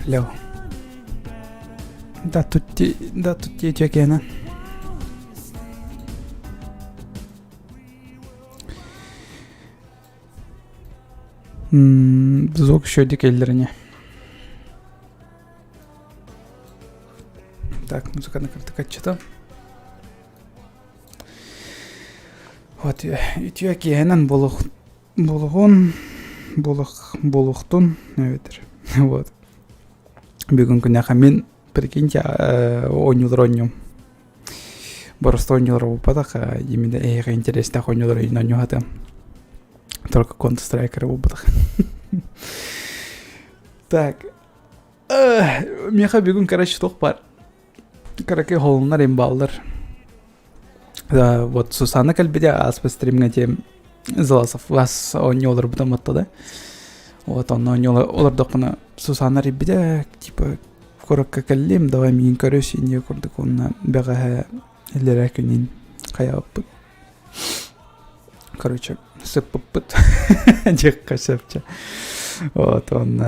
Hello. Da tutti Jagena. Звук щодик эллерine. Так, музыканы кырдык аччыта. Вот, Jagенен болохтун, эветер. Вот. Бүгүн күнәһә мен прикиньте ойнылар. Просто ойнылар болбадак, именно интересно ойнылар ойнойнугата. Только Counter-Strike болбадак. Так. Меха бүгүн короче ток бар. Караке холунар эмбалдар. Вот Сусана калбиде аспа стримге тем заласов вас ойнолар бутаматта да. Вот он олар докуна Сусана рибиде типа коракка каллим давай мин көрөс инде көрдүк онна бага элер күнин каябыт. Короче, сыппыт. Жек кашапча. Вот он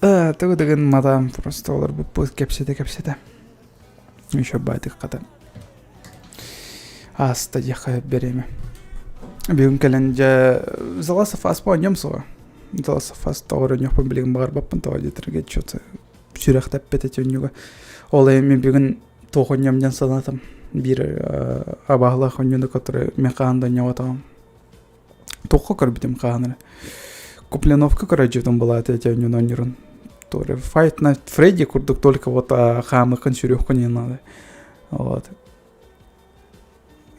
төгөдөгөн мадам просто олар бүт кепсете. Еще байтык ката. Аста жака береме. Бүгүн келенже заласов аспа ойномсо. Заласов аста ойноп билген бар баппын тоо жетерге что-то сүрөктөп бететөнүгө. Ол эми бүгүн ток ойномдон санатым. Бир абагла ойнону который меканда ойнотом. Токко көрбүтүм кааныр. Купленовка көрөжөтүм была эти ойнонун. Тоже Fight Night Freddy курдук только вот хамыкын сүрөккө не надо. Вот.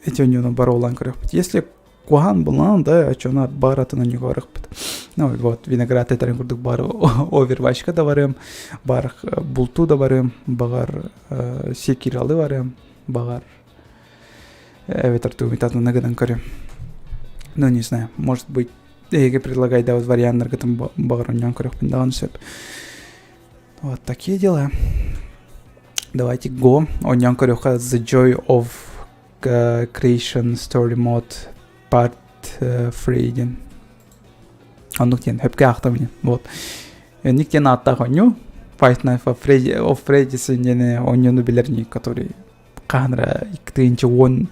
Эти ойнонун бар улан көрөп. Если Кухан булан да, ачона баратын на него рахпет. Ну вот, виноград этерин курдук бар Overwatch'ка да барым, бар Булту да барым, багар Секиралы барым, багар evet артумитатны нагадан көрөм. Ну не знаю, может быть, эге предлагай да вот варианттар гытым багар ойнон көрөкпүн да онсеп. Вот такие дела. Давайте go. Ойнон көрөккө The Joy of Creation Story Mode Part 3. Ануктен хөпкө актамын. Вот. Никтен атта ойну. Fight Night of Freddy's нене ойнону билерни, который канра 2-10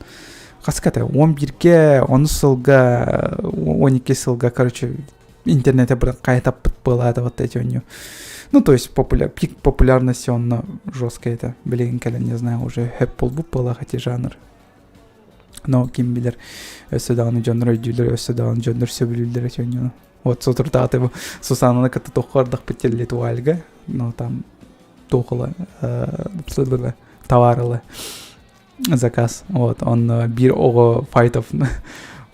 каската 11ге, 10 сылга, 12 сылга, короче, интернете бир кайтап болады вот эти ойну. Ну, то есть пик популярности он жестко это, блин, не знаю, уже хэп болбуп была хотя жанр. Но ким билер өсөдаган жанр өйдүлөр, өсөдаган жанр сөбүлүлөр эчөнү. Вот сотурда атып Сусананы ката токкордак бителли туальга, но там токола товарлы заказ. Вот он бир ого Fight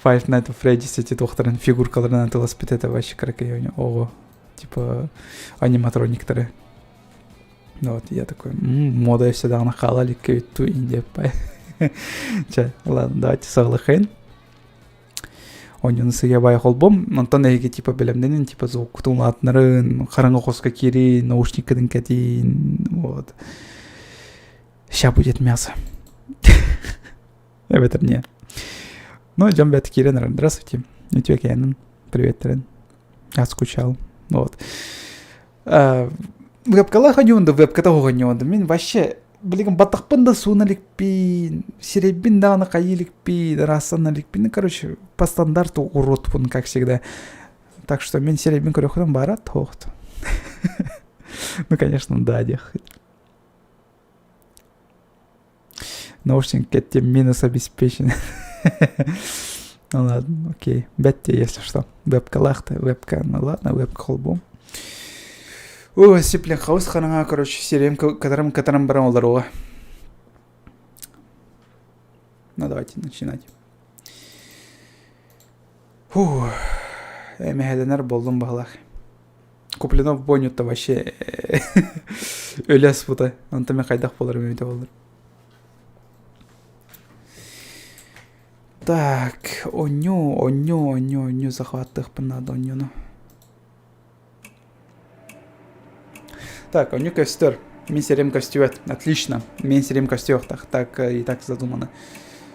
Night of Freddy's эти докторын фигуркаларынан тылас битете вообще кракайоне ого. Типа аниматрониктары. Вот, я такой, мода всегда нахалали көйтту инде. Ча, ладно, давайте соглахен. Ойнын сыйя бай холбом, онтан эге типа белемденин, типа звук кутулатнарын, караңгы коска кири, наушникадын катин, вот. Ща будет мясо. Это мне. Ну, идем бет Кирен, здравствуйте. Нитвек Янин, привет, Терен. Я скучал. Вот. Вебкала ходюнда, вебката ходюнда. Мен вообще, блин, батахпында суналикпин, серебин дана каиликпин, рассаналикпин. Ну, короче, по стандарту уродпун, как всегда. Так что мен серебин көрөкөдөн барат, тохт. Ну, конечно, да, дехт. Наушник кетти минус обеспечен. Ну ладно, окей. Бетте, если что. Вебка лахта, вебка, ну ладно, вебка холбом. О, сиплен хаус ханага, короче, серием, которым барам оларова. Ну давайте начинать. Фу. эмехеленер болдум бағалақ. Куплинов бонютта вообще өлес бұта. Антаме қайдақ болар өмеде болар. Так, оню захваттық надо онюну. Так, оню костер. Мен серем костюет. Отлично. Мен серем костюет. Так и так задумано.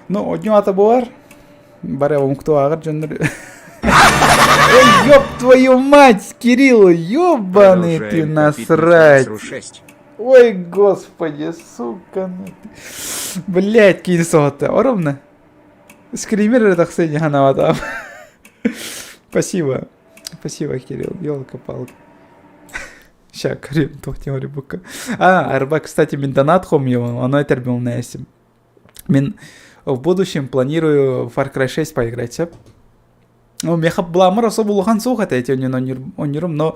Ну, оню ата болар. Баре вам кто агар джендер. Ой, ёб твою мать, Кирилл, ёбаный ты насрать. Ой, господи, сука. Блять, кинсота. Оровно. Скример так сиди ханавата. Спасибо. Спасибо, Кирилл. Ёлка-палка. Ща, Карим, тоқтен бука. Арба, кстати, мен донат хомью, оно тербил на эсим. Мен в будущем планирую Far Cry 6 поиграть, все. Ну, меха бламар особо лухан сухат эти онюрум, но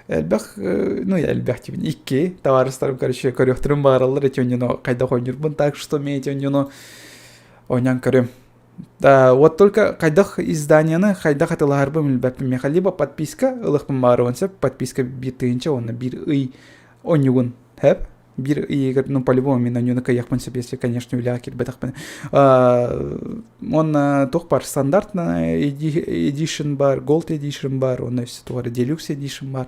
элбах, ну я элбах типа икки товарищарым, короче, корёхтырым баралар эти онюно кайда онюрбун, так что мне эти онюно онян корем. Да, вот только кайдах изданияны кайдах атыларбым элбаппин меха либо подписка ылыхпын барыванса, подписка бир тыынча, онна бир ый онюгун, хэп? Бир игр, ну по-любому мен онюны каяхпын себе, если, конечно, уля кирбетахпын. Он тохпар стандартна edition бар, gold edition бар, он есть туары deluxe edition бар.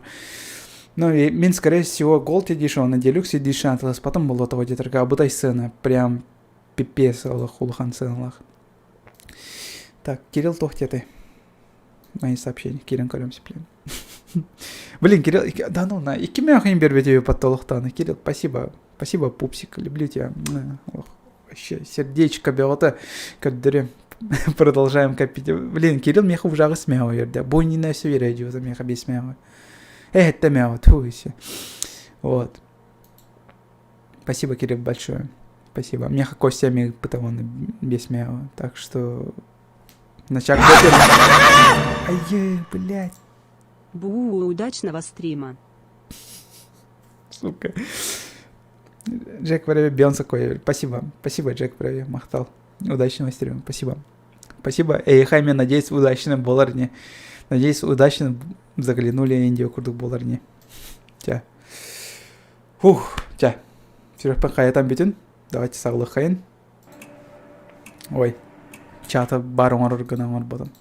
Ну и мен, скорее всего, gold edition, он deluxe edition атылас, потом было того детерга, абытай сцена, прям пипец хулхан сценалах. Так, Кирилл тохтеты. Мои сообщения, Кирилл колемся, блин. Блин, Кирилл, да ну на, и кем я бербете под толухтана, Кирилл, спасибо, спасибо, пупсик, люблю тебя. Ох, вообще, сердечко белота, как дыре. Продолжаем копить. Блин, Кирилл меха в жары смеял, да, бой не на все верить, за меха без смеял. Это мяу, туйся. Вот. Спасибо, Кирилл, большое. Спасибо. Меха костями потому без мяу, так что... Начак ай, блядь. Бу, удачного стрима. Сука. Джек Брави, Бейонсе Кой. Спасибо. Спасибо, Джек Брави, махтал. Удачного стрима. Спасибо. Спасибо. Хайме, надеюсь, удачно боларни. Надеюсь, удачно заглянули Индию курдук боларни. Тя. Фух, тя. Сюрпен хаятан битин. Давайте саглы хайн. Ой. Чата барон органам арбадан.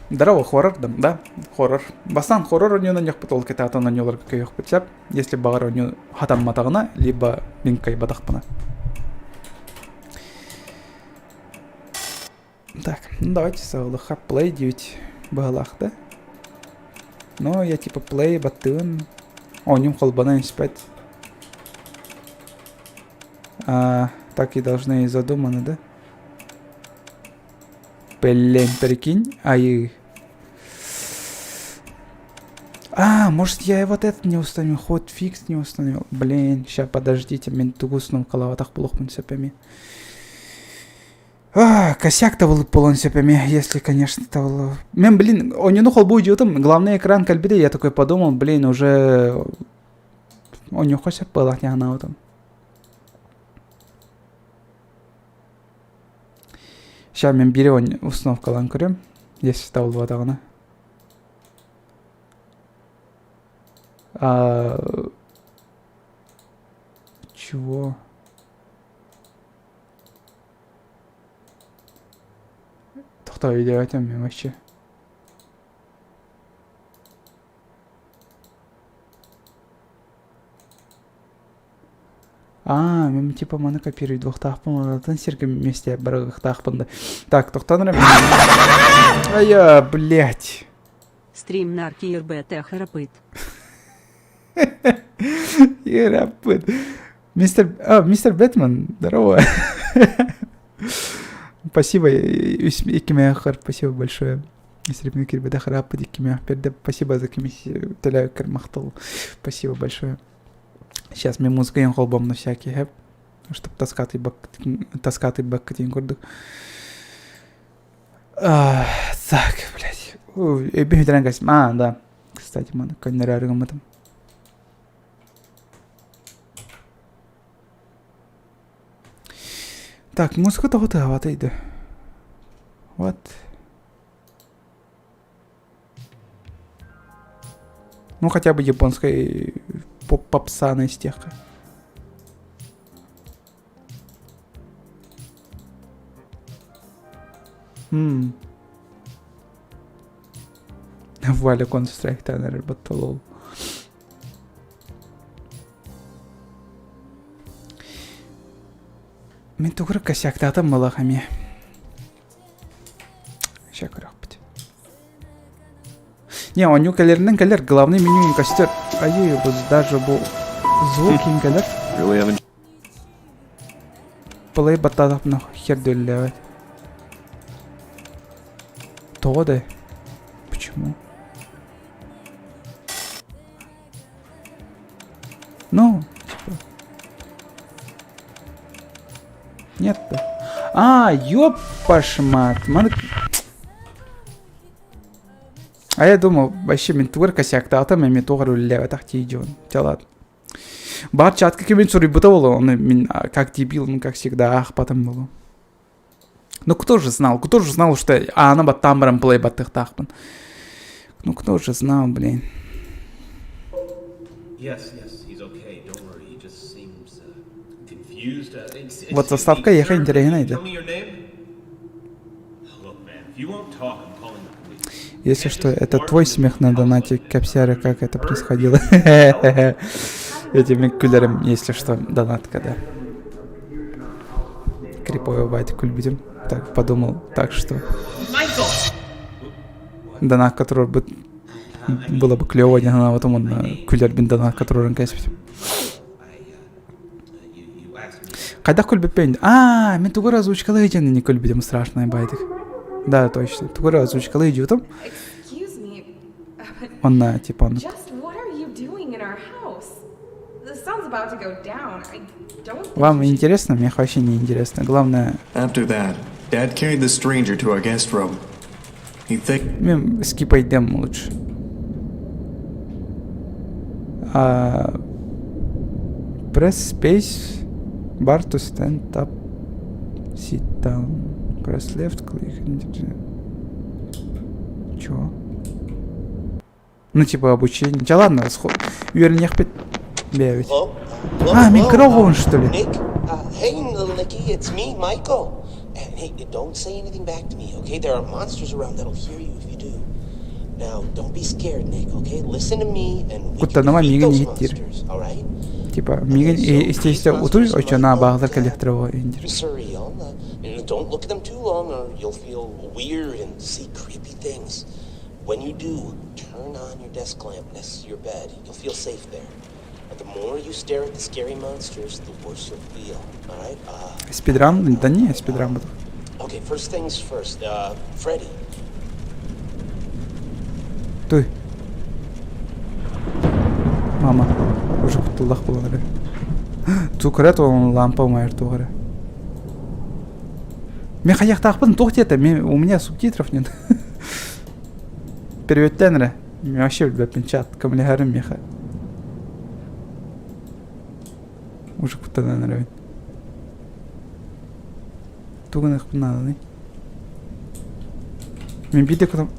Здорово, хоррор, да, хоррор. Басан хоррор у нее на них потол китата на нее ларка кайох пятьсят. Если багар у нее хатам матагна, либо линкай батахпана. Так, ну давайте саулаха плей 9 багалах, да? Но я типа плей баттын. О, ним холбана не спать. Так и должны и задуманы, да? Блин, прикинь, может я и вот это не установил, ход фикс не установил. Блин, ща подождите, мен тугусным калаватах плохо сепами. Косяк-то был полон сепами, если, конечно, то было. Мен, блин, он не нухал будет там, главный экран кальбиды, я такой подумал, блин, уже... Он не хочет пылать, не она там. Сейчас мен берем установкалан көрем, если стал ватагана. Чего? Тохта идея мен вообще. Мен типа маны копирую двух тахпын, атын серге вместе барагах тахпынды. Так, тоқтанырым. Ая, блять. Стрим нарки РБТ харапыт. Харапыт. Мистер Бэтмен, здорово. Спасибо, Икимяхар, спасибо большое. Стрим РБТ харапыт, Икимяхар, спасибо за комиссию, Теля Кармахтал. Спасибо большое. Сейчас мне музыка им холбом на всякий хэп, чтобы таскатый баккатин курдук. Так, блядь. Да. Кстати, мана, коннераргам этом. Так, музыка-то вот отойду. Вот. Ну, хотя бы японской попсаной стехкой. Валя Counter-Strike Tanner Battle. Мен тугры косяктатым малахами. Шакырак бит. Не, он нюкалернен калер главный меню костер. Ай, вот даже был звук инкалер. Плей бататап на хер дөллевать. То да. Почему? Ну, типа. Нет-то. Ёпашмат. А я думал, вообще мен тугр косяктатым, мен тугр үллевать тахтиджон. Ладно. Бар чатка кемен сурибута было, он мен как дебил, ну как всегда, ахпатым было. Ну кто же знал, что она бы тамбром плей баттых тахпан. Ну кто же знал, блин. Вот заставка ехать интересно идет. Если что, это твой смех на донате, Капсяры, как это происходило. Этими кулером, если что, донат когда. Криповый байт куль будем. Так, подумал, так что... Донат, который бы... Было бы клево, не знаю, вот он кулер бин донат, который он кайсит. Когда куль бы пень... Мен тугура озвучкалы идем, не куль будем страшный байтик. Да, точно. Тугура озвучкалы идем. Он на, типа, он... Вам интересно? Мне вообще не интересно. Главное... Скипайдем лучше. Press space bar to stand up, sit down. Press left click. Чё? Ну типа обучение. Да ладно, вернее бегать. Микрофон что ли? Hey, little Nicky, it's me, Michael. And hey, don't say anything back to me, okay? There are monsters around that'll hear you if you do. Now, don't be scared, Nick, okay? Listen to me and we can defeat those monsters, all right? Типа, мигэн, естественно, утуль, очень на баглар коллекторова индир. Don't look at them too long or you'll feel weird and see creepy things. When you do, turn on your desk lamp next to your bed. You'll feel safe there. But the more you stare at the scary monsters, the worse you'll feel. All right? Спидран? Да не, спидран буду. Okay, first things first. Freddy. Ты. Мама. Уже кутулдах было, наверное. Цукрет он лампа майер тугары. Мен хаяк тақпын тоқ деді, у меня субтитров нет. Переветтенре. Мен вообще білбеппен чат, камлехарым меха. Уже кутадан нравен. Туган их надо, не? Мен биде кутам.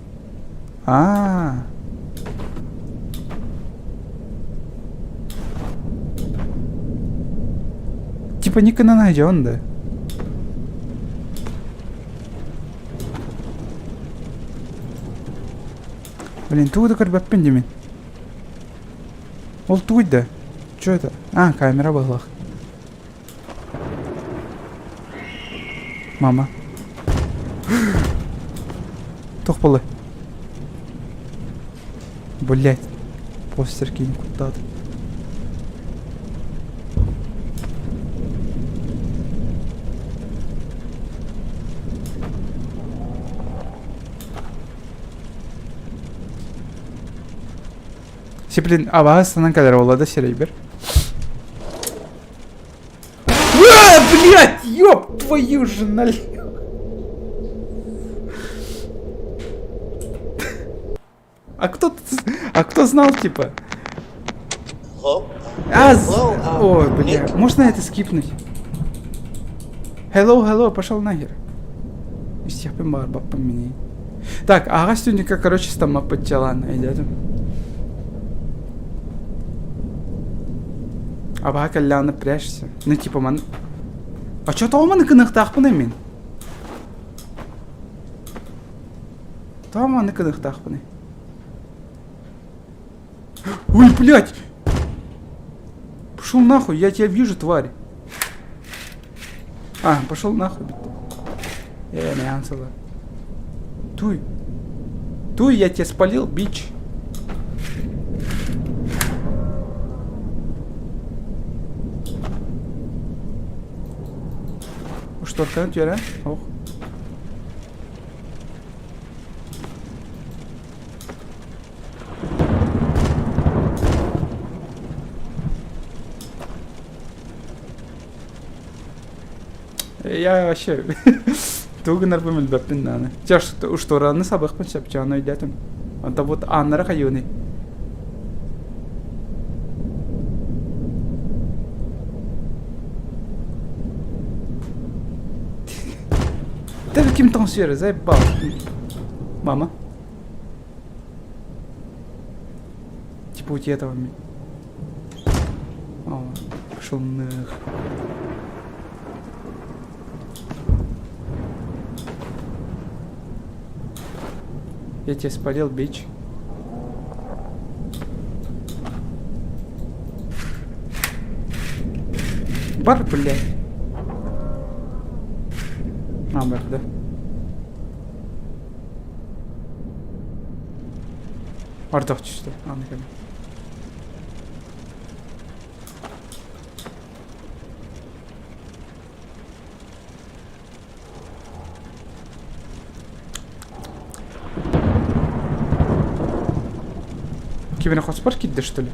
Типа никогда найден, да? Блин, тугда карбаппен демен. Ол тугда. Чё это? Камера была. Мама. Тоқ болды. Блять. Постер кинь куда-то. Блин, бағасынан кәдір олады серейбер. Блять, ёб твою же налево. Кто знал, типа? Ой, бля, можно это скипнуть? Hello, пошел нахер. Истехпен бар, баппам меня. Так, ага, студника, короче, стама подтяла, идет. Аба калляны прячься. Ну типа ман. А чё то маны кынықтақ бұны мен? То маны кынықтақ бұны. Ой, блядь! Пошел нахуй, я тебя вижу, тварь. А, пошел нахуй. Не ансала. Туй. Туй, я тебя спалил, бич. Что ты, а? Ох. Я вообще тугнар бимил баппин наны. Жаш уштураны сабыкпын шапчаны өйдәтим. Анда вот аннары кайыны. Ты ким тансиер, заебал. Мама. Типа уйти этого. О, пошел нах. Я тебя спалил, бич. Бар, блядь. А, бар, да. Ардах чисто. А, наконец. Киберный хотспот кидды, что ли?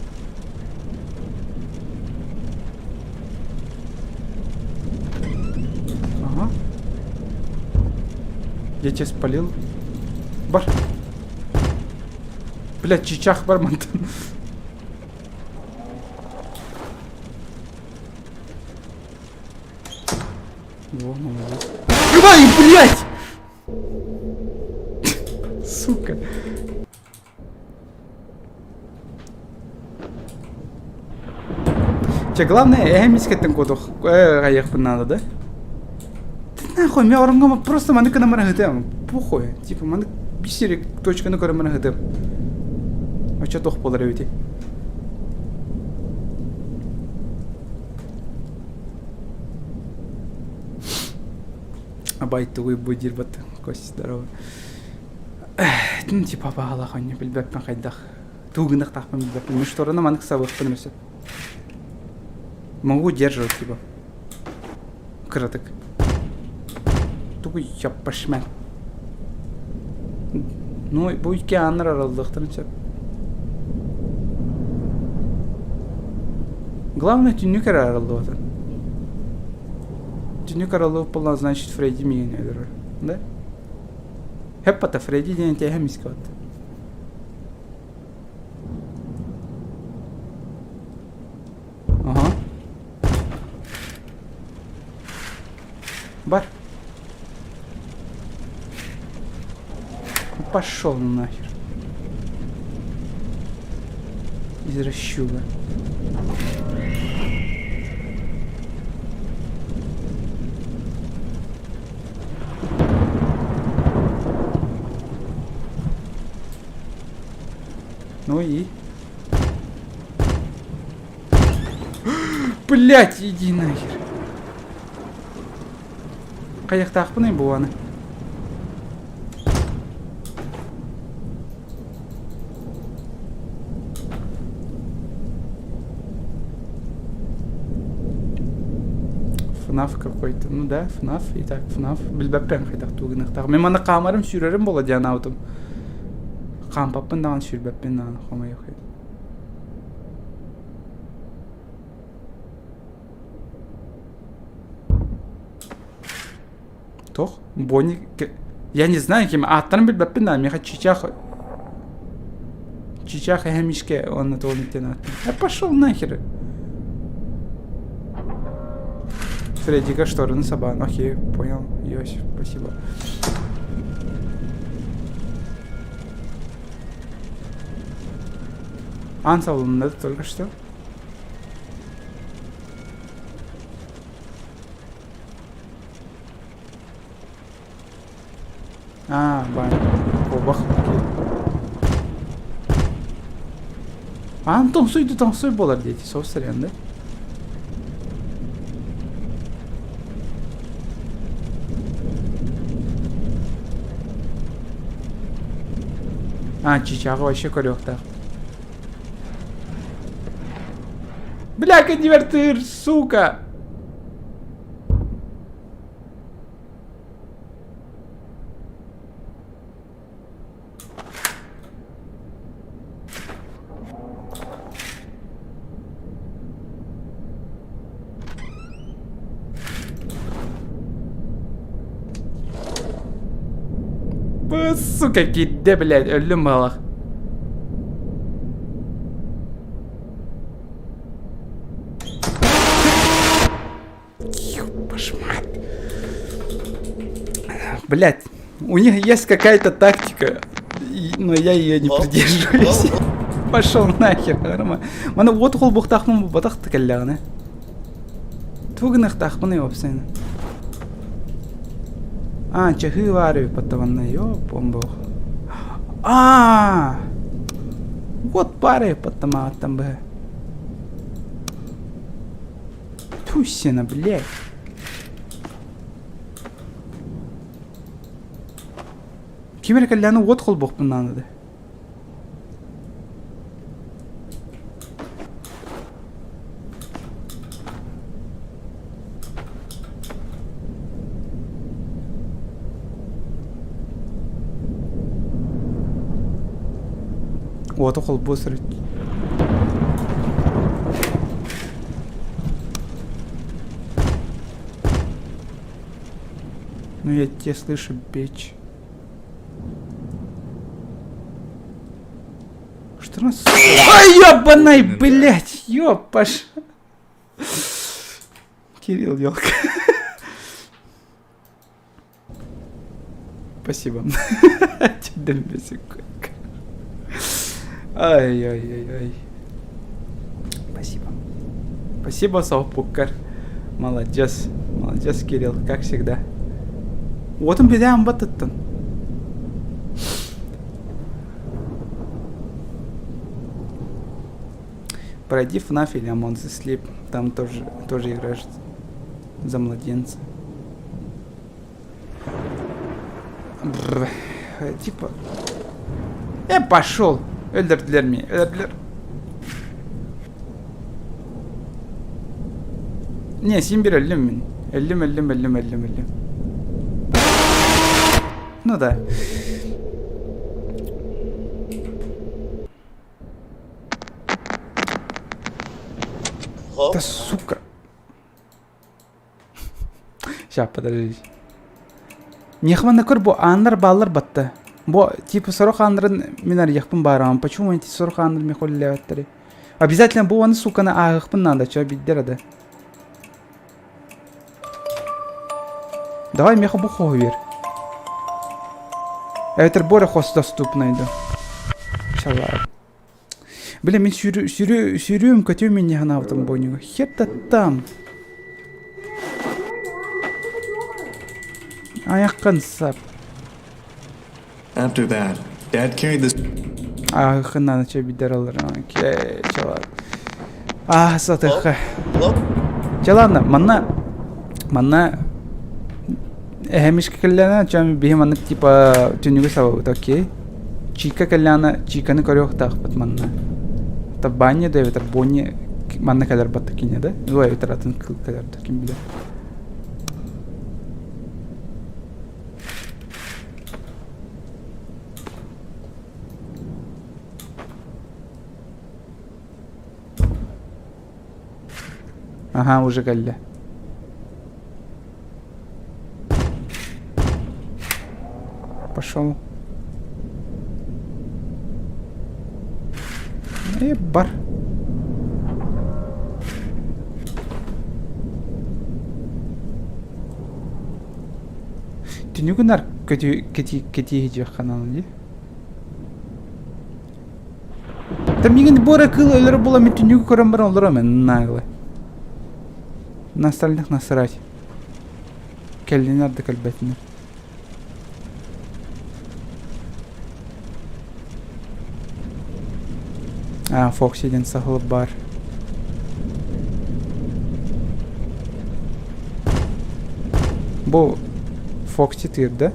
Ага. Я тебя спалил. Бар. Блядь, чичах бармантан. Во, молодец. Ай, блядь! Сука. Главное, я мискеттен кодох. Гаях надо, да? Ты нахуй, меня орангама просто маны кана марагатем. Похуй. Типа маны бисерик точка на кора марагатем. А чё тох поларивите? Абайт тугой будир бат. Кость здорово. Ну типа багалах он не билбеп пен хайдах. Тугнах тахпен билбеп. Мы что рано манк савых пенерсе. Могу удерживать его. Кроток. Тупо я пошмял. Ну, будет кианра раздохтанца. Главное, тюнюкер раздохтан. Тюнюкер раздохтан, значит, Фредди меня, да? Хеппата Фредди не тебя мискот. Ага. Бар. Пошел нахер. Извращуга. Ну и... Блять, иди нахер. Каяқтақпын бұл аны. FNAF какой-то. Ну да, FNAF. Итак, FNAF. Білбәппен қайдақ туғынықтақ. Мен мана қамарым сүрерім бола диян аутым. Қампаппын даған сүрбәппен даған қомай оқайды. Тох? Бонни... Я не знаю, кем... Аттан білбәппен даған. Меха чичаха... Чичаха хэмишке он на то летен аттан. Пошел нахер. Фреддика шторы собаку. Окей, понял. Йосиф, спасибо. Ансалон, да, только что? Бай. Обах. Тоңсой болар дейті, соғыстыр енді. Чичағы вообще көріқтақ. Бля, конвертыр, сука! Сука, кидде, блядь, өлім балақ. Блядь, у них есть какая-то тактика, но я ее не придерживаюсь. Пошел нахер, нормально. Мана вот хол бухтахмын батах текелляганы. Тугнах тахмын ёпсын. Чехы варю потом ёпомбо. Вот пары потом там бы. Тусина, блядь. Кимер калляны вот хол бухпын нанады. Вот около босса. Ну я тебя слышу, бич. Что нас... ёбаный, блять, ёпаш. Кирилл, ёлка. Спасибо. Тебе бесик. Ай. Спасибо. Спасибо, Саупуккар. Молодец. Молодец, Кирилл, как всегда. Вот он бедаем бататтан. Пройди FNAF или Among the Sleep. Там тоже играешь за младенца. Типа... пошел! Öldürdüler mi? Öldürdüler. Ne, şimdi bir öldüm mü? Öldüm. Ну да. Да сука. Сейчас, подожди. Нехвана курбу, андар баллар батты. Бо, типа, сорок андрын минар яхпын барам. Почему эти 40 андрын me холлеваттари? Обязательно бу оны, сука, на агыхпын надо, чё биддерады. Давай меха бу ховер. Это бора хост доступнайdı. Шалар. Блин, мен сürüyorum kötü мен не гнавтым бонюга. Хетта там. Аяққан сап. After that, Dad carried this. Хына чё бидер алыр. Окей, чалар. Сатыха. Чаларна, манна Хемиш калляна, чам бихиман типа тюнюга сабабыт, окей. Чика калляна, чиканы корёх тахпат манна. Та баня да ветер бонни манна кадар баттакиня, да? Зуа ветер атын кадар таким биле. Ага, уже калля. Пошел. Бар. Ты не гунар кати жаханан ли? Там нигде бора кыл элер була мен түнүгү көрөм бар олор мен наглы. На остальных насрать. Келдинер да калбетинер. Фоксиден сағылып бар. Бұл Фокси тыыр, да?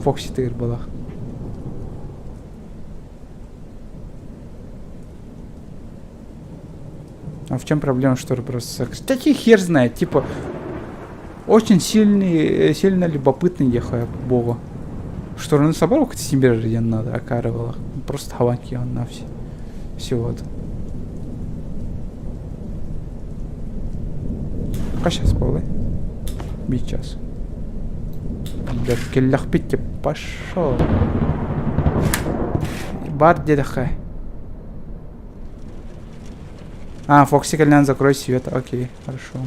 Фокси тыыр болақ. А в чем проблема, что просто... Кстати, хер знает, типа... Очень сильно любопытный ехая богу. Что он собрал, как себе ряден надо, окарывала. Просто хаванки он на все. Все вот. А сейчас полы. Бить час. Келлах питти пошел. Бар дедаха. Фокси Колян, закрой свет. Окей, хорошо.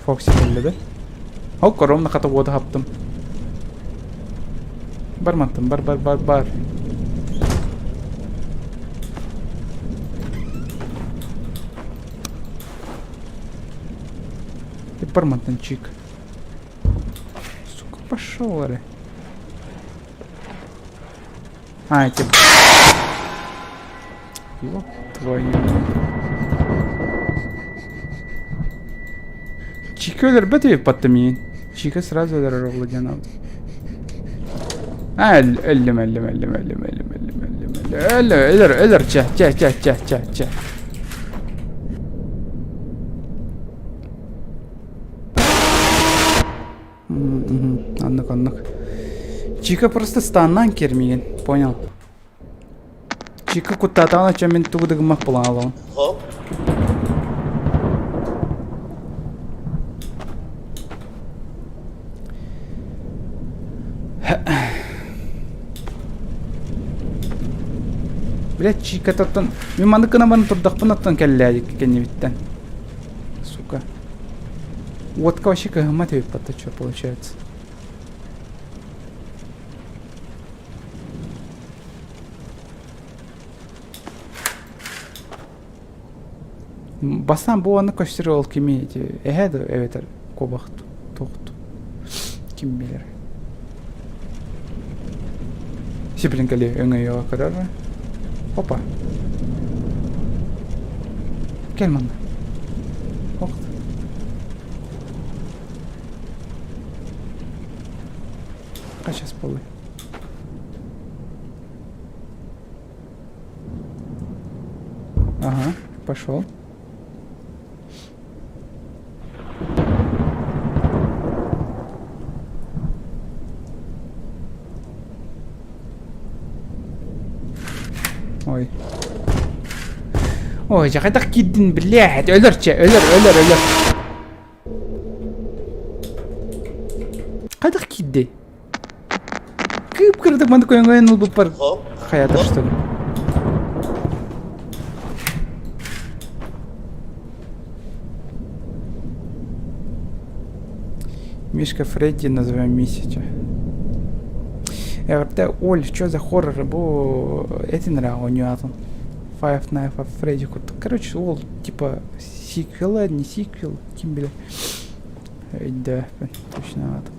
Фокси келді, да? Ау, коромна қатып оды хаптым. Бар мантым, бар. И бар мантын чик. Сука, пошел, аре. Эти... Ёб твою... Чика өлір бітіп паттымейін. Чика сразу өлір оғладен алды. Әлім. Өлір, ча. Анық. Чика просто станнан кермейін, понял? Чика куттатана, ча мен туғдығыма план алуын. Hello? Блядь, Чика тоттан... Мен мандықына баны тұрдақпын оттан кәлләдік кәне биттен. Сука. Водка вообще кағыма тебе подточу, получается. Басан бұл аны көштері ол кеме еті. Әйді, әветер, кобақты, тоқты. Кем белер. Сеплін кәлі өңі еуа қырар. Опа. Кел манда. Оқты. Сейчас полы. Ага, пошел. Ой, жақайдақ киддін, блядь, өлір. Қайдақ кидді? Кіп кірдік манды көйін ұл бұп бар. Қаята что ли? Мишка Фредди назовем Мисича. Оль, что за хоррор? Эти нравы у него там. Five Nights at Freddy. Короче, ол типа сиквел, не сиквел, кем бля. Да, точно надо.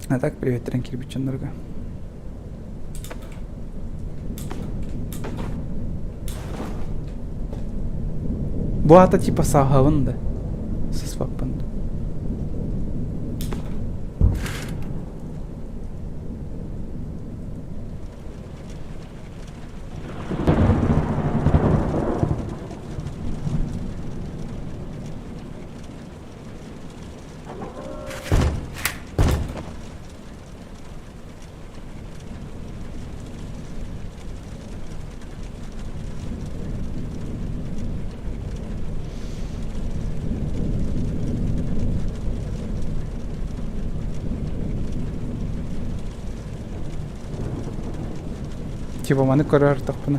А так, привет, тренкер бичандарга. Bu ата типа сағавын да. Сыз ваппанды. Типа маны көрөр тақпыны.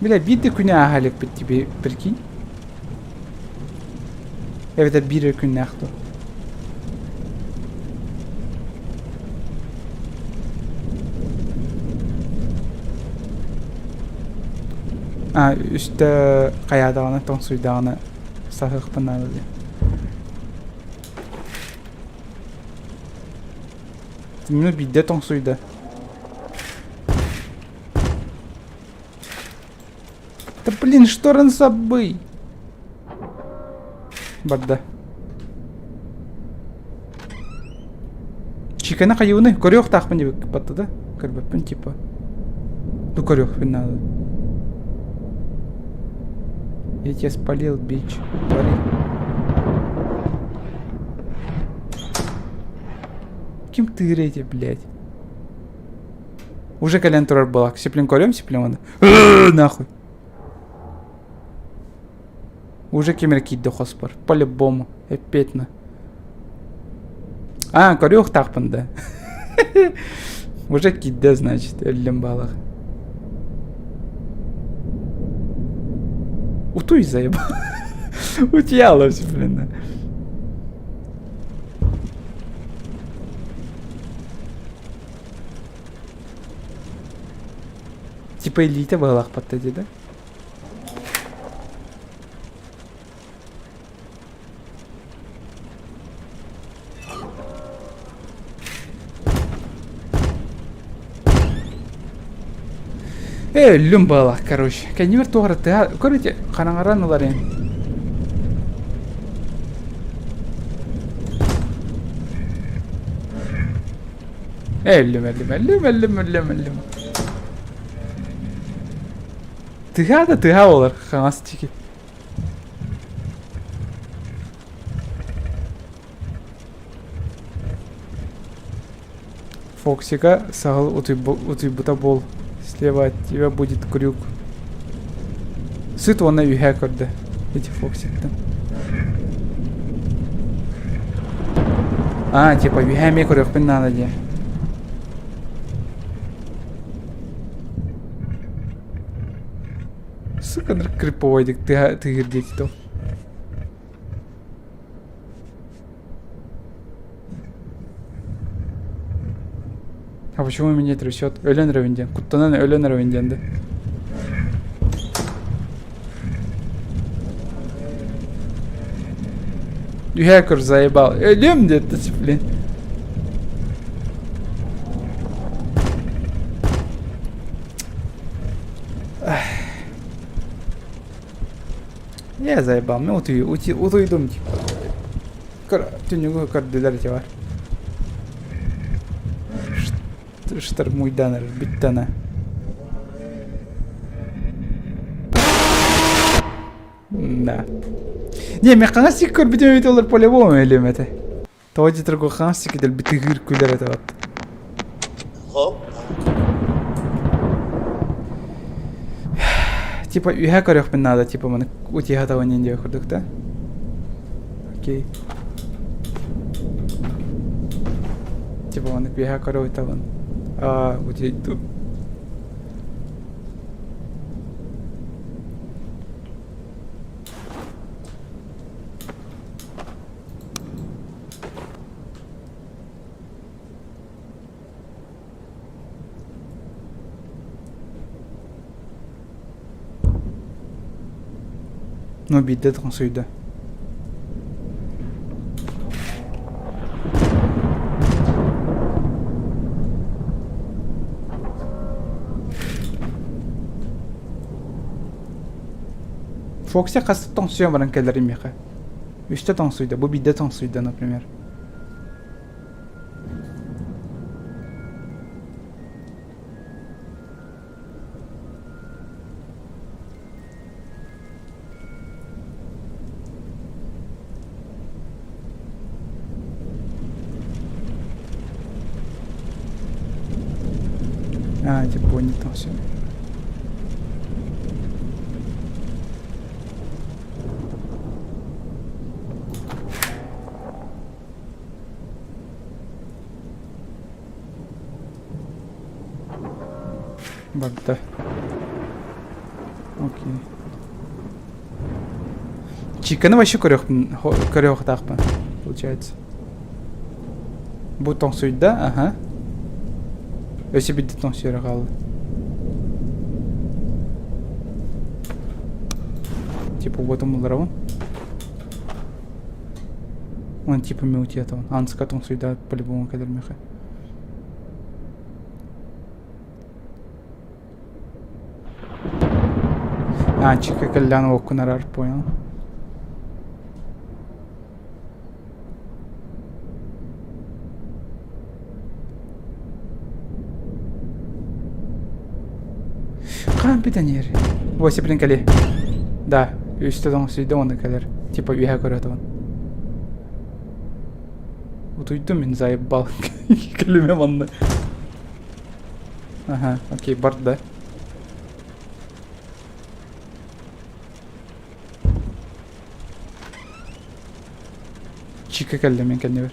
Бля, bir de günah halik bitti bir prikинь. Evet, bir günahtı. Üstte kayadağını, ton suydağını sahıqpın adı. Bunu bir de ton suyda. Да блин, что ран забый? Бадда. Чикана каюны, корёк тахпын деп батты да? Көрбөппүн типа. Ну корёк надо. Я тебя спалил, бич. Пари. Кем ты рейте, блядь? Уже калентурар балак. Сиплин корём, сиплин вода. Нахуй. Уже кемерки до хоспор. По-любому. Эпетно. Корёк тахпын да. Уже кидде, значит, өллен балак. Утуй заебал. Утьялось, блин. Типа элита балах подтади, да? Өллүм балах, короче. Кеневер тоғры тыға. Көрете, қанаңаран олар ең. Өллүм. Тыға да тыға олар, қаңасы теке. Фоксика сағыл утыйбута бол. Слева от тебя будет крюк. Сыт он на юхекорда. Эти фоксик-то. Типа юхеме крюк надо где. Сука, криповойдик, ты гердите то. А почему меня трясет? Өлен равенден. Куттанан өлен равенденді. Юхекер заебал. Өлем деді, блин. Я заебал. Мен утуйдум, типа. Түнігу көрділер те бар. Штормуйданыр, биттана. Да. Не, мен қаңастик көр бітім өте олар по-любому өлем әті. Тауади тұрғы қаңастик едел біті ғыр күлер әті бат. Hello? Типа, үйә көрек мен надо, типа, мұны өте хатауын ендеу көрдік, да? Окей. Типа, мұны үйә көрек тавын. Өте иду. Ну, бидде трансуйда. Фоксе қасы тонсуя баран келер имеха. Үште тонсуйда, бұл бидде тонсуйда, например. Типа, не тонсуя. Бадда. Окей. Чиканы вообще көрөк тақпын, получается. Бұл тоңсуйда, ага. Өсі бидді тоңсуйра қалды. Типа вот ему ларавон. Он типа меути это он. Анска тоңсуйда по-любому кадр меха. Чика каллян окунарар, понял. Қампитан ер. Воси блин кали. Да, үстөдөн сүйдө оны калер. Типа үйе көрөт он. Утуйдум мен заебал. Калиме ванны. Ага, окей, бард да. Чика калли мен калне бер.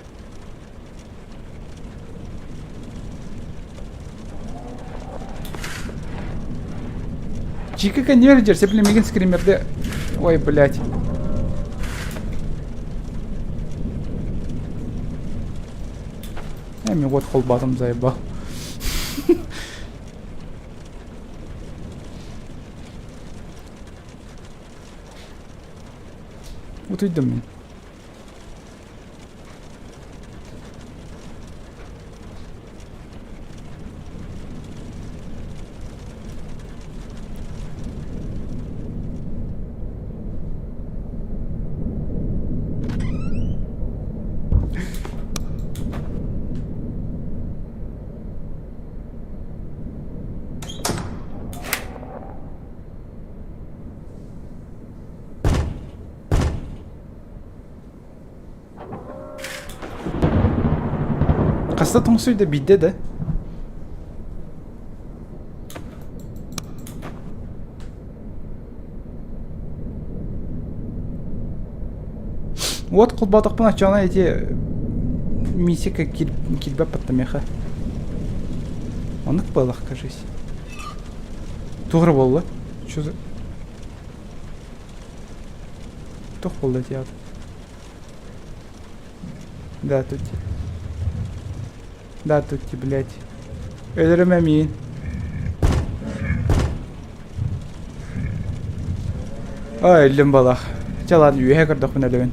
Чика конвертер, сепли меген скримерде. Ой, блядь. Мен вот холбатым заебал. Вот уйдем мен. Қаста тоңсуйда бидде да. Вот қолбатықпын ачана эти мисика килбап паттамеха. Анық балақ кажись. Тоғры болды. Чё за... Тоқ болды тияды. Да, тут. Да, тут, блядь. Өлірім әмейін. Ой, өлім балақ. Жалады, үйе кірдік мен өлімен.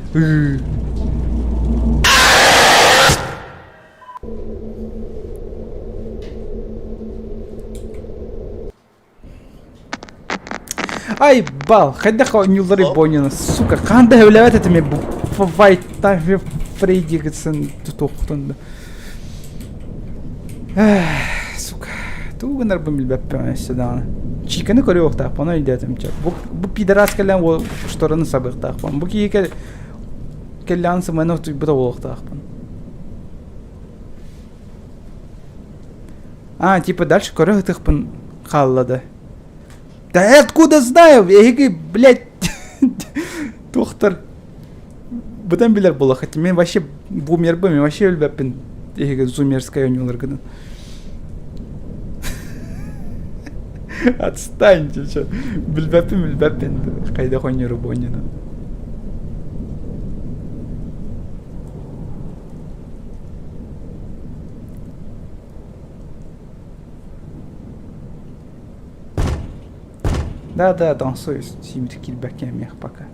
Ай, бал, қайдақа нюлдары бойнені, сука, қандай өләвәт әтіме бұл файттан фрейдигітсін тұқтынды. Сука, туғынар бұл білбәппен әсседаны. Чиканы көрі оқтақпан, ой дәтім чак. Бұл пидорас кәлән ол шторыны сабықтақпан. Бұл кейі кәлән сыманы бұта оқтақпан. Типа дальше көрі ұтықпын қаллады. Да я откуда знаю? Я, блядь, доктор. Бұдан білер болу, хотя мен вообще бумербі, мен вообще өлбәппен зумерская өнелергіні. Отстаньте, чё. Білбәппен, қайда қойнеру бойнені. Да, танцую, Симбир килбәккен мех пока.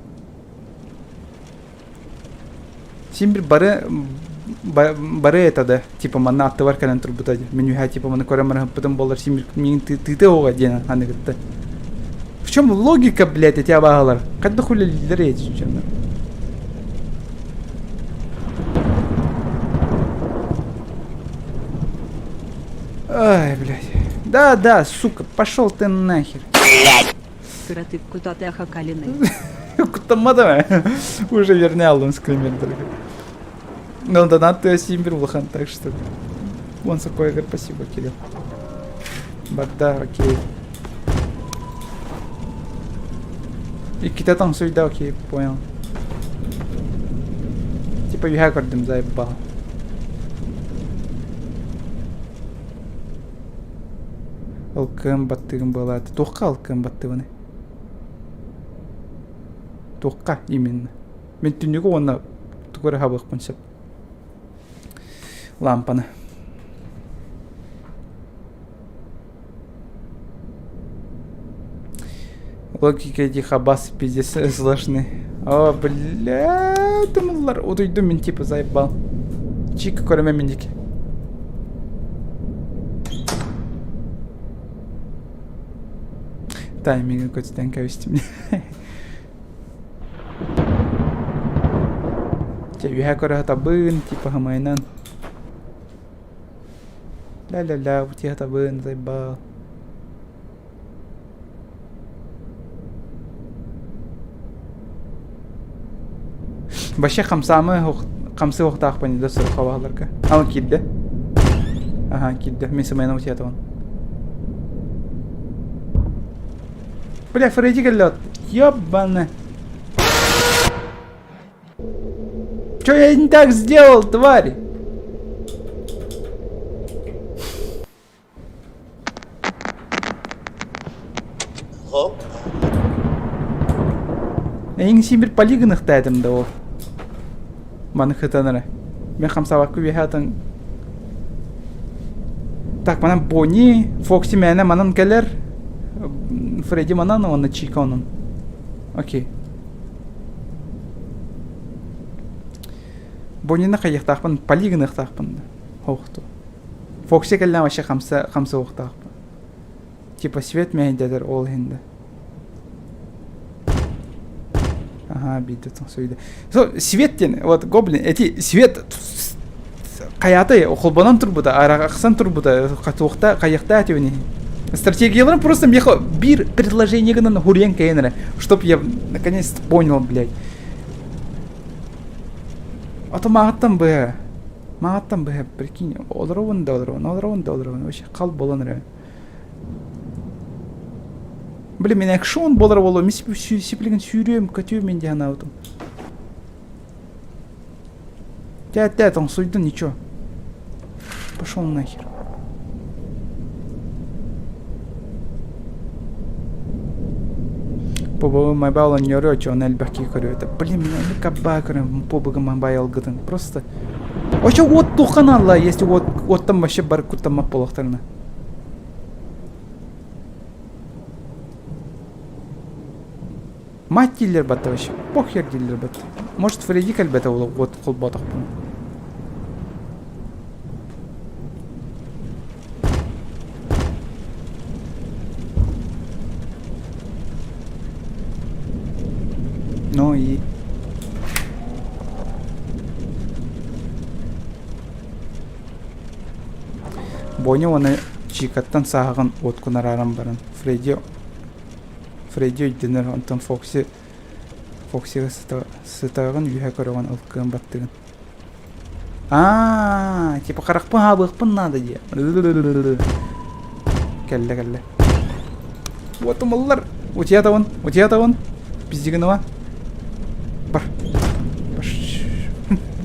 Симбир бары это да, типа мана атты бар кәлен тұрбыта де. Мен үйә типа мана көремір потом болар Симбир мен ты оға дені аны кітті. В чем логика, блядь, эти абағалар? Қадды хули лидер еті жүченді? Ай, блядь. Да, сука, пошел ты нахер. Сыроты куда-то хакалины. Кутамадаме. Уже вернял он скример только. Но донат ты Симбир Вулхан, так что... Вон такой игр, спасибо, Кирилл. Бада, окей. И кита там суйда, окей, понял. Типа вихакордем заебал. Алкым баттыгым была. Ты тухка алкым батты ваны. туққа именно. Мен түнеге оны түгірі хабықпын сеп. Лампаны. Логика этих абас пиздец сложны. О, бля, тымылар. Удойду мен типа заебал. Чика көріме мендеке. Таймингі көтістен көстім. Үйә көрі табын, типа хамайнан. Ля-ля-ля, утия табын, заебал. Башы қамсы оқтақ панеді сұры қавағыларға. Алы келді. Ага, келді. Мен сымайна утия табын. Бля, Фредди келді. Ёбаны. Чё я не так сделал, тварь? Hello? Ең сен бір полигонықта әдімді ол. Маны хытаныры. Мен қамсабақы вехатын. Так, манан Бонни, Фокси мәне манан келер. Фредди манан, оны Чика onun. Окей. Боннины қайықтақпын, полигонықтақпын. Оқты. Фокси келден вообще қамсы оқтақпын. Типа свет мәйдедер ол енді. Ага, биді тұң сөйді. Светтен, вот гоблин, эти свет қаяты қолбанан тұр бұда, арақсан тұр бұда, қатуықта, қайықта әтеуіне. Стратегияларым просто меха бир предложение гынан хурен кейнері, чтоб я наконец-то понял, блядь. А то мағаттан бі, прикинь, олыровын, вообще қал болан рә. Блин, мен әкшон болар болу, мен сеплеген сүйрем, көтеу мен де ана өтім. Тәт, он суйдың, ничего. Пошел нахер. Побы майбалы не орёт, он әлбәки көрөді. Блин, мен әлі кабба көрем, побыгы майбай алгыдың. Просто... Вообще от туқан алла, если оттан вообще бар күттамап болуқтарына. Мать дилер бата вообще, похер дилер бата. Может Фредди кәлбәті олы от қол батақ бұны. Ну и... Бонни оны чикаттан сағын от күнарарам барын. Фредди өйденер, онтан Фоксиға сытағын үйе көріған ұлқығын баттығын. Типа қарақпын абықпын нады де. Кәлі. Отымылар. Утия тавын. Пиздігіні ва. Бар.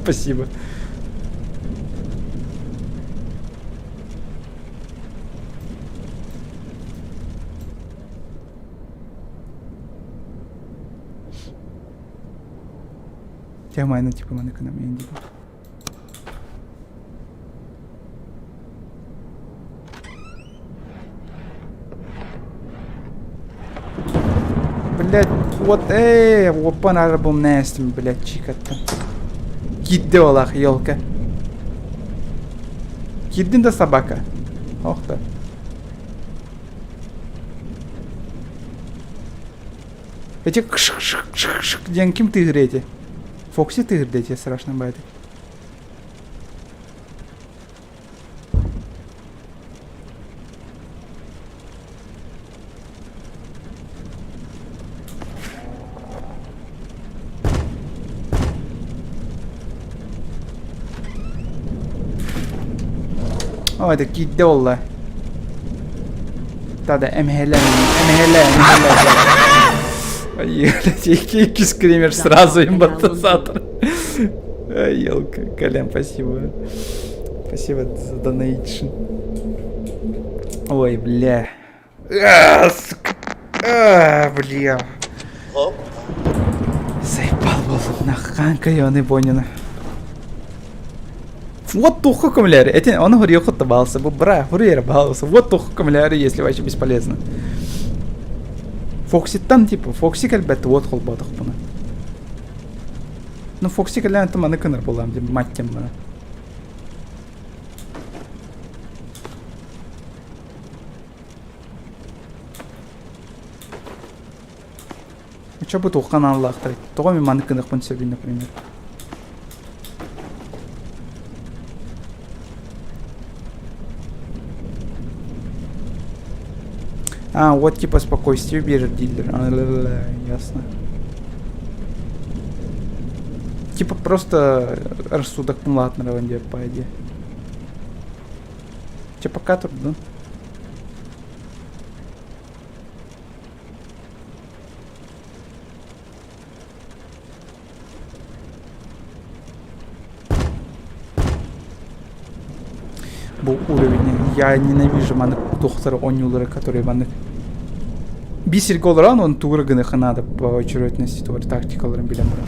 Спасибо. Тямайна типа маны кына мен дейді. Блядь, вот опан арабым nästim, блядь, чикаттан. Кидді олақ, елка. Киддің да собака. Ох да. Эти кш-кш-кш-кш, ден кім тыгыреті? Фокси тыгырдете страшно байды. Ой, да кидді олла. Тада эмхеле. Ай, iki скример сразу имбатизатор. Ай, елка, Колян, спасибо. Спасибо за донейшн. Ой, бля. Сука. Бля. Hello? Заебал был, наханка я не понял. Вот туху камляри. Эти он говорил, хоть табался, бра, хурьер баловался. Вот туху камляри, если вообще бесполезно. Фокси там типа, Фокси кальбет вот холбатах пона. Ну Фокси кальбет там аны кыныр болам деп мать тем бана. Что бы тухкан Аллах тайт? Того ми маны кыныр пон себе, например. А, вот типа спокойствие бежит дилер. Ясно. Типа просто рассудок млад на равенде по идее. Типа катур, да? Бұл уровень. Я ненавижу маны доктора онюлары, которые маны бисерге оларан, он тугры гыныхы надо по очередности тугры тактикаларын билем бара.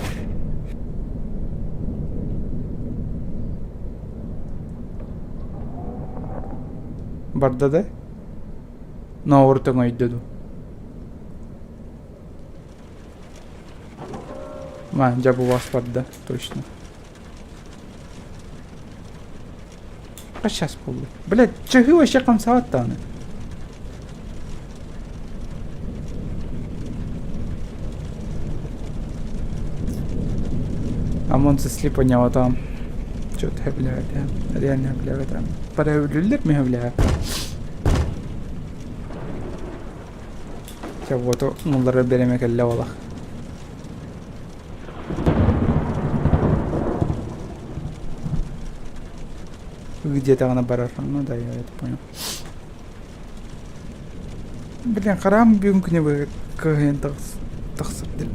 Барда да? На ортаңа идеду. Ма, жабу вас барда, точно. А сейчас полу. Блять, чаги вообще комсаваттаны. А монсы слипаня там. Что-то хевляет, я. Реально хевляет там. Параулюлер ми хевляет. Сейчас вот муллары береме келле олах. Где-то она барар. Ну да, я это понял. Блин, харам бюнк не вы каген тахсыр дельб.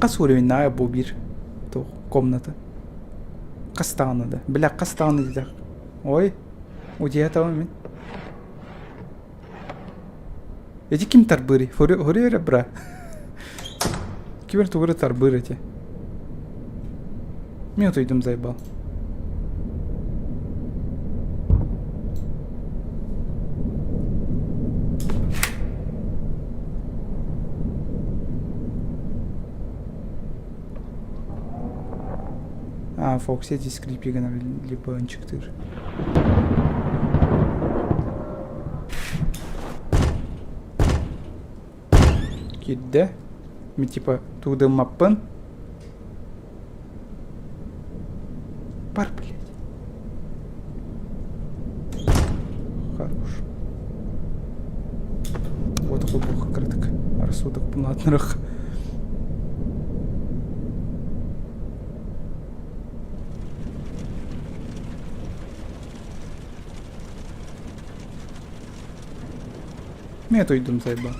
Кас уровень на бубир. То комната. Кастана да. Бля, кастана дейді. Ой, где-то он мен. Эти ким тарбыри? Хурьер бра. Кибер тугры тарбыры те. Мен туйдым заебал. А, Фокс, эти скрипигана либо анчыктыр. Кидде. Ми типа тудым маппын. Бар, блядь. Хорош. Вот глубоко крыток. Рассудок пнатнырых. Мен тойдым заебал.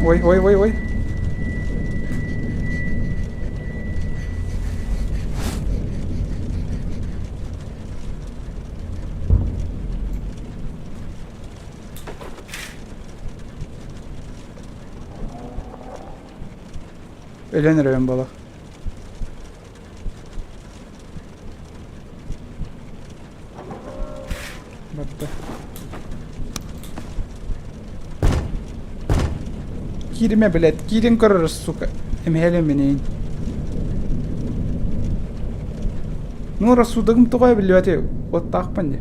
Ой. Ölen bala. Бабба. Кириме, блядь, кирин коророс, сука. Эмхелем менейин. Ну, рассудагым тугай билбете. Вот так панде.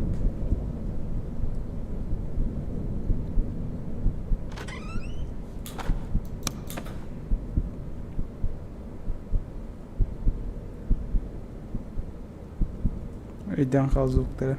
Үйден қалзуықтары.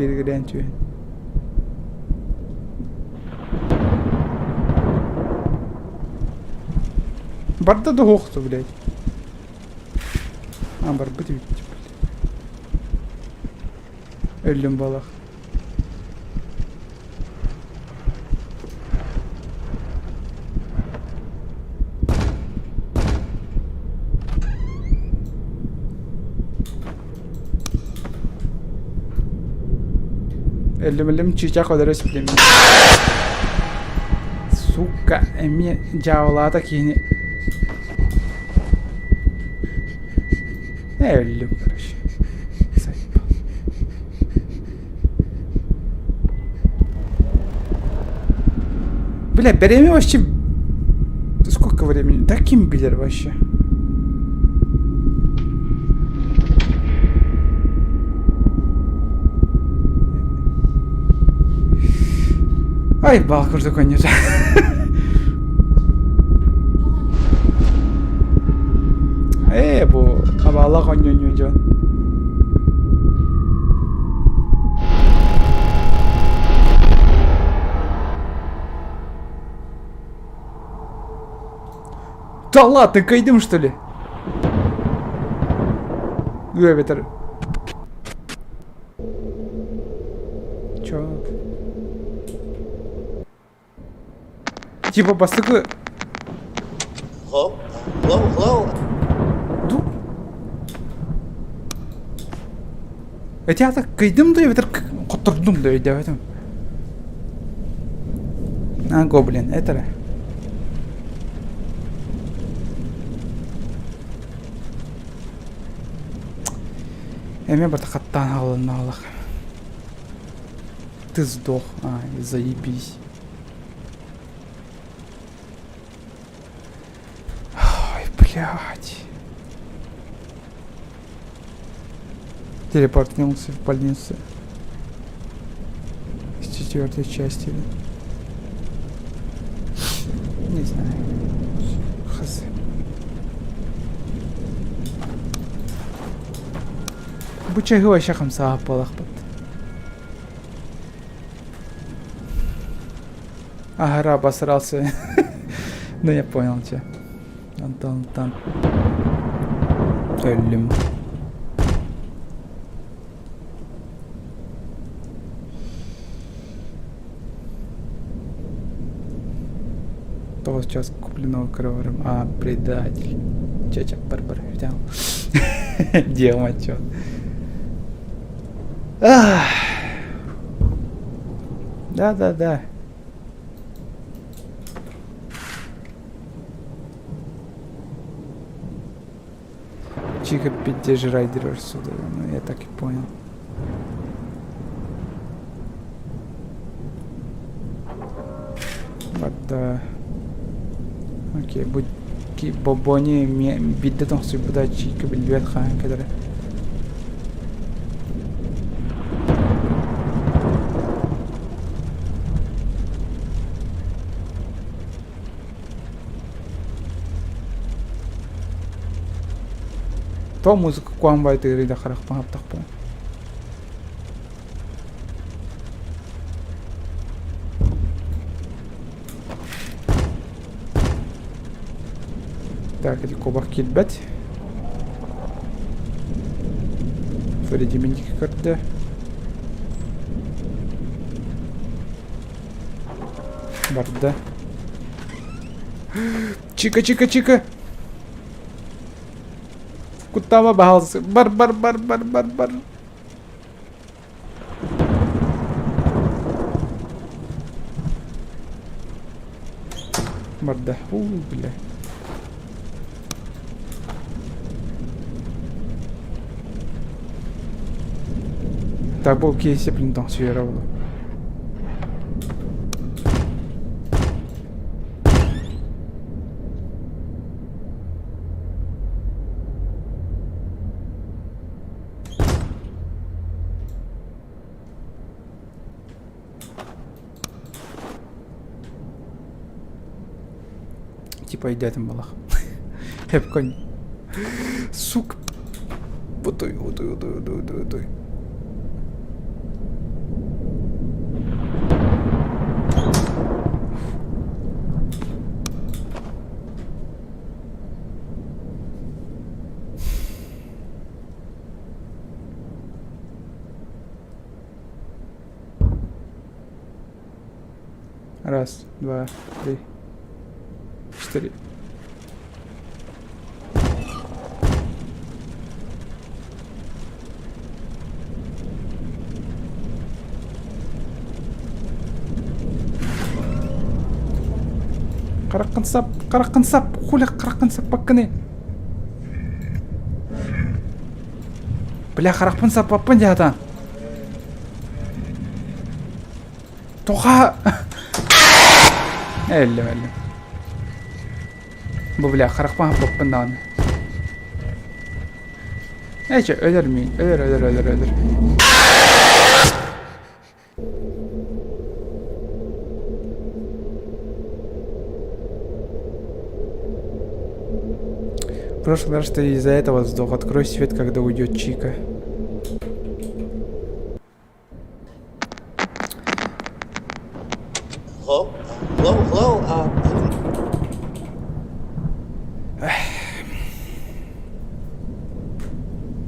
белгілен түйін. Барда да хоқты, блядь. Бар бит бит. Өлім балақ. Өлім чичақ өдіріс білемін. Сука, әме жауылада кейіне. Өлім, короче. Сайпа. Бля, время вообще... Сколько времени? Да кем билер вообще? Ай, балкур закончится. Бу, абалла коньоньон жон. Да ладно, кайдым что ли? Ветер. Чё? Типа бастыкы. Hello? Hello? Ду. Я так кайдым да ветер котурдум да өйдө этим. Гоблин, это. Эме бір қаттан алыналық. Ты сдох. Заебись. Ой, блядь. Телепортнулся в больницу. С 4-й части. Не знаю. Хз. Бучайгы вообще хамса полах бат. Ага, обосрался. Ну я понял тебя. Антон. Өлім. То сейчас купленного кроварем. Предатель. Чача барбар взял. Дема чё. Да. Чика поддержрайдер сюда, ну я так и понял. Вот да. Окей, будь бобони бидде там сюда чика билбет хан кадр. То музыка куан байты рида харах пахаптах по. Так, эти кобах килбет. Фредди миники карты. Барда. Чика. Кутава бахалсы. Бар. Барда. Бля. Так, бұл кейсе блин сүйері. Типа идетім балақ. Хеп конь. Сук. Утой. Раз, два, три, четыре. Қараққан сап, хуля қараққан сап баққаны. Бля, қарақпын сап баппын диядан. Тоға! Әлі. Бұл бля, қарақпын баппын дағаны. Әйше, өлір мейін, өлір. В прошлый раз ты из-за этого сдох. Открой свет, когда уйдет Чика. Hello? Hello?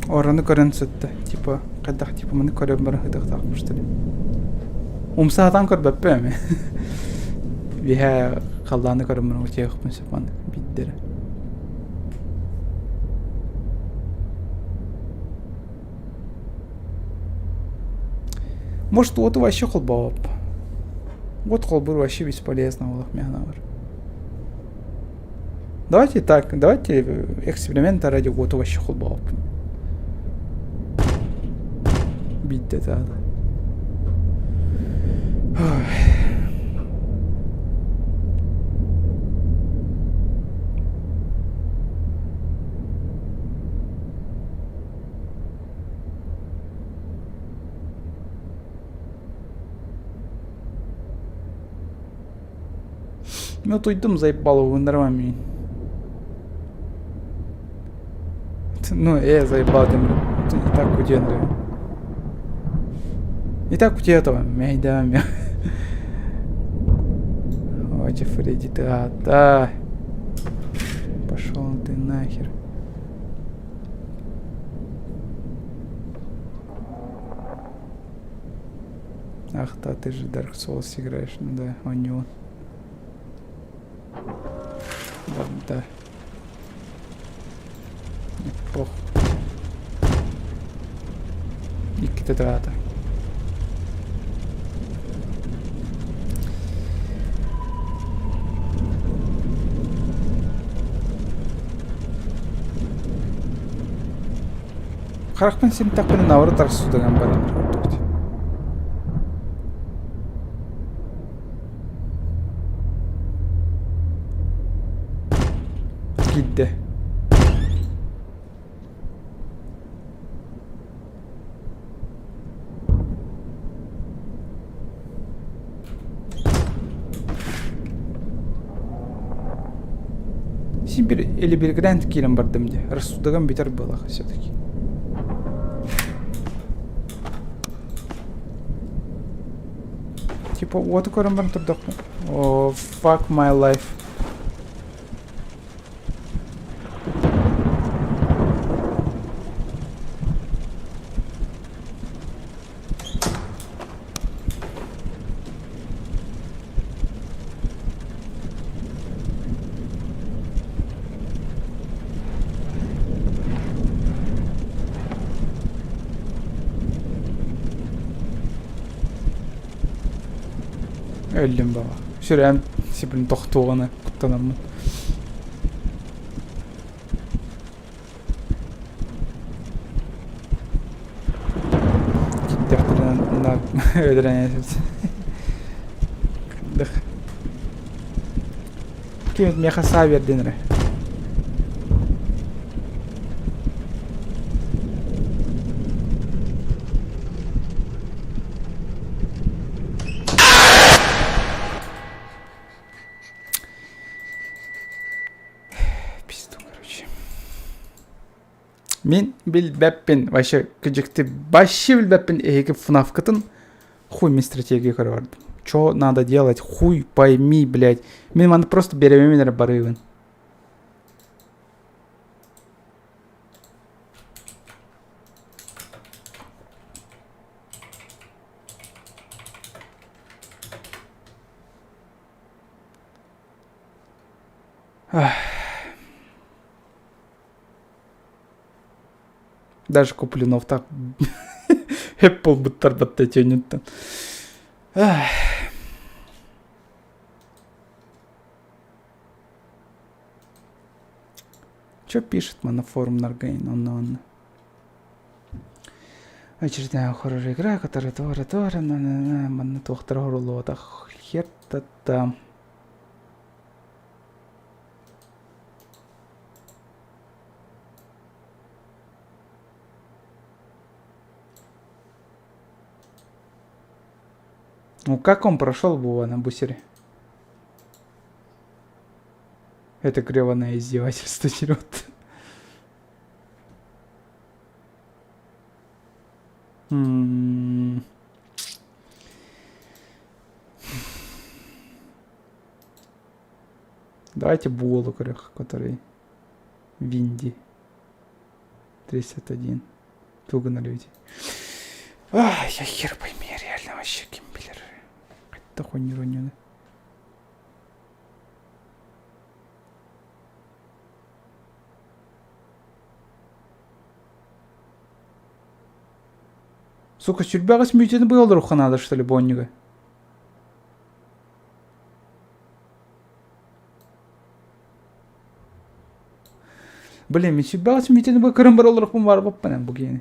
Ораны көрін сөтті. Типа, қайдақ, типа, мұны көрен барын қайдақ тақпыштыр. Умсаатан көр бәппе әме. Виһә қалланы көрен барын өте еқпін сөпан биттері. Может, вот вообще холбоп. Вот холбур вообще бесполезно, Аллах мягнавар. Давайте так, давайте эксперимента ради вот вообще холбоп. Бить это. Ну, туйдым заебало вундермами. Ну, заебал тем. И так у тебя. И так у тебя этого. Мяйдами. Ой, Фредди, да. Пошел ты нахер. Ах, да, ты же Dark Souls играешь. Ну да, он не он. Да. Пох. Ikki tetrata. Қарақпен сен тақпен навыры тарсу деген бар. Gitdi. Şimdi bir Grand Kirin bardım diye. Rasudagam biter balık все-таки. Типа, вот такой рамбан турдак. Oh, fuck my life. Öldüm baba. Şuraya siprin doktuğunu kutlanırım. Gitti hatırlanan öldüren yaşasın. Kırdık. Kim etmeye hasa verdin re. Мен билбеппин вообще кыжыкты вообще билбеппин эки фнафкатын хуй мен стратегия көрүп бардым. Чё надо делать? Хуй пойми, блядь. Мен аны просто беребемин барыбын. Даже Куплинов так hep bulbutlar battı yönütten. Что пишет на форум Наргейн? Он. Очередная хорошая игра, которая тора, на тохтар горлота. Хер-та-та. Ну как он прошел бы на бусере? Это грёваное издевательство дерёт. Давайте Буолу, который в Индии. 31. Туго на люди. Я хер пойми, реально вообще кимбилер. Такой неронёный. Сука, сүрбәгә смютен был руханада, что ли, боннига? Блин, мен сүрбәгә смютен был кырым бар олырықпын бар баппанан бұгені.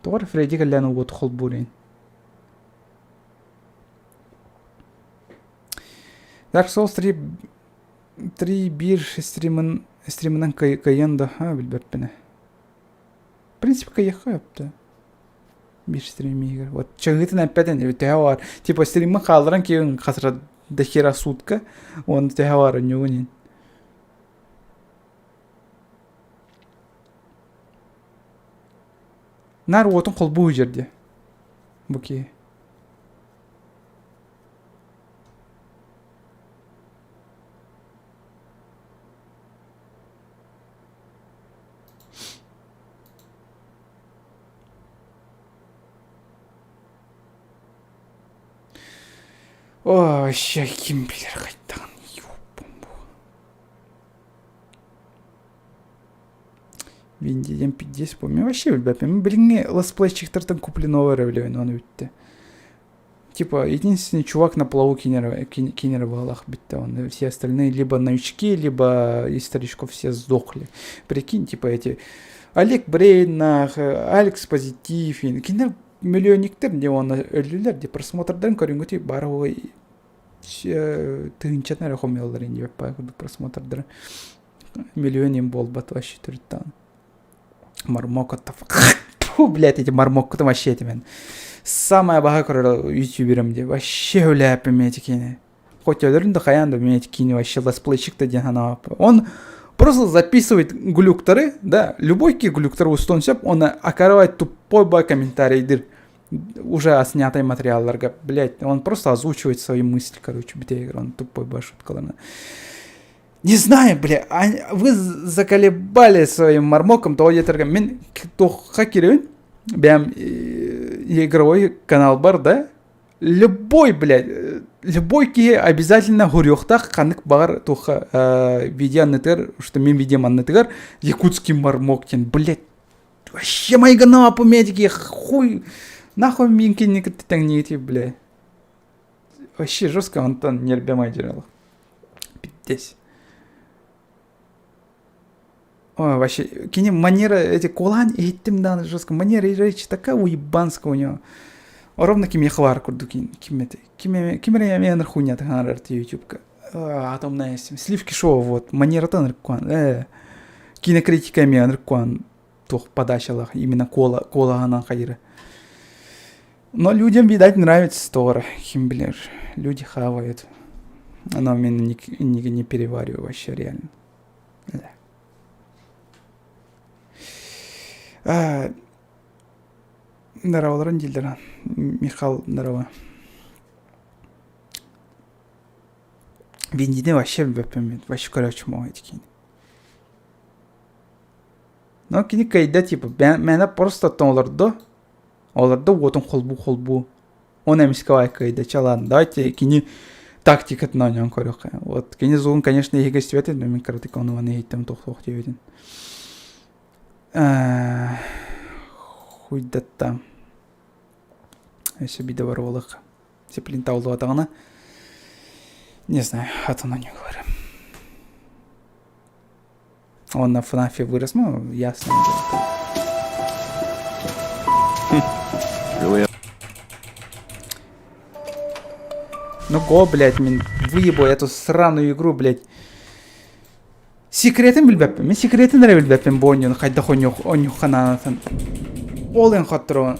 Тоғар Фредди кәлләні ұғыты қол бұрейін. Dark Souls 3 bir стримінен кайында, білбәппені. В принципе, каяққа өпті. Bir стрим игр. Вот чағытын әппәден өте var. Типа стримі қалдыран кейін қасыра дохера сутка. Он өте var өне. Нар отын қол бұл жерде. Бұке. Ой, вообще, кім білер қайттаған. Виндиден 50 помню. Вообще, ребята, мы, блин, летсплейщиктардан купленовый ревлевен, он өтті. Типа, единственный чувак на плаву кинера в Аллах битта. Он, все остальные либо новички, либо из старичков все сдохли. Прикинь, типа эти Олег Брейнах, Алекс Позитив, кинер миллионниктер, где он өлілер, де просмотрдан көрінгіте бары ой тыгынчатнар хомелдар инде баппай просмотрдар миллионем бол бат вообще түрттан. Мармокотов. Фу, блядь, эти мармокоты вообще эти мен. Самая бага көрі ютуберім де. Вообще өляпі меті кейіне. Хоть өлірінді қаянды меті кейіне вообще летсплейщик-то ден хана вапы. Он просто записывает глюкторы, да, любой глюктор устонсеп, он окарывает тупой бой комментарий, уже отснятой материалларга, блядь, он просто озвучивает свои мысли, короче, битая игра, он тупой бой шуткалана. Не знаю, бля, вы заколебали своим мармоком того етерга. Мен кто хакерин, бям игровой канал бар, да? Любой, блядь, любой ки обязательно гурёхтах канык бар туха видеонетер, что мен видеоманнетер, якутский мармоктин, блядь. Вообще мои ганава по медике, хуй. Нахуй минки не тягните, блядь. Вообще жестко Антон не любимый делал. Пиздец. Ой, вообще, кине манера эти кулань и этим да жестко манера и речь такая уебанская у него. Ровно ким я хвар курду ким я меня хуйня так на арте ютубка. А там на есть сливки шоу вот манера то наркон. Кинокритика меня наркон тох подачалах именно кола она хайра. Но людям, видать, нравится стора, химблер. Люди хавают. Она у меня не перевариваю вообще реально. Да. Здорово, Рандильдера. Михаил, здорово. Виндине вообще бепемет. Вообще, короче, могут кинь. Но кинь кайда, типа, меня просто тонлордо. Оларда отын холбу. Он эмискавай кайда чалан. Давайте кинь тактика тнаньон корюк. Вот кене зуун, конечно, еге стветен, но мен каратик оны ваны хиттем тох дебедин. Хуйдатта. Если бида воровалых. Сеплин таулу атагана. Не знаю, атына не говорю. Он на ФНАФе вырос, ну, ясно. Really? Ну го, блядь, мен выебу эту сраную игру, блядь. Секретин билбеппин. Мен секретин ре билбеппин боньон, хайда онюхананатын. Олен хаттро.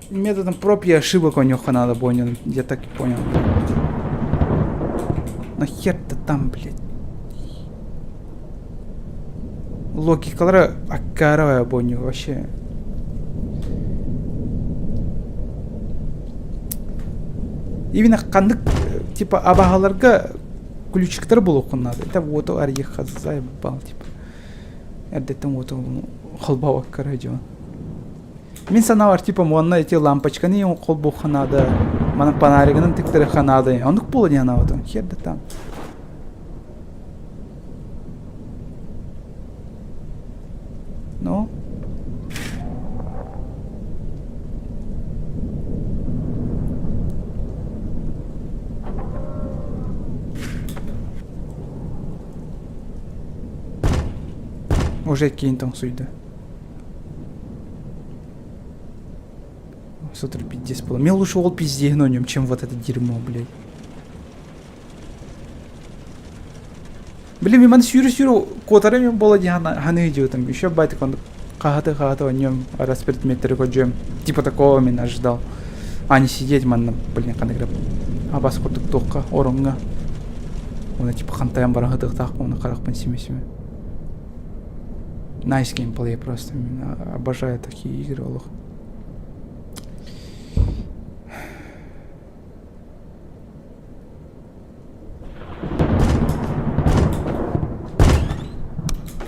Методом проб и ошибок онюханада боньон. Я так и понял. Но хер-то там, блядь. Логикалары аккаровая боню вообще. Именно кандык типа абахаларга ключиктер болу куннады. Это вот арьех хазай бал типа. Эрдеттен вот холбау аккарадио. Мен санавар типа муанна эти лампочканы он холбу ханада. Мана панаригынан тиктер ханада. Ондук болу дияна вот. Херде там. Ну? Уже кейнтон суйда. Сутр пиздец было. Мне лучше ол пизде гнонем, чем вот это дерьмо, блядь. Блин, мен сюру котарем было ханы идиот там. Еще байтик он хата о нем раз перед метром ходим. Типа такого меня ожидал. А не сидеть, man, блин, когда игра. А бас куртук тоққа орынға. Оны типа хантаям бара хатық тақ, оны қарақ пен семесіме. Nice gameplay просто. Обожаю такие игры, олух.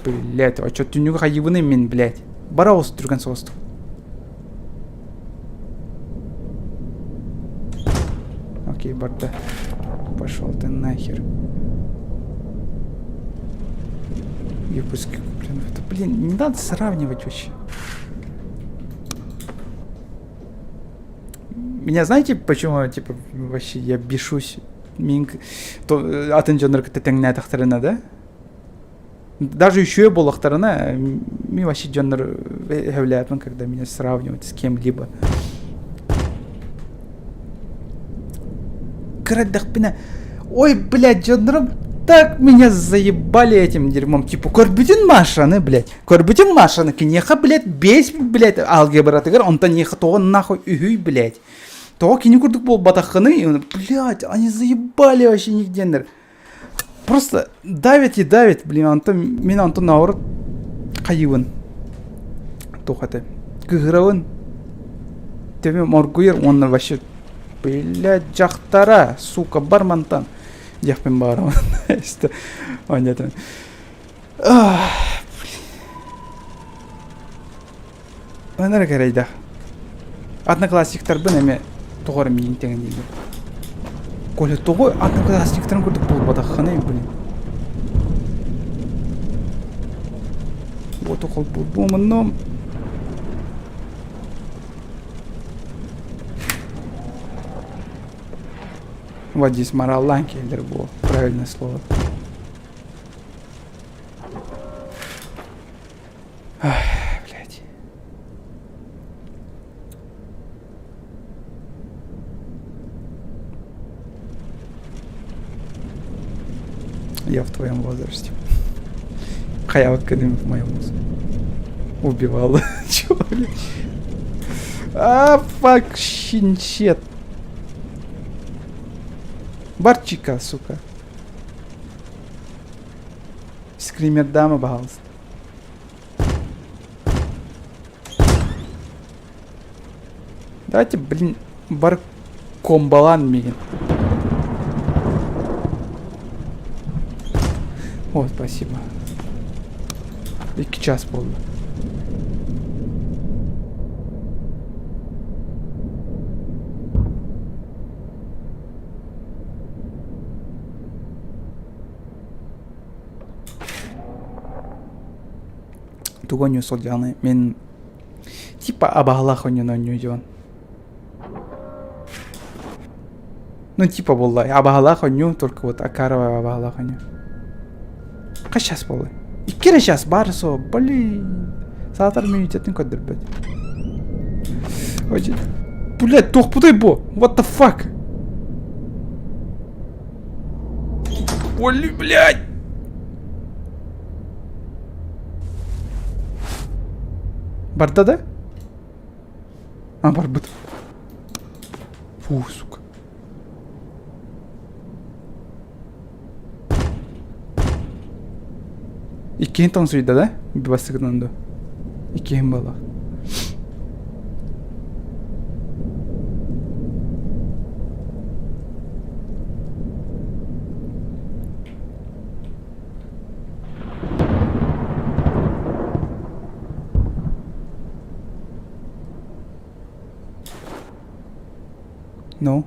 Блять, а чё тюнюга хаебаны мен, блять. Бара осы түрген соғыстық. Окей, барда. Пошел ты нахер. Выпуски куплен. Это, блин, не надо сравнивать вообще. Меня знаете, почему, типа, вообще я бешусь? Минг... Атын жондар кітетен нәтіқтіріне, да? Даже еще и болахтарана, ми вообще джоннер является, когда меня сравнивают с кем-либо. Крадахпина. Ой, блядь, джоннером так меня заебали этим дерьмом. Типа, корбютин машаны, блядь. Корбютин машаны, кинеха, блядь, бесь, блядь, алгебра тыгар, он-то неха того нахуй уй, блядь. Того кинекурдук был батаханы, блядь, они заебали вообще нигде. Просто давит и давит, блин, Антон, мен Антон ауыр қайуын. Тоқаты. Кығырауын. Тебе моргуер, он вообще, блядь, жақтара, сука, бар мантан. Яқпен барым. Он это. Онар қарайда. Одноклассниктар бұл әме тоғыры мейін теңін дейді. Коля того, одноклассниктарын көрдік бұл бадаққаны, блин. Вот оқыл бұл бұмынным. Вот здесь моралан келдер бұл. Правильное слово. Блядь. Я в твоем возрасте. Хаяв Академи в моем возрасте. Убивала. Чего, блядь? Фак, щит. Барчика, сука. Скример дама, пожалуйста. Давайте, блин, бар комбалан мигин. О, спасибо. Iki час oldu. тутугоню сол жаны. Мен типа абағалақ ойню жон. Ну типа болла. Абағалақ ойню, только вот Акарова абағалақ ойню. Қаш час болла? 2 час бар со, блин. Саатар мен үйтетін көдірбет. Ой, блядь, тоқпыдай бо. What the fuck? Ой, блядь. Барда да? А, бар бұд. Фу, сука. Иккен тон сүйді да? Бібастығынан да. Иккен бала. No.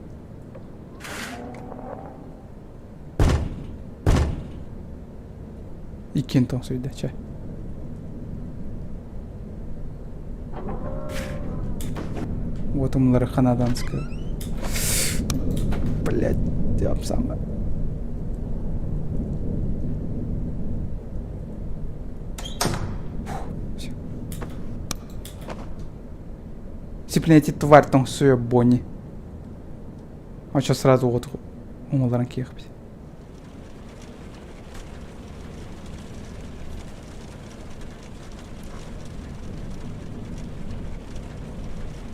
Иккен тон сүйді, чай. Вот умлары ханаданская. Блядь, дям самое. Все. Сиплен эти тварь тон суя Бонни. А что сразу вот умларын киехпиз.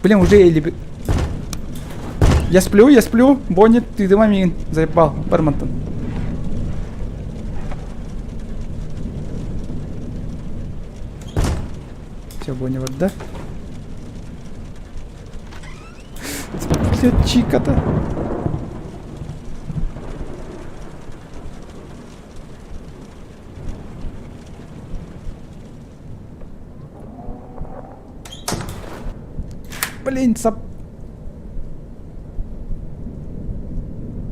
Блин, уже или... Я сплю. Бонни, ты дымамин. Заебал. Бармантон. Все, Бонни, вот, да? Блядь, чика-то. Блин, сап...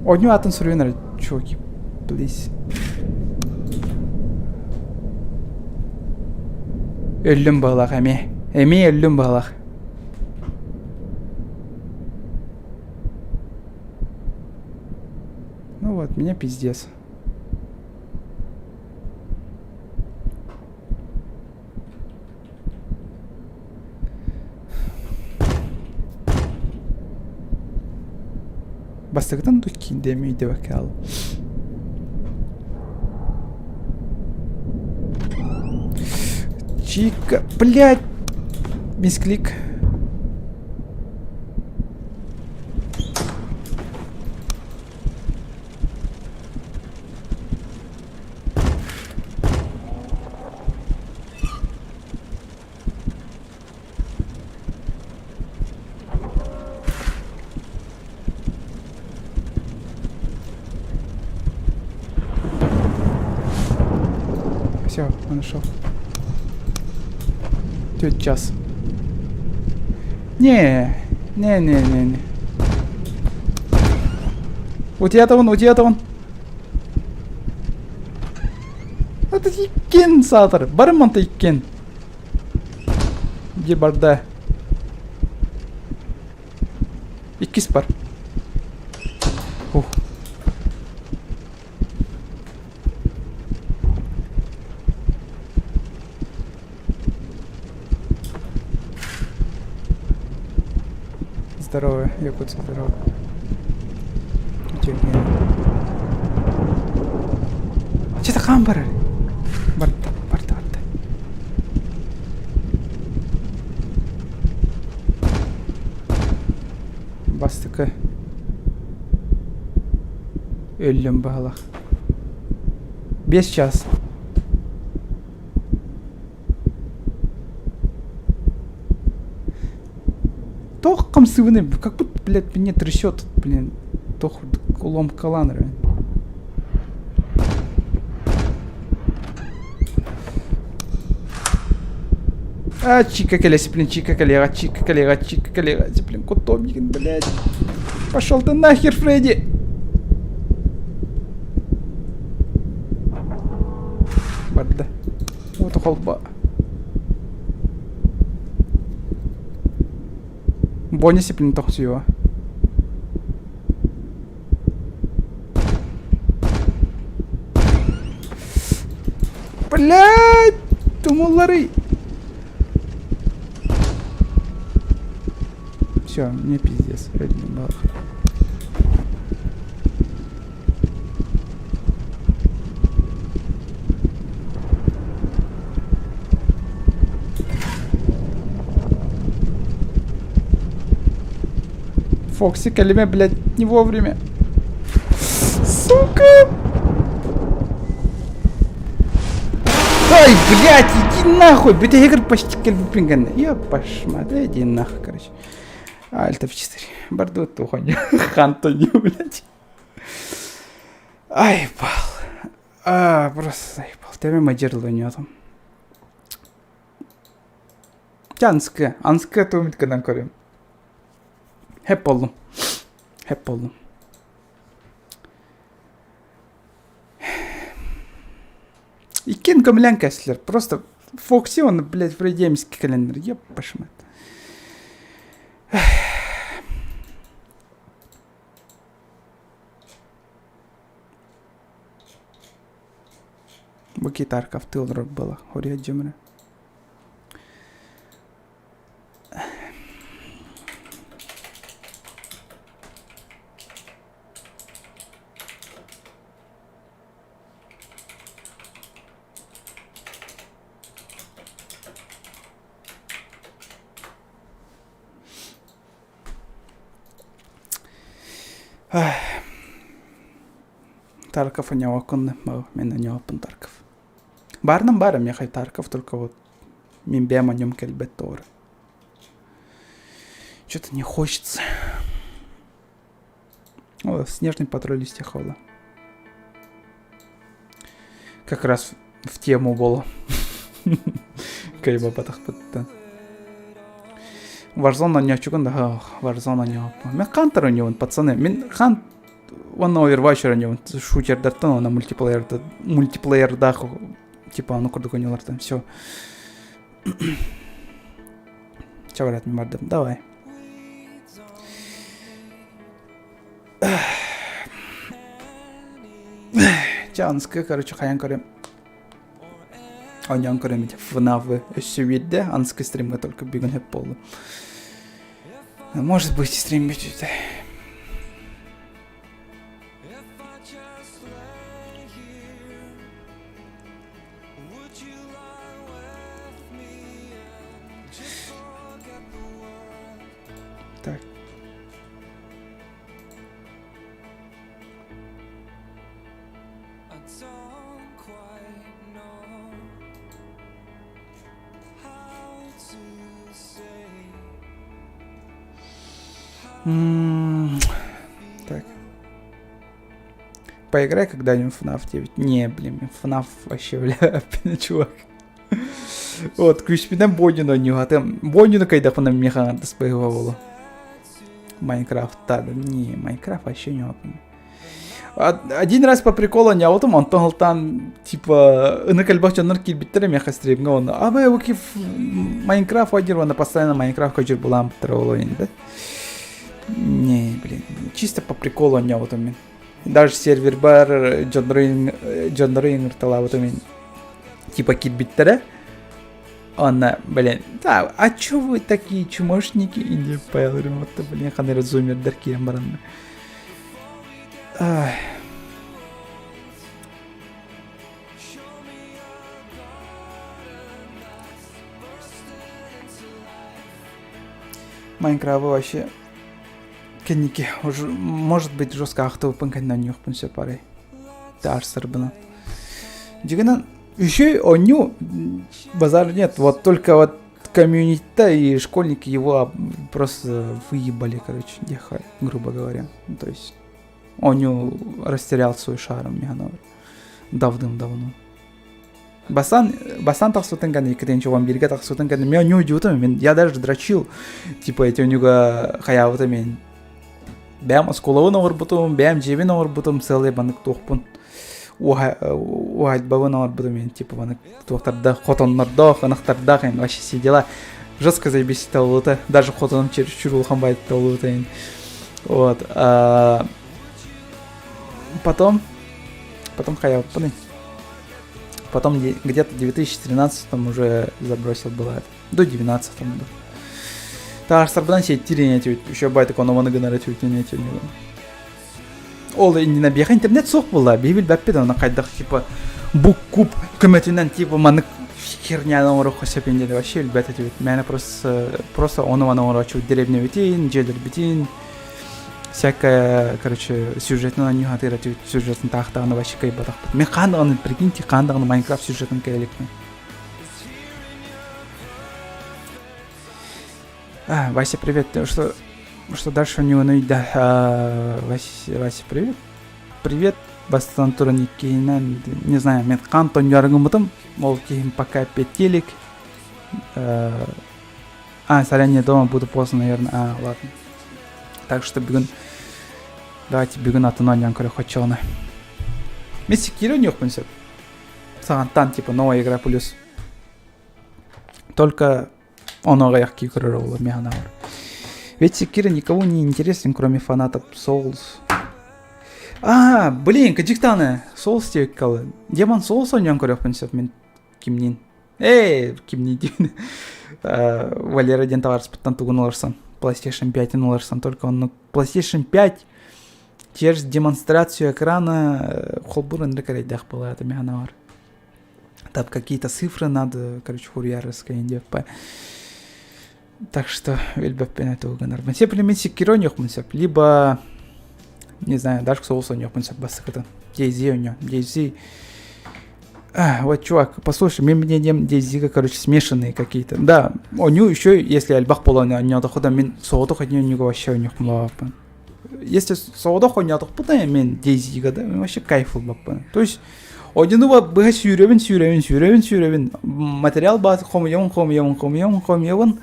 Одню атын сүренер, чуваки. Плиз. Өлім бағлақ, әме. Әме өлім бағлақ. Ну вот, меня пиздец. Бастықтан дұккен демейді бәкәл. Чика, блядь, мисклик. Все, он ушел. Тёть час. Не. У тебя-то он. Это иккен сатыр. Барман-то иккен. Где барда? Иккис бар. Ух. Здорово, Якутск, здорово. Че-то хамбар. Барта. Бастыкы. Өлім бағлақ. 5 час. Тох камсывный, как будто, блядь, меня трясет, блин. Тох кулом каланра. А, чика колеси, блин, чика коллега, блин, кутомик, блядь. Пошел ты нахер, Фредди. Барда. Вот холба. Боня сиплин тохсуева. Блядь! Тумулары! Все, мне пиздец. Фокси, калиме, блядь, не вовремя. Сука! Ой, блядь, иди нахуй! Бите игр почти кальбипинган. Я пошма, да иди нахуй, короче. Альт F4. Барду тухань. Хантоню, блядь. Ай, бал. Просто заебал. Тебе мадерло нету. Анскы тумит кадан көрем. Hep oldum. Hep oldum. И кен гамлян кэслер. Просто Фокси, он, блядь, в редемский календарь. Я пошмат. Bu gitarka в тыл рок было. Хория джемре. Тарков у него конны, мен на него пон Тарков. Барным баром я хай Тарков, только вот мимбем о нем кельбет тор. Что-то не хочется. О, снежный патруль из Техола. Как раз в тему было. Кайба патахпатта. Warzone на него чугунда, Warzone на него. Мен хантер у него, пацаны. Мен хант он Overwatch у него шутердартан, на мультиплеерда, типа оно курдук у него там все. Че говорят, мардам, давай. Чанска, короче, хаян корем. Он корем эти фнавы виде, анский стрим только бегун хэп полу. Может быть, стрим будет. Так. Так. Поиграй когда-нибудь в FNAF 9. Не, блин, FNAF вообще, бля, чувак. Вот, ключпидем Бонину него, а там Бонину кайда по нам меха споевало. Майнкрафт, да, не, Майнкрафт вообще не опыт. Один раз по приколу не аутом, он там, типа, на кальбах норки биттер меха стрим, но он, а вы его киф Майнкрафт один, он постоянно Майнкрафт хочет булам троллоин, да? Не, блин, чисто по приколу не аутом. Даже сервер бар Джон Рейнгер тала аутом. Типа кит биттера. Она, блин, да, а чё вы такие чумошники? И не понял, вот, блин, ханы разумер дарки амбараны. Майнкрафт вообще кенники уже может быть жестко ахтов пынкать на них все парой. Да, сырбана. Дигана еще у него базар нет, вот только вот комьюнити и школьники его просто выебали, короче, дехай, грубо говоря. То есть он него растерял свой шарм, давным-давно. Басан так сутенган, и когда ничего вам берега так сутенган, меня не удивит, я даже дрочил, типа эти у него хаявы бәм сколовын орбутум, бәм жебен орбутум, целый банык тохпун. Угать бавын орбутум, типа банык тохтарда, хотоннарда, ханахтарда, вообще все дела. жестко заебись талута. Даже хотоном чересчур улхамбайт талута. Вот. Потом хаял, потом где-то в 2013 уже забросил было это. До 19 да. Так, сарбадан сей тиренет еще байты кономаны генерать утенет. Ол инди бияха интернет соқ была, бейбіл бәппеді оны қайдақ типа бук куб көметінен типа маны херняны оңыры қосепен деді вообще үлбәт етіп. Мәні просто оны оңыры деревне бітейін, жерлер бітейін. Всякая, короче, сюжетный не хатыра, сюжетный тахтаны вообще кайбатах. Мен қандағыны, прикиньте, қандағыны Майнкрафт сюжетный кайликны. Вася, привет. Что дальше у него да? Вася, привет. Привет. Бастан Тураникейнен, не знаю, мен қантон яргымытым, ол кейін пока петелик. Сорян, не дома, буду поздно, наверное. Ладно. Так что давайте бүгін атын ян көрі хочелны. Мен секиру не оқпынсып. Сағантан, типа, новая игра плюс. Только он оғаяқ кей көрі олы меғана бар. Ведь секира никого не интересен, кроме фанатов Souls. Блин, каджиктаны. Souls тек калы. Демон Souls ян көрі оқпынсып мен кимнин. Кимнин дейін. Валера ден таварыспыттан туғын оларсан. PlayStation 5 оларсан. Только он PlayStation 5 через демонстрацию экрана холбурын рекордах была это меганавар. Там какие-то цифры надо, короче, хурьярская индепа. Так что вельбепен это угонар. Все племенцы кироньох мансеп, либо не знаю, Dark Souls у него мансеп баската. DayZ у него, DayZ. Вот, чувак, послушай, мне DayZ, короче, смешанные какие-то. Да, у него еще, если альбах полон, у него дохода, мен соотох от него вообще у них млапан. Если соотох у него дохода, мен DayZ, да, вообще кайфул бапан. То есть, один уба быга сюревен, материал базы хом-еван.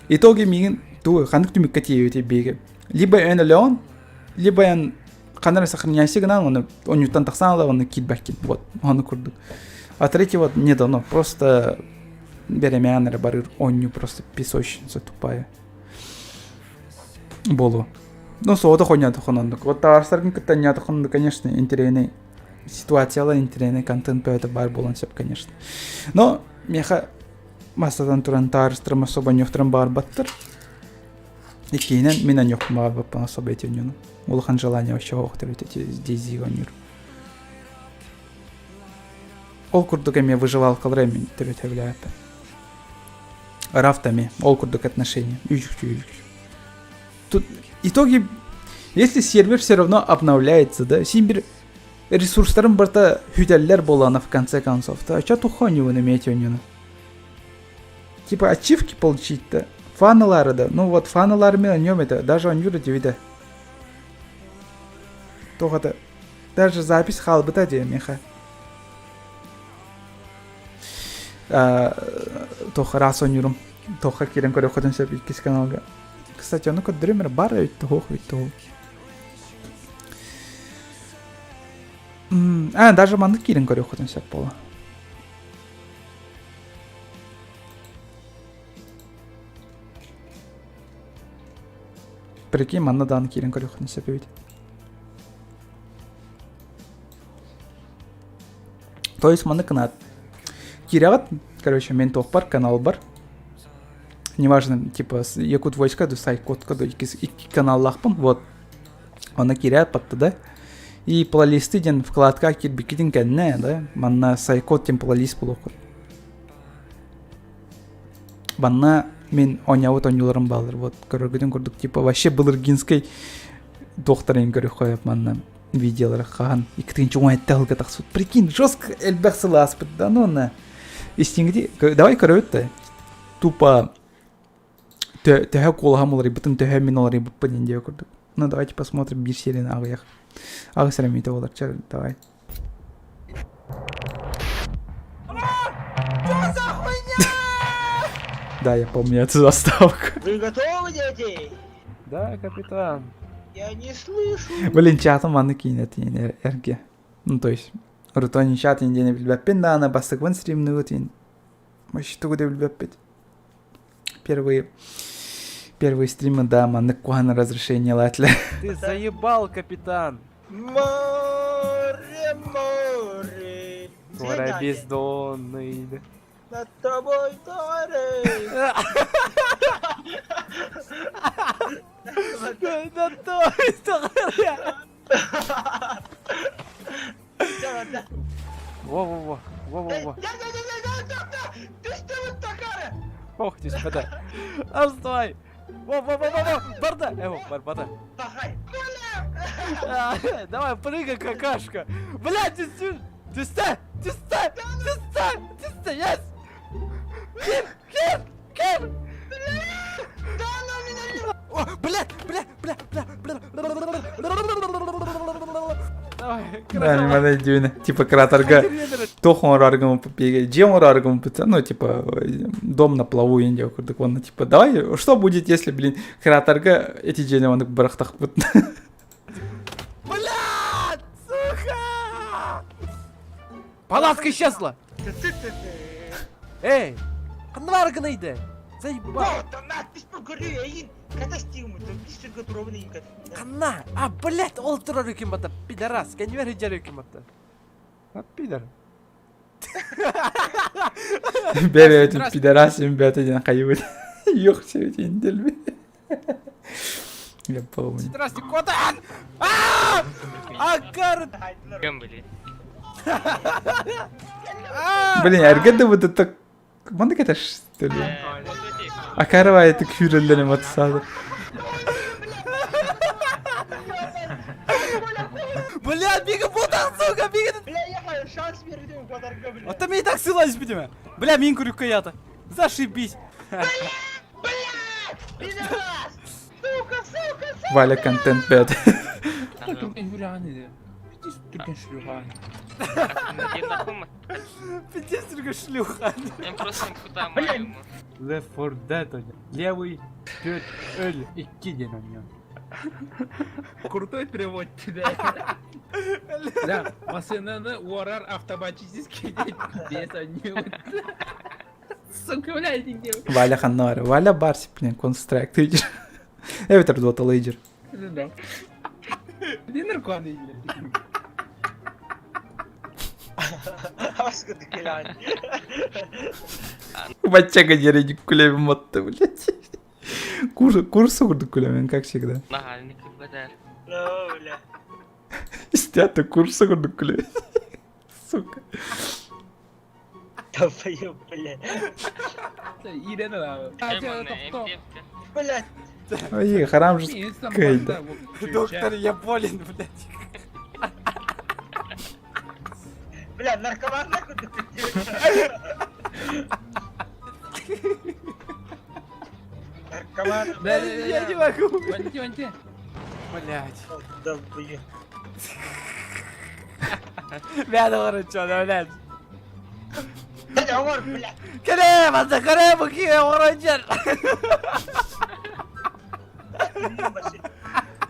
Итоге мигин ту хандык тумик катиеве тебе. Либо он, либо он канал сохраняйся гнал, он ньютон таксанала, он кидбэкин. Вот, он курдук. А третий вот не дано, просто беремянер барыр, он просто песочница тупая. Болу. Ну, сода хонята хонандык. Вот товарсаргин катанята хонанды, конечно, интересный. Ситуация, интересный контент по это бар болансеп, конечно. Но меха Масадан турантар стрим особо не в трамбар баттер. И кейнен меня не хмава по особо эти нюну. Улхан желание вообще охтерить эти здесь зигонир. Олкурдуками выживал калреми терять является. Рафтами олкурдук отношения. Тут итоги, если сервер все равно обновляется, да, симбир ресурстарым барта хютеллер болана в конце концов. А чё тухоню вы намете нюну? Типа ачивки получить-то. Фанылары да. Ну вот фанылары мен нем это. Даже он юрите вида. Тоха-то. Даже запись халбыта де меха. Тоха раз он юрум. Тоха кирен корё ходим себе кис каналга. Кстати, а ну-ка дремер бара ведь того. Даже манды кирен корё ходим себе пола. Прикинь, манна дан кирен корюхны сепевить. То есть манна канат. Кирят, короче, ментов бар, канал бар. Неважно, типа, якут войска, до сайт код, когда канал лахпан, вот. Он кирят под туда. И плейлисты ден вкладка кирбикидин кенне, да. Манна сайт код тем плейлист плохо. Манна мен оняут онюларым балыр. Вот, көргөдөн көрдүк, типа, вообще былыргинской докторын көрүп коюп манна видеолар хан. Икинчи оңайтталга таксут. Прикинь, жестко элбахсыла аспыт, да, ну на. Истингди, давай көрөт да. Тупо төһө колхамылар, бүтүн төһө миналар буппен деп көрдүк. Ну давайте посмотрим бир серияны агыяк. Агы сарамите болар, чар, давай. Да, я помню эту заставку. Вы готовы, дети? Да, капитан. Я не слышу. Блин, чатом ванны кинет, эрге. Ну, то есть, рутони чат инде не билбеппен да, ана бастык ван стримны утин. Вообще тугу да билбеппет. Первые стримы, да, маннык кухан разрешение латля. Ты заебал, капитан. Море, море. Твора бездонный. Над тобой горе. Да то, что Во-во-во, во-во-во. Ты что вот такая? Ох ты, спада. Отстой. Во-во-во-во, барда. Барбада. Тахай. Давай, прыгай, какашка. Блядь, ты стой, yes! Кир! О, блядь! Давай, Да, не надо дюйна. Типа кратерга. Тохон раргам побегай, джем раргам ну типа дом на плаву индия, так он типа давай, что будет, если, блин, кратерга эти джены он в барахтах будет. Блядь, сука! Палатка исчезла! Эй, канварга найди! Заебал! Вот она, ты что горей, катастиму, то пишет готовненько. Канна! А, блядь, ол тұрар екен бата, пидорас, кәнвер хиджар екен бата. А, пидор. Бері өтіп пидорасым бәті ден қайып Yok sevdiğin değil mi? Yapalım. Здрасте, Котан! Ааа! Акар! Кем были? Блин, әргеді бұды так... Маңды кеташ, что ли? Акарова это кюрелдерім атысады. Бля, бига ботан, сука, бига! Бля, я шанс вердем подарка, бля. Вот мен и так сылайыз бітіме. Бля, мен күрікке ята. Зашибись. Пидорас! Сука! Валя контент бет. Один знакомый. Пиздец, только шлюха. Я просто никуда мою. Left 4 Dead oynuyor. Левый, вперед, ölü. 2 день oynuyor. Крутой перевод тебя. Да, машинаны ворар автоматически без одних. Сука, блядь, иди. Валя Ханнора. Валя Барси, блин, Construct Leader. Evet, Dota Leader. Да. Где наркоты? Аскады келань. Бачага деревни кулевым мотты, блядь. Курс урду кулевым, как всегда. Нагальник БДР. Ну, бля. Стята курс урду кулевым. Сука. Долбоёб, бля. Ирена, да. МТФ. Блядь. Ой, харам же кайда. Доктор, я болен, блядь. Бля, наркоман нахуй ты наркоман. Я не могу. Ванти. Блядь. Долбоёб. Меня выручил, блядь. Дядя Омар, бля. Крем, это крем, какие уродер.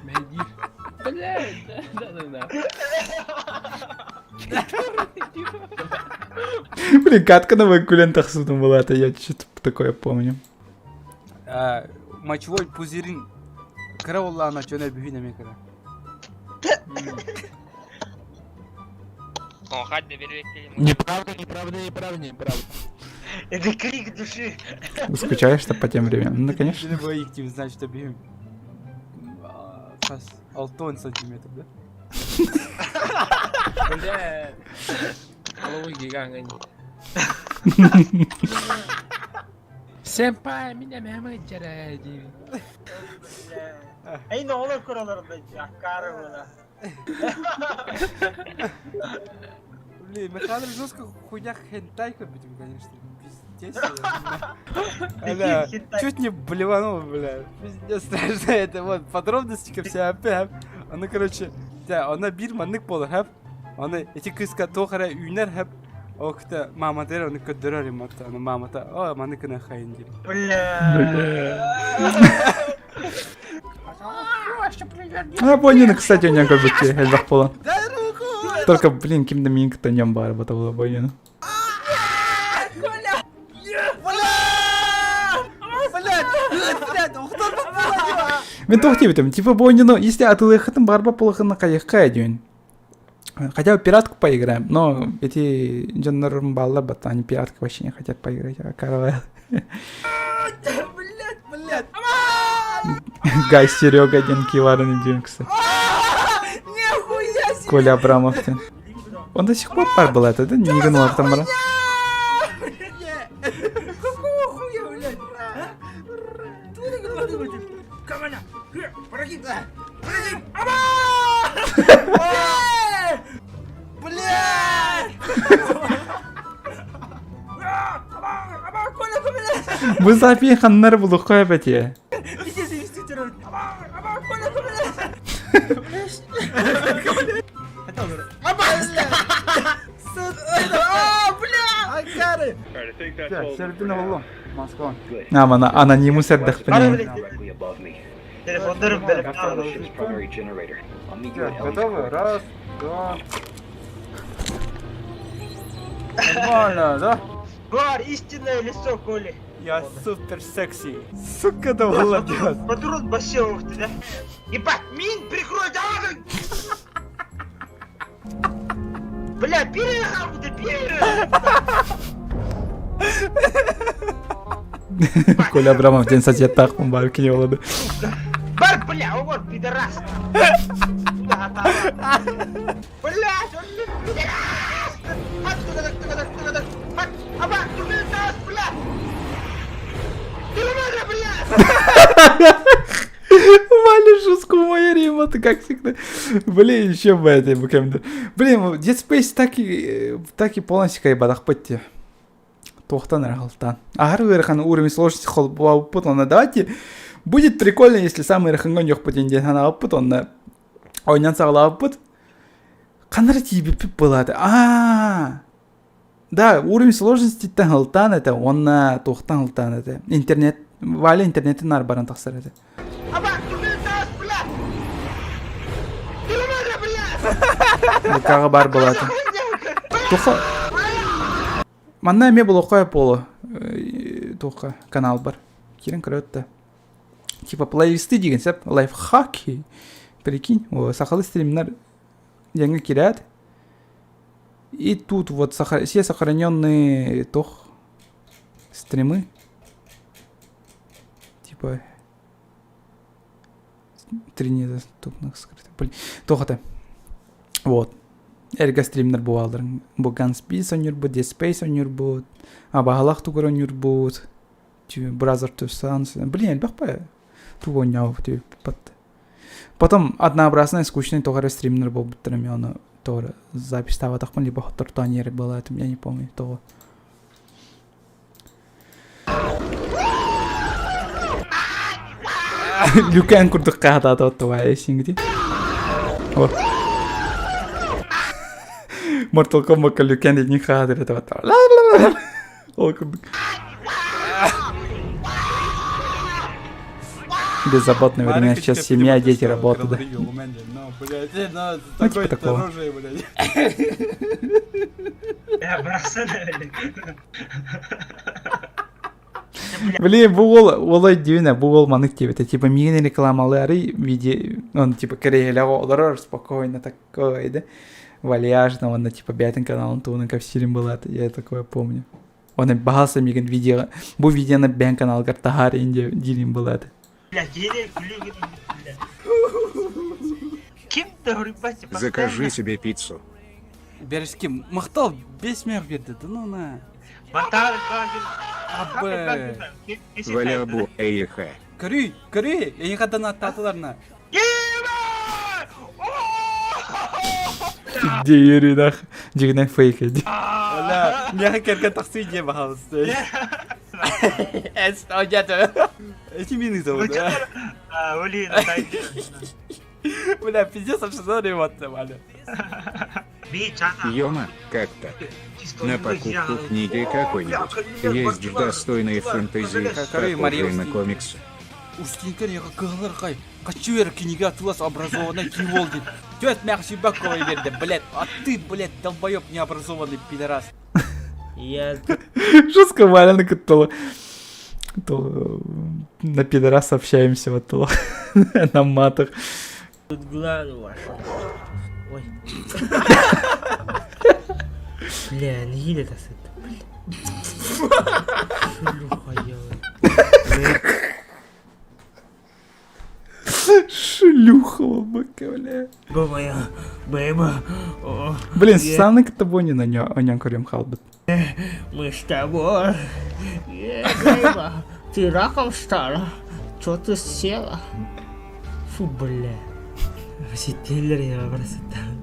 Медиш. Блядь, да. Блин, катка на вакулентах судом была, это я что-то такое помню. Мочевой пузырин. Краула она что не бивина мекара. О, хать на берег. Неправда. Это крик души. Скучаешь-то по тем временам? Ну, конечно. Если бы их тем знать, что бивим. Сейчас 6 сантиметров, да? Блядь. Головой гигант. Сэмпай, меня мама теряет. Ey ne olur kurallarda yakar bana. Блин, мы кадры жестко хуйня хентай будем, конечно. Пиздец. Бля, чуть не блеванул, бля. Пиздец страшно это. Вот, подробности ко все опять. Она, короче, да, она бир маннык болар, хэп. Она эти кыска тохара үйнер, хэп. Окта мама дер, она көддөрөр иматта. Она мамата, о, маннык на хайын дир. Бля. А, Бонина, кстати, у него как бы эльвах пола. Дай руку! Только, блин, ким да минг то нем бар, батала Бонина. Мен тоқ дейбітім, типа бойнено, если атылықытын барба полықына қайыққа әдейін. Хотя бы пиратку поиграем, но эти жанрым баллар бат, они пиратку вообще не хотят поиграть, а каравай. Блядь. Гай Серега один киварын идем, кстати. Нихуя себе! Коля Абрамов. Он до сих пор пар был это, да? Не гнул там, брат. Какого хуя, блядь? Камана! Прогиб! Прогиб! Блядь! Коля, блядь! Вы запиханнар был ухай бәте. Иди завести террор! Коля, блядь! Серпин oğlum. Moskova. Aman anonimus erdek beni. Telefonlarım benim. Готовы? Раз, два. Нормально, да? Гар, истинное лицо, Коли. Я супер секси. Сука, да молодец. Патрон бассейн, ты, да? Ебать, мин, прикрой, давай! Бля, переехал, ты Коля Абрамов день сосед mübarek yolladı. Бар, бля, вот, пидорас! Блядь, он тут пидорас! Откуда, Аба, ты пидорас, блядь! Ты надо, блядь! Валя жестко моя рима, ты как всегда. Блин, еще бы это букемда. Блин, Dead Space так и полностью кайбадах пойти. Тохтан рахалтан. Агар верхан уровень сложности холбуа путона. Давайте. Будет прикольно, если самый рахангонёх потенден хана путона. Ойнян сагла пут. Канар тебе была это. Да, уровень сложности тахалтан это он на тохтан халтан это. Интернет. Валя интернет нар баран тахсар это. Аба, ты пидорас, блядь! Ты надо, блядь! Кага бар была это. Тоха. Манна ме было кое поло. Тоха канал бар. Кирен крётта. Типа плейлисты деген сеп лайфхаки. Прикинь, сахалы стримнар деньги кирят. И тут вот все сохраненные тох стримы. Типа 3 недоступных скрытых. Блин, тоха-то. Вот. Эрга стримнер бувалдыр. Бу Ганспис онюр бу, Dead Space онюр бу. Абагалах тугар онюр бу. Brother to Sons. Блин, элбақпа. Туго няу, потом однообразный, скучный тоғар стримнер был бітірім. Оны тоғар запись таватақпын, либо хоттортанер было, это я не помню того. Люкан курдық қағатады отты вай есіңгіде. Вот. Mortal Kombat Люкан едін қағатыр это вот. Ол курдық. Беззаботное время, сейчас семья, дети, работа, да. Ну, типа такого. Блин, олай дивина, бұл манык тебе. Это типа мини рекламалары, видео, он типа кореяля олар спокойно такой, да. Вальяжно, он на типа бятин каналын туының кавсирин была, я такое помню. Он бағалса меген видео, бұл видеоны бән каналгар тағар инде дилин была. Закажи себе пиццу. Бережки, мақтал 5 мер берді, да ну на. Абы. Валябу эйха. Көрі, ені қадан аттатыларына. Дейері нах, жігінен фейк еді. Оля, меға керген тақсы үйде бағалысты. Эсто деді. Эти мины зовут, да? Блин, Бля, пиздец, обшизал ремонтом, Аля. Ёма, как-то. На покупку книги какой-нибудь. Есть достойные фэнтези, похожие на комиксы. Устинкер, я как галар кай. Хочу я книга атылас образованный кивол дейді. Төт мәқші бақовай берді, блядь. А ты, блядь, долбоёб необразованный пидорас. Жестко валяно кыттылы. То на пидорас общаемся вот то на матах. Тут глазу вашу. Ой. Бля, не еле-то с это. Шлюха делает. Шлюха, бака, бля. Моя бэйба. О, Блин, странно, как тобой не на нем курим халбит. мы с тобой. Бэйба, ты раком стала? Чё ты села? Фу, бля. Вообще теллер я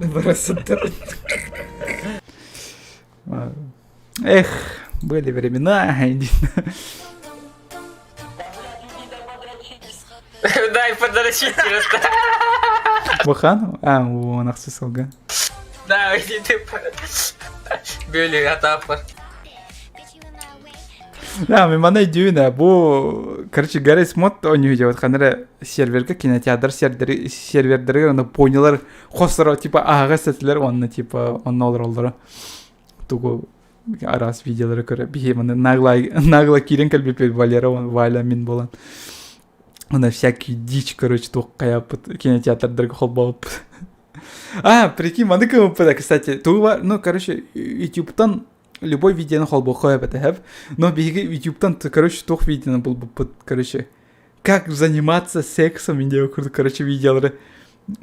бросил. Эх, были времена. Дай подрочить просто. Бахан? А, у нахсы салга. Да, иди ты. Бюли атапа. Да, мен мана дүйүнө бу, короче, Гаррис мод ойной деп атканда серверге кинотеатр сервердерге аны понярлар хосро типа ага сетлер онны типа онны олор тугу арас видеолары көрө бихеманы нагла кирен калбепе Валера Валя мен болан. Она всякий дичь, короче, тук каяпыт кинотеатрдерге холбоп. А, прикинь, маны кем кстати, туга, ну, короче, ютубтан любой видео на холбо хоя бетехев, но биги ютубтан, короче, тух видео был бы, короче, как заниматься сексом, индео, короче, видео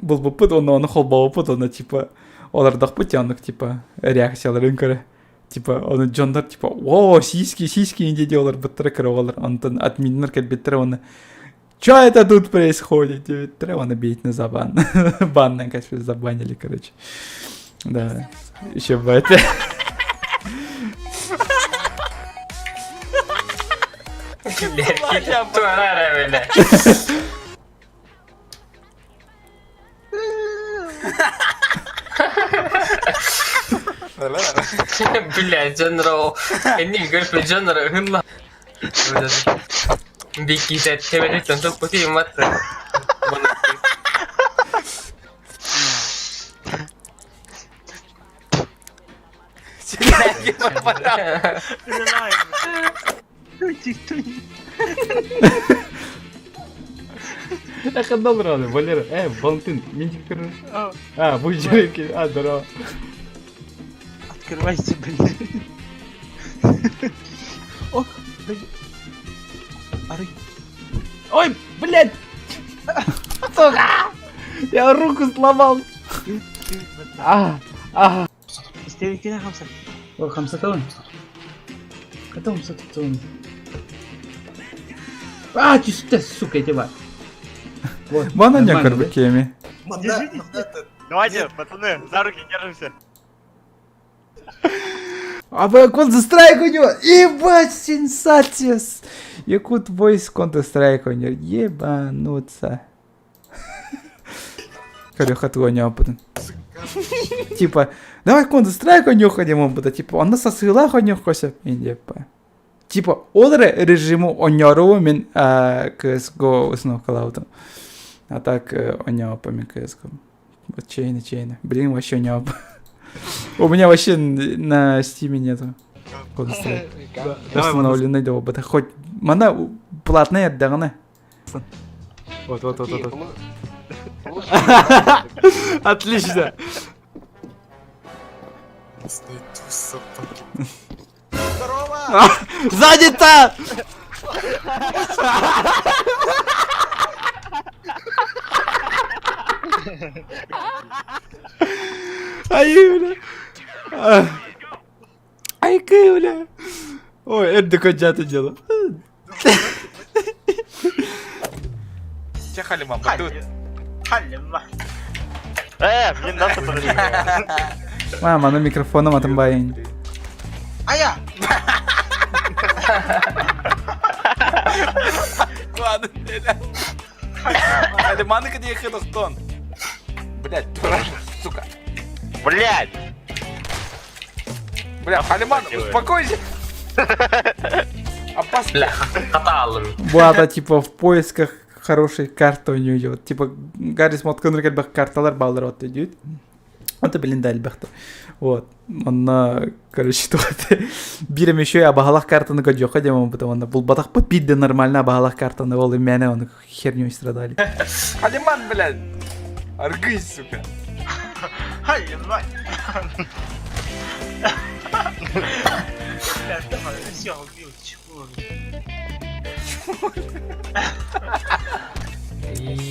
был бы пут, он на холбо пут, он типа, олардах путянок, типа, реакцияларын көрө. Типа, он джондар, типа, о, сиськи, инде делар, баттыры олар, он админнер кальбеттер, он чё это тут происходит? Треба набить на забан. Банное, конечно, забанили, короче. Да. Еще в это. Блядь, Дженро. Энни гөрпе Дженро хынла. Бики сет тебелет тонток пути матта. Эх, добро, Валера. Валентин, ментик короче. А, будь жирки. А, здорово. Открывайся, блин. Ох, блин. Ары. Ой, блядь! Сука! Я руку сломал. Истерик кина хамса. О, хамсатон. Катом сатон. А, ты, сука, эти вот. Вон они корбакеми. Давайте, пацаны, за руки держимся. А вы Counter-Strike у него? Ебать, сенсация! Якут Voice Counter-Strike у него. Ебануться. Корёха твой не опытен. Типа, давай Counter-Strike у него ходим опыта. Типа, он нас осылах у него хося. Индепа. Типа, олре режиму онёрову мен CSGO уснув калаутом. А так онёпа мен CSGO. Вот чейна. Блин, вообще онёпа. У меня вообще на стиме нету. Установленный до опыта. Хоть мана платная отдана. Вот. Отлично. Здорово! Сзади-то! Ай, бля. Ой, это до конца ты дело. Че халима, батут. Халима. Мне надо подожди. Мама, на микрофоном атамбаин. Ая! Ладно, Халиманы где их хедохтон. Блять, сука. Блять, Халиман, успокойся. Опасно. Влада, типа, в поисках хорошей карты у него идет. Типа, Гаррис мод карталар балдыр вот идет. Это, блин, да, альбахта. Вот. Она, короче, бирем еще я багалах картаны гаджоха, дем, потому что был батах попить нормально, багалах картаны, ол и меня, он херню страдали. Халиман, блядь! Аргыз, сука! Ай, ебать. Бля, давай, все, убил, чего?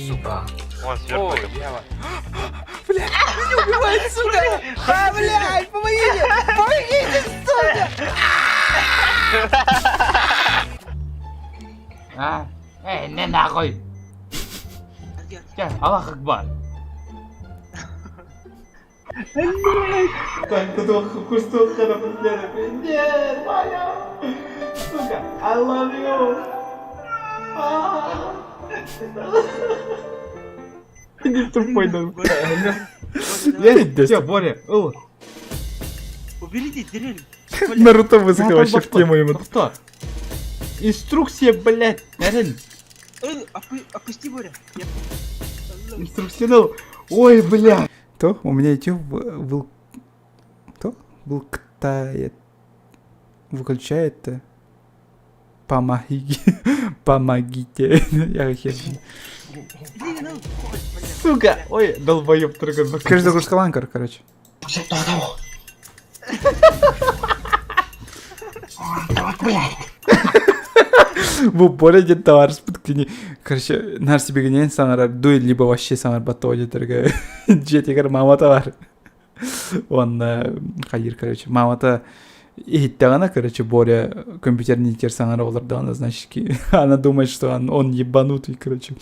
Сука. Он сверху. Блядь, меня убивает, сука! А, блядь, помогите! Помогите, сука! Не нахуй! Аллах Акбар! Так, тут кусток харапетляна. Нет, моя! Сука, I love you! Не тупой, да. Все, Боря, Уберите дрель. Наруто высоко вообще в тему ему. Кто? Инструкция, блядь, Эрин. Опусти, Боря. Инструкция, ну. Ой, блядь. То, у меня YouTube вылктает, выключает, помогите, я хер. Сука, ой, долбоёб троган. Каждый русскаланкар, короче. В упоре где товар спуткни. Короче, наш себе гонен санар дует, либо вообще санар батоди, дорогая. Джетикар мама товар. Он хайир, короче, мама-то иттагана, короче, Боря компьютерный тер санар оларда, она, значит, она думает, что он ебанутый, короче.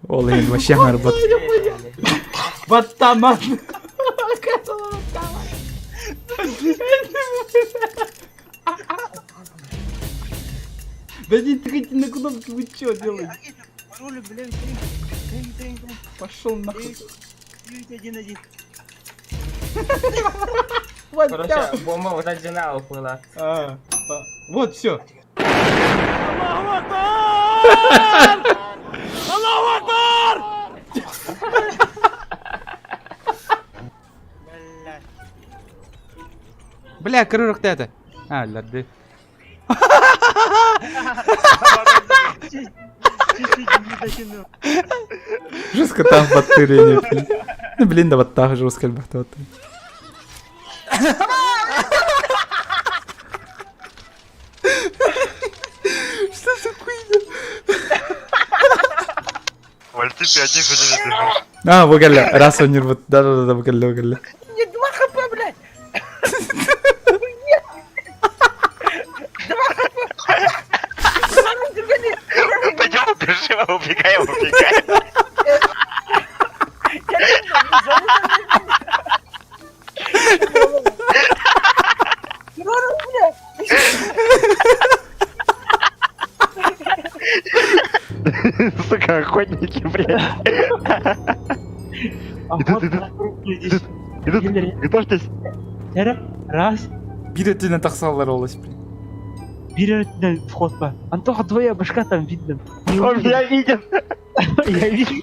Олен вообще марбат. Батаман. Да не тыкайте на кнопки, вы чё делаете? Пароли, блядь, Пошел нахуй. 9-1-1. Короче, бомба вот одна уплыла. Вот все. Бля, крырок это. А, лады. Жестко там батарея. Ну, блин, да вот так жестко батарея. Что за хуйня? Вальты 5-1 хотели держать. А, выголя, раз он не рвут. Да-да-да, выголя. Нет, 2 хп, блядь! Пойдем, убежим, убегаем. Сука, охотники, блядь. Идут, готовьтесь. Раз. Биретина тахсалар олась, блин. Биретина вход по. Антоха, твоя башка там видно. Он меня видит. Я вижу.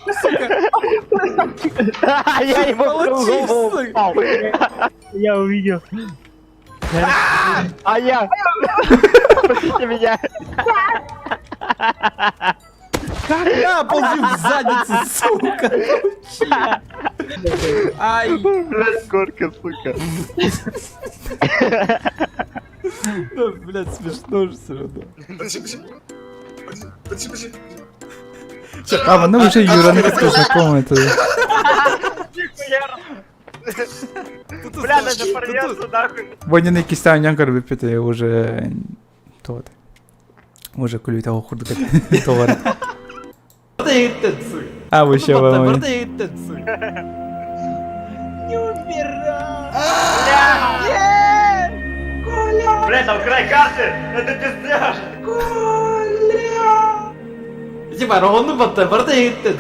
Я его в голову упал. Я увидел. А я. Спасите меня. Как я ползу в задницу, сука? Ай. Блядь, горка, сука. Ну, блядь, смешно же все равно. А, ну уже Юра, ну как-то знакомый это. Бля, надо порваться нахуй. Воняный киста нянкар выпитый уже тот. Уже кулю того хурдка товар. А вы еще вам. Не умирай. Бля, там край карты. Это пиздец. Типа, ровно бартаитец.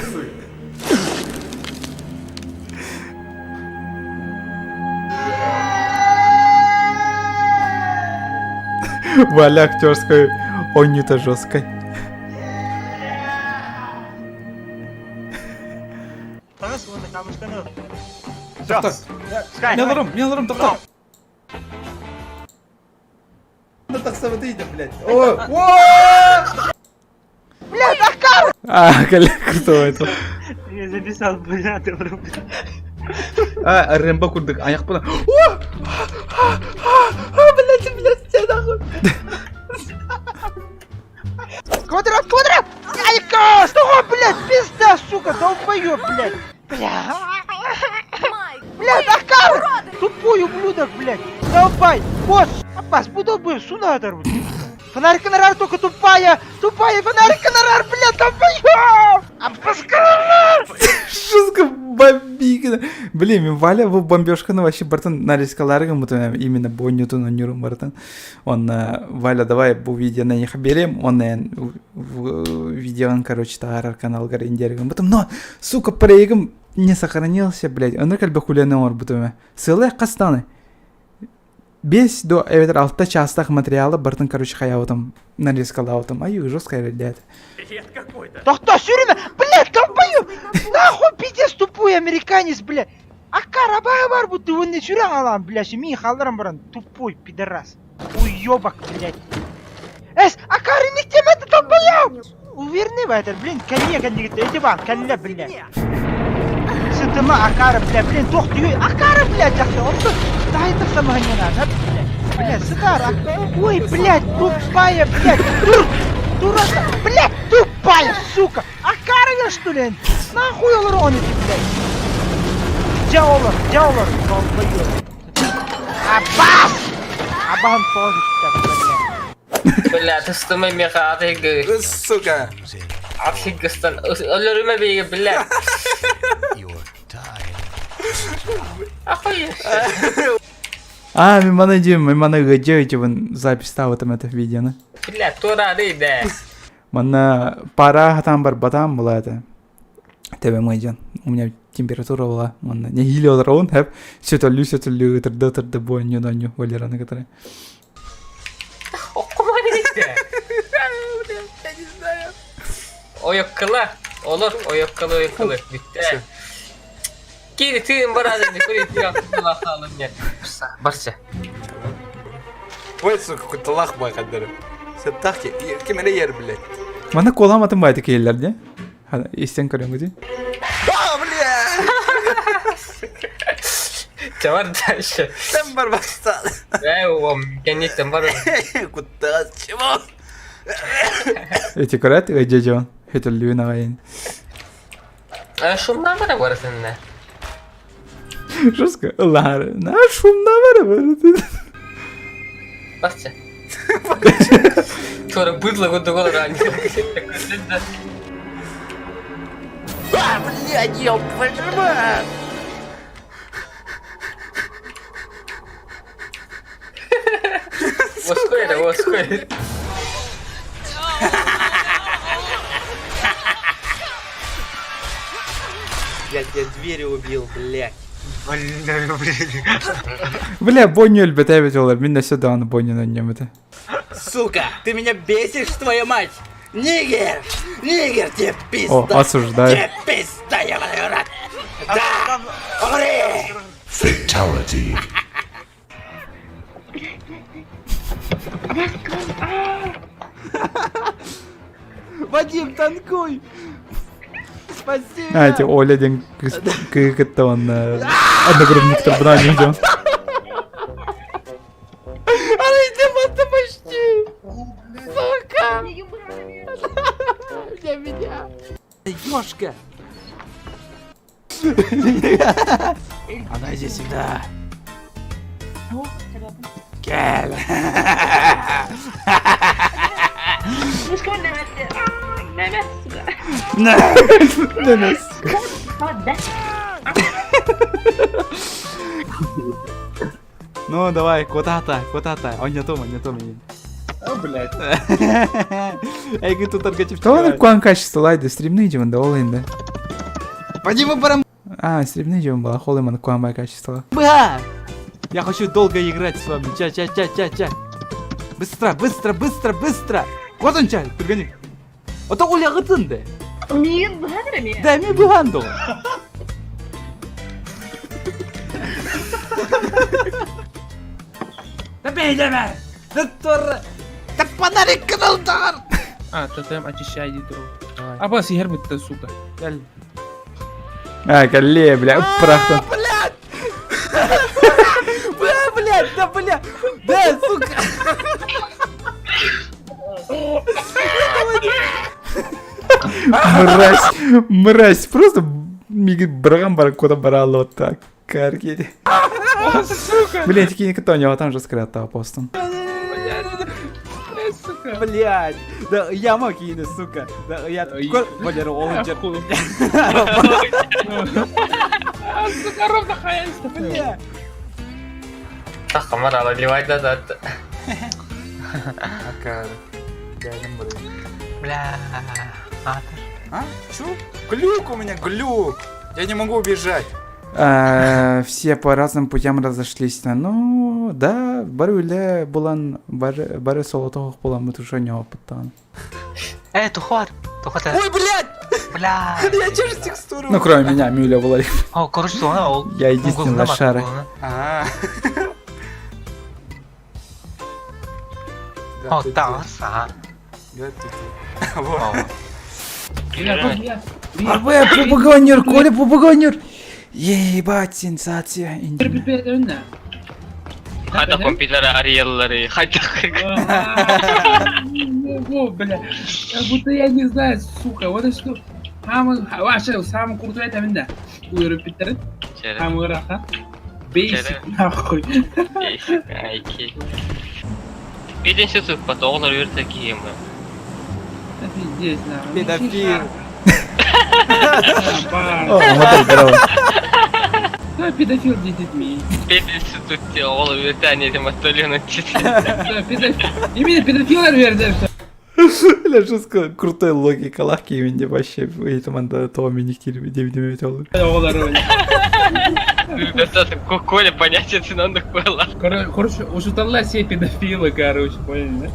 Валя актерской, он не-то жесткой. Раз, вон на камушка, ну. Все. Мен алырым, тоқта. Тақсабы дейді, блядь. Блядь, Акар! А, кто это? Я записал, блядь, А, Рэмбо курдык, аяқ бұна. Блядь, сен нахуй. Квадрат! Айка! Что, блядь, пизда, сука, долбоёб, блядь! Блядь, Акар! Тупой ублюдок, блядь! Долбай! Босс! Аббас, будобы, сунатор, блядь! Фонарик Конорар только тупая! Фонарик Конорар, блядь, долбоёб! Аббас Конорар! Жестко бомбикина. Блин, мен Валя бұл бомбежканы вообще бартын нарезкаларыгы мұтын именно боннютын онюрым бартын. Он Валя, давай бұл видеоны нех берем, он видеоны, короче, тағарар каналға рендерігім. Бұтым, но, сука, проегім не сохранился, блядь. Оны кәлбі хуляны ор бұтым. Сылай қастаны. 5 до 6 частых материалы бартын, короче, хаявытым нарезкалавытым. Аю, жестко релят. Да все время, блядь, долбоёб! Нахуй пиздец тупой американец, блядь! Акар, абар, будто вы не сюрян алам, блядь, и халарам баран, тупой пидорас. Уёбок, блядь. Акар, не тем это долбоёб! Уверенный в этом, блин, коллега, не эти вам, коллега, блядь. Сытыма Акара, блин, тох ты, Акара, блядь, он да это самое не надо, блядь, Сыдар, ой, блядь, тупая, блядь, дурака, блядь, тупая, сука, Акара, что ли? Нахуй олоронит, блядь. Джаолор, долбоёб. Аббас! Аббан тоже, блядь. Бля, ты что мы меха атыгы. Сука. Атыгыстан. Ölürüme beyge, bля. Охуешь. А, мен мана дейм, мен мана гыджы запись тавытым это видеоны. Бля, тура дейді. Мана пара хатам бар батам была это. Тебе мэйджан. У меня температура была. Мана не хили олар хэп. Сөтөллү, тырды боню, валераны которые. Okuma neydi? Я не знаю. Oyokkalı. Olur, oyokkalı. Bitti. Geri tüyün bana dedi. Kuri yaptım bakalım ya. Barça. Ой, сука, какой-то лахмай хадырым. Сен тахки, кемене ер, блядь. Мана коламатын байды кейлерде. Истен көрөң гүзі. А, бля! Çavar dışarı. Sen var baksana. Oğlum, kendisi var. Куда, чего? Эти көрәт, гыджы он. Хөтөллү нағайын. Şundan bana var seninle. Жестко. Лары. На шумна var. Barça. Sonra bıdla kutu kadar aynı. А, блядь, ёб твою мать! Воскоет. Я тебе дверь убил, блядь. Бля, Бонни өлбет әбет олар. Мен сюда аны Бонни нәнем это. Сука, ты меня бесишь, твою мать! Нигер! Нигер, тебе пизда! О, осуждаю. Тебе пизда, я рад! Да! Умри! Fatality. Вадим, танкуй! Спасибо! А, эти Оля ден кыгытты он одногруппник-то бына не идем. Она иди почти! Сука! Для меня! Ёшка! Она иди сюда! Gel! Денис. Ну, давай, куда-то. Он не том. О, блядь. Эй, ты тут торгатив. Что он куан качество лайды? Стримный идем, да, олайында. Вадим, барам... А, стримный идем, была холыман куан бай качество. Ба! Я хочу долго играть с вами. Ча. Быстро. Вот он, чай, пригони. Вот он Оля гытынды. Мен бұғадыр ме? Да, мен бұғанды. бей дeme! Doktor! Тапанарик каналдар! А, тотем очищай дитро. Аба сихер битті, сука. Gel. Калле, бля, прахтан. Блядь, да, блядь! Да, сука! Мразь, просто брагам куда брало вот так. Карки. Блин, такие никто не, там же скрыто апостол. Блядь! Да, я мог її, сука! Да, я Валера, олуджер. Сука, ровно хаянство. Бля! Так, камера, наливай назад. Акар. Geldim buraya. Бля. А? Чё? Глюк у меня, глюк! Я не могу убежать. Все по разным путям разошлись. Ну, да, барыле булан, бары солотох булан, мы тоже не опытан. Тухар. Тухар. Ой, блядь! Бля. Я через текстуру. Ну, кроме меня, Мюля была. О, короче, ona Я единственный лошара. О, тағыса. Попуганер, Коля, попуганер! Ебать, сенсация. Hadi kompütere Ariel'ları. Hadi. О, бля. Как будто я не знаю, сука. Вот это что. Вообще, самый крутой это минда. Uyarı bitirin. Hamur rahat. Basic nahkoy. Basic, ayki. Birinci sıfat oğlar yürüte giyeyim ben. Пиздец, нахуй. Педофил. О, смотри, здорово. Кто педофил с детьми? Birinci sıfat oğlar yürüte anneciğim atölyenin çizim. Кто педофил? Именно педофилы верят, что Бля, жестко крутой логика, лахки именно вообще. Это манда то минихтили, 9 олу. оғлар öyle. Достаточно Коля понятие ценных было. Короче, ушуталла все педофилы, короче, понял, да?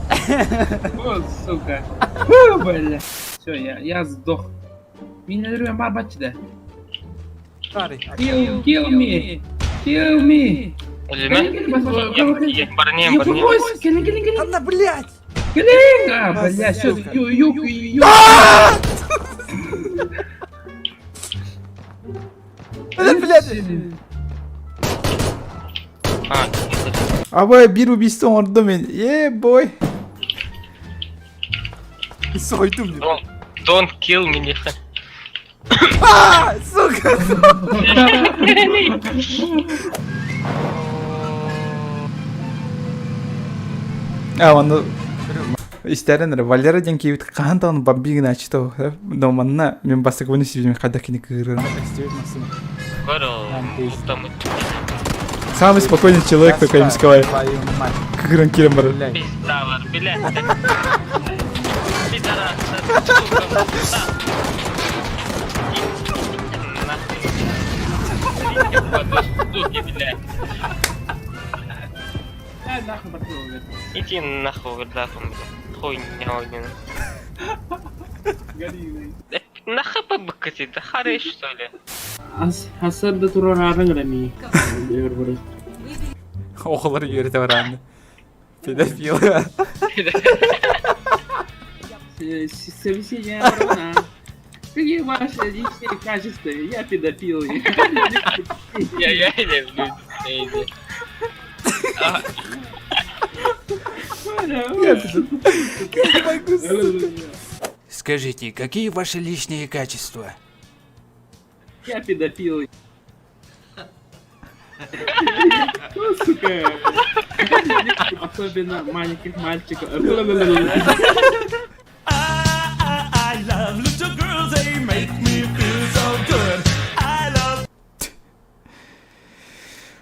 Вот, сука. Фу, бля. Все, я сдох. Меня рвем бабачи, да? Kill me! Kill me! Барнем, барнем. Она, блядь! А, бля, все, Абай, bir убийство orada men. Бой. Soydum diyor. Don't kill me, нехай. Сука! Оны истерен Валера ден кейбит кантан бамбигин ачто. Но манна мен басык буны сибим кадакини кырын. Коро, там Самый спокойный человек такой мисковай. Твою мать. Кырын кирен бар. пизда var, блядь. Пидорас. Суки, блядь. нахуй пошел, блядь. Иди нахуй, вердаком, блядь. Хуйня огненная. Гори, Нахуй побыкати, да хариш, что ли? Hasar da turan arang rami. Diyor burası. Oğulları yürüte öğrendi. Pedofil. Собеседование Барона. Какие ваши личные качества? Я педофил. Я не люблю детей. Скажите, какие ваши личные качества? Я педофил. Ну, сука. Особенно маленьких мальчиков.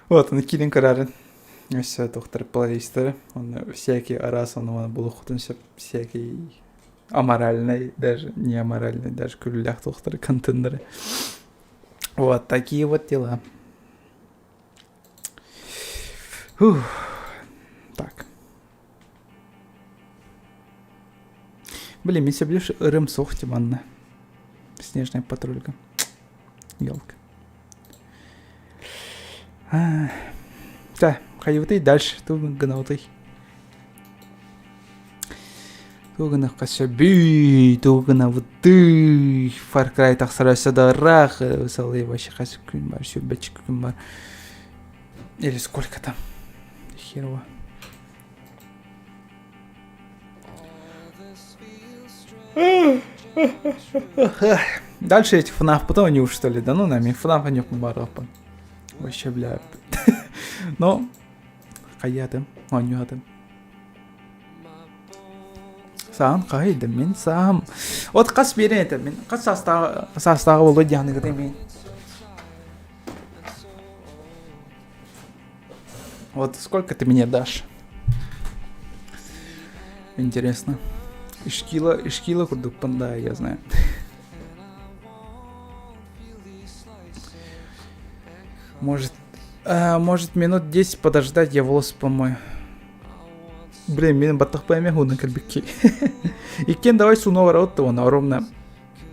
Вот, он килин карарын. Все доктор плейстер. Он всякий раз он был охотен всякий аморальный, даже не аморальный, даже кулях доктор контендеры. Вот такие вот дела. Фух. Так. Блин, мне люблю Рым Сохти, манна. Снежная патрулька. Ёлка. Так, Хайвытай дальше. Тугын гына утай. Тугына кашаби. Тугына вуты. Far Cry тақсырасы да рах. Мысалы, вообще қасы күн бар. Шүрбәчі күн бар. Или сколько там? Херово. Дальше эти FNAF потом они уж что ли, да ну нами FNAF они барапан. Вообще бля. Но каядым, онюадым. Сам кайдым мен сам. Вот кас берен это мен кас састағы болду дияны кыдым мен. Вот сколько ты мне дашь? Интересно. Ишкила курдукпан, да, я знаю. Может минут 10 подождать, я волосы помою. Блин, мен баттах пойме хуна кирбикки. Икен давай сунова раутта вона ровно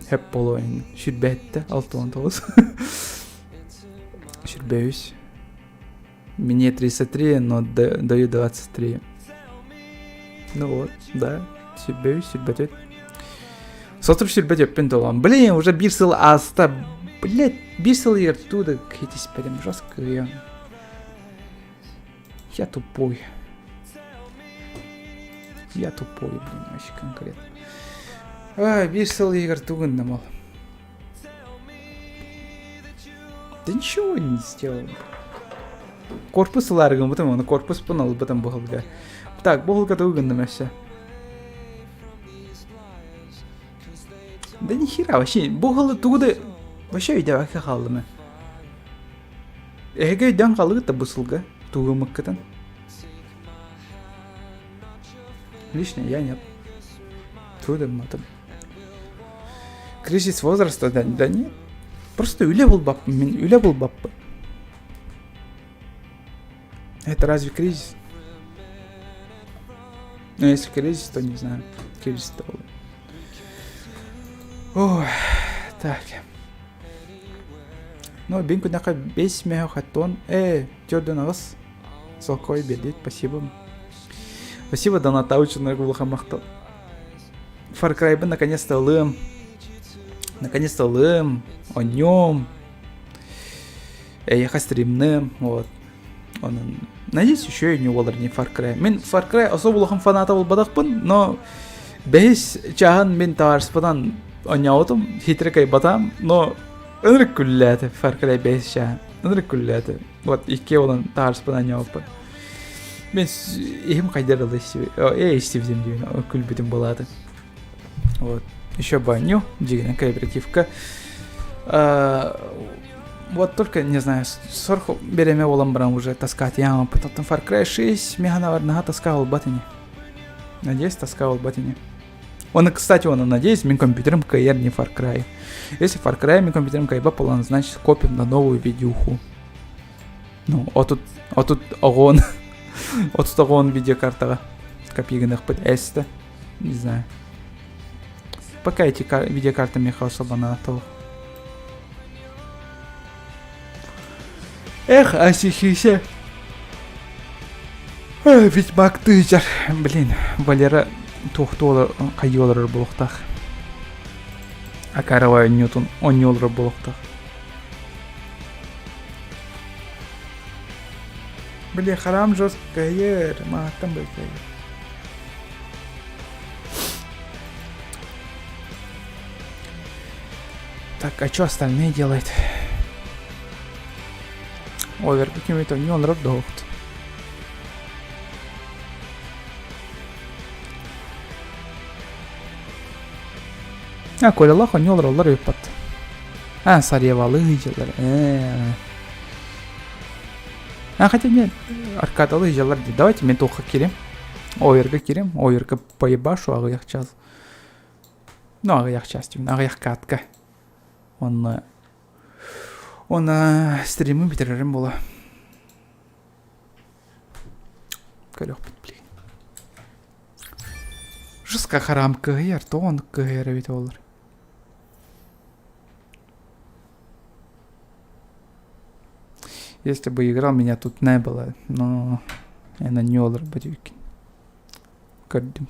хеп половин. Шүрбәтті, 6-9. Шүрбәюсь. Мне 33, но даю 23. Ну вот, да. Шүрбәтет. Сотыр шүрбәтет пен толам. Блин, уже bir сыл аста. Блять, bir сыл ертуда. Кетись прям жестко. Я тупой. Я тупой, блин, вообще конкретно. Bir сыл ертуган намал. Да ничего не сделал. Корпус ларган, потом он корпус понал, потом был, бля. Так, был готовый на мясе. Да нихера вообще, бухал туда вообще видео как халдым. Эге дан халыгы бусылга, тугы мыккатан. Лично я нет. Туда матом. Кризис возраста, да нет. Просто үле был бап, үле был бап. Это разве кризис? Ну если кризис, то не знаю. Кризис то. Ой, так. Ну, бинку нака 5 мегахатон. Тёрден ағыз. Солкой бердет, спасибо. Спасибо, Донатауч, на гулаха мақтал. Far Cry наконец-то лым. Наконец-то лым. О нем. Я стримным. Вот. Он... Надеюсь, еще и не олар не Far Cry. Мен Far Cry особо лохам фаната бол бадақпын, но бейс чахан мен таарспадан оняутым, хитрекай батам, но ынрык күлләті Far Cry бейс чахан. Ынрык күлләті. Вот, икке олан таарспадан оняупы. Мен ихим қайдарылы истивдем дейін, күлбетім болады. Вот. Еще баню, дигна кооперативка. Вот только, не знаю, сорху береме олам брам уже таскать. Я потом Far Cry 6 мега, наверное, таскал батини. Надеюсь, таскал батини. Он, кстати, надеюсь, min компьютером КР не Far Cry. Если Far Cry min компьютером КР полон, значит, копим на новую видюху. Ну, тут огонь. Тут огонь видеокарта. Копиганных под S-то. Не знаю. Пока эти видеокарты мне особо на то. Эх, асихися. Ведьмак тыжар. Блин, Валера тухтолар кайолар болуктах. Акаравай Ньютон оньолар болуктах. Блин, харам жесткая. Матам бэкай. Так, а что остальные делают? Овер какими-то не он роддохт. Коля лаха не олар өппат. Сарьевалы жылар. Хотя нет, аркадалы жылар. Давайте мен толқа керем. Оверға керем. Оверға поебашу ағаяқ час. Ну, ағаяқ час деймін. Ағаяқ катка. Оны стримы бітірерім бола. Көрек біт, блин. Жысқа қарам көгер, тоғын көгері бет олар. Если бы играл, меня тут не было. Но я на нёлар бодюки. Кардим.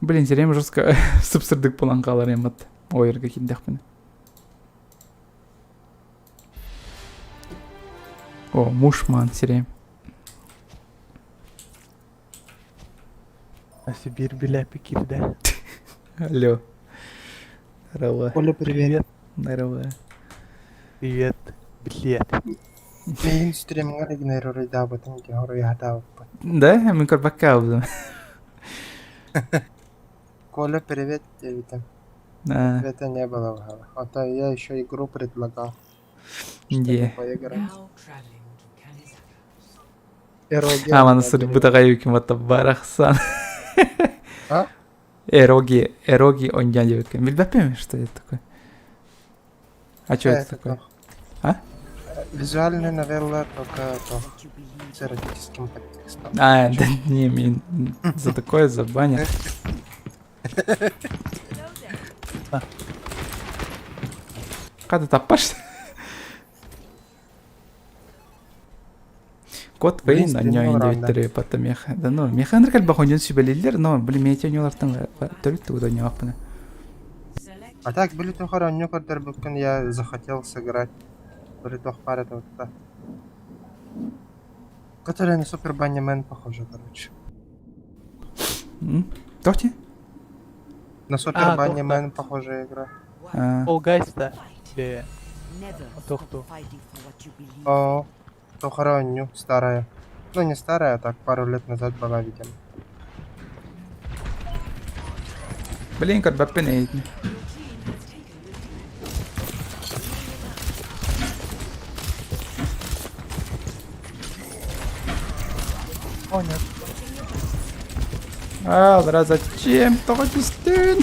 Блин, серем жестко субсырдык болан қалар емат. Ойырға келдік мені. О, мушман серем. А Сибирь беляпи кирда. Алло. Здорово. Оля, привет. Здорово. Привет. Привет. Мен стриминга игнорирую, да, об этом говорю, я да. Да, мы корбака будем. Коля, привет, Витя. Да. Это не было в голове. А то я еще игру предлагал. Где? Поиграть. Мана сыры бутагаюки мата барахсан. А? Эроги оньян девятка. Мильбапем, что это такое? А что это такое? А? Визуальная новелла, только с эротическим подтекстом. А, да не, мне за такое забанят. Когда тапаш? Код Вейн, аньян девяттере потом меха. Да ну, механер кальба хоньон сибелилер, но блин, мейте нюлартан төрит туда не апна. А так, были то хороню, который я захотел сыграть. Были то пара то вот. Который на Супер Баннимен похоже, короче. Тохти? На Супер Баннимен похожая игра. Fall Guys, да? Или... Тохту. О, то хороню, старая. Ну не старая, а так пару лет назад была, видимо. Блин, как бапенейт. О, нет. Алдра, зачем? Тохти стын?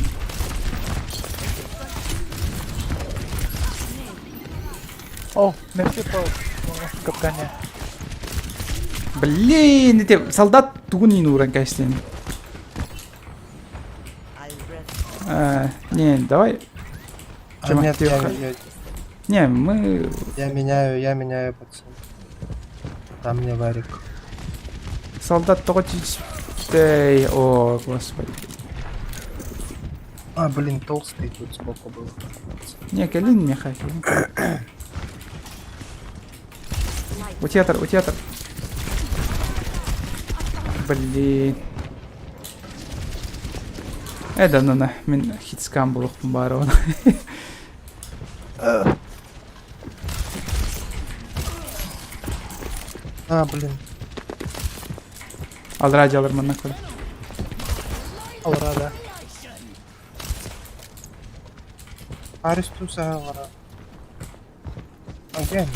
О, мерси по капкане. Блин, эти солдат тугуни нуран кайслин. Не, давай. Нет, Не, мы... Я меняю пацан. Там мне варик. Солдат тохти. О, господи. А, блин, толстый тут сбоку был. Не, Калин не хахи. У театр. Блин. Да, ну, мен хитскам был барон. А, блин. Алдра жаларман накол. Алрада. Аристуса вара. Again.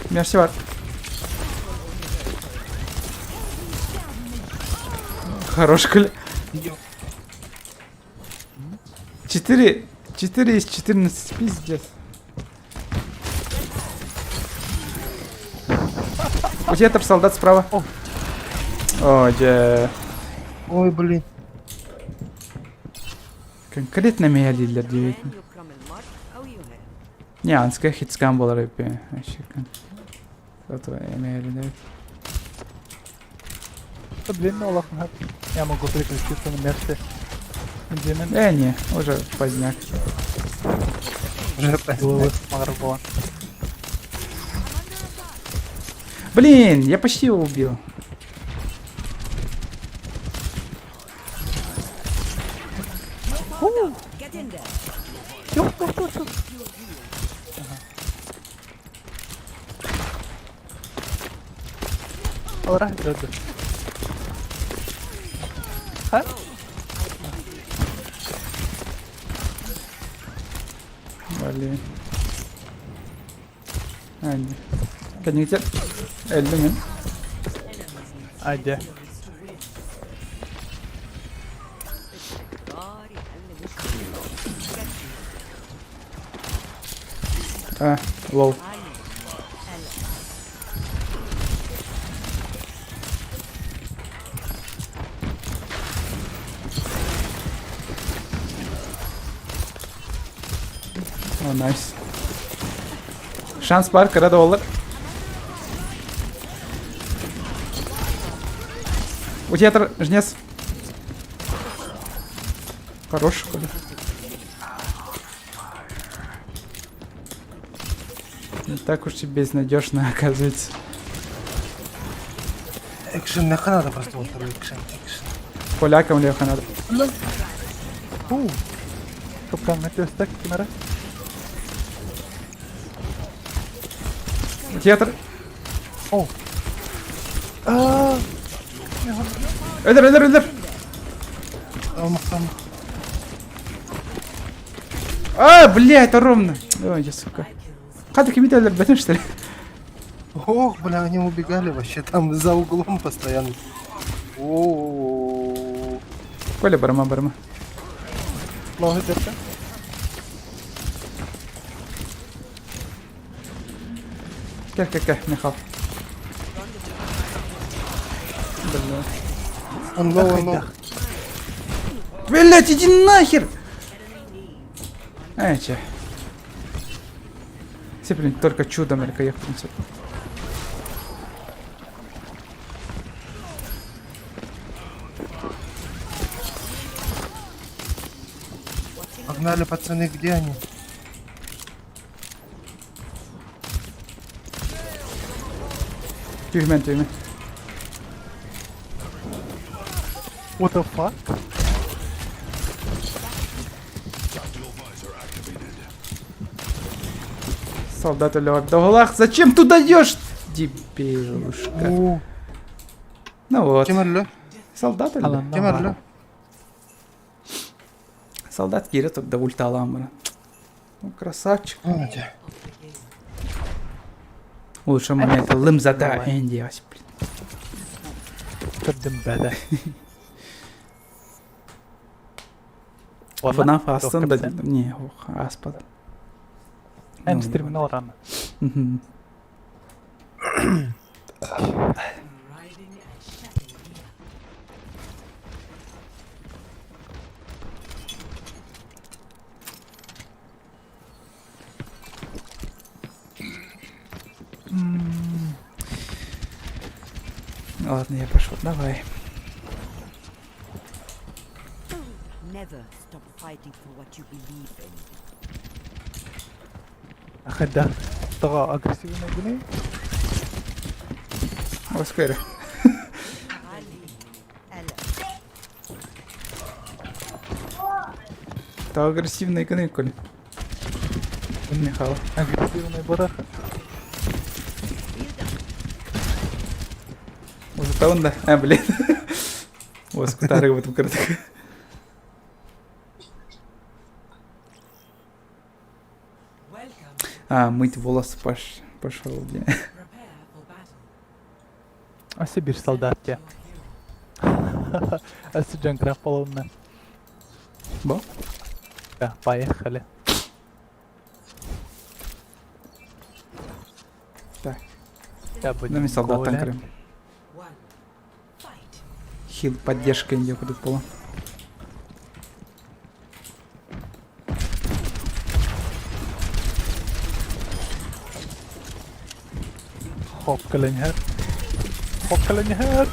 Мерси бар. Хорош, Коля. 4 из 14, пиздец. У тебя там солдат справа. О, да. Ой, блин. Конкретно меня лидер 9. Не, анская хитскам была рэпе. Что-то я лидер. Длинный Олаф. Я могу переключиться на мерси. Не, уже поздняк. Блин, я почти его убил. Alright, good. Huh? Блин. Hadi. Kan you get 50 min? Hadi. Lol. О, найс. Шанс бар, кіреді олар. У театр, жнец. Хорош, ходи. Не так уж и безнадежно оказывается. Экшен, нахуй надо просто вот второй экшен. Полякам леха надо. Капкан на тебя стак, камера. Театр. О. Эдер. Там. А, блядь, это ровно. Ой, я, сука. Хата какими-то лебедями, что ли? Ох, бля, они убегали вообще там за углом постоянно. О. Коля, барма. Логи дерка. Как, Михал. Бля. Он лоу. Блять, иди нахер! Че? Все, блин, только чудом только я в принципе. Погнали, пацаны, где они? Тюрьмен. What the fuck? Солдаты лежат в углах. Зачем туда идешь? Дебилушка. Ну вот. Солдаты лежат. Солдат Кири тут до ульта ламбра. Ну, красавчик. Лучше момент лымзада Энди, блин. Кадым бәді. FNAF aslında не, аспада. Hem streamini oranı. Ладно, я пошел, давай. Never stop fighting for what you believe in. Ахада. Тога агрессивный гуни. Оскар. Та агрессивный каникулы. Михаил. Агрессивный бараха. Зато он, да. Блин. Вот, скутары в этом коротко. Мыть волосы пошел, блин. А Сибирь солдат те. А Сиджанкрафт поломна. Бо? Да, поехали. Так. Я бы Ну, солдат танкером. Хил, поддержка индия куда пола. Hoppkalen här. Hoppkalen här.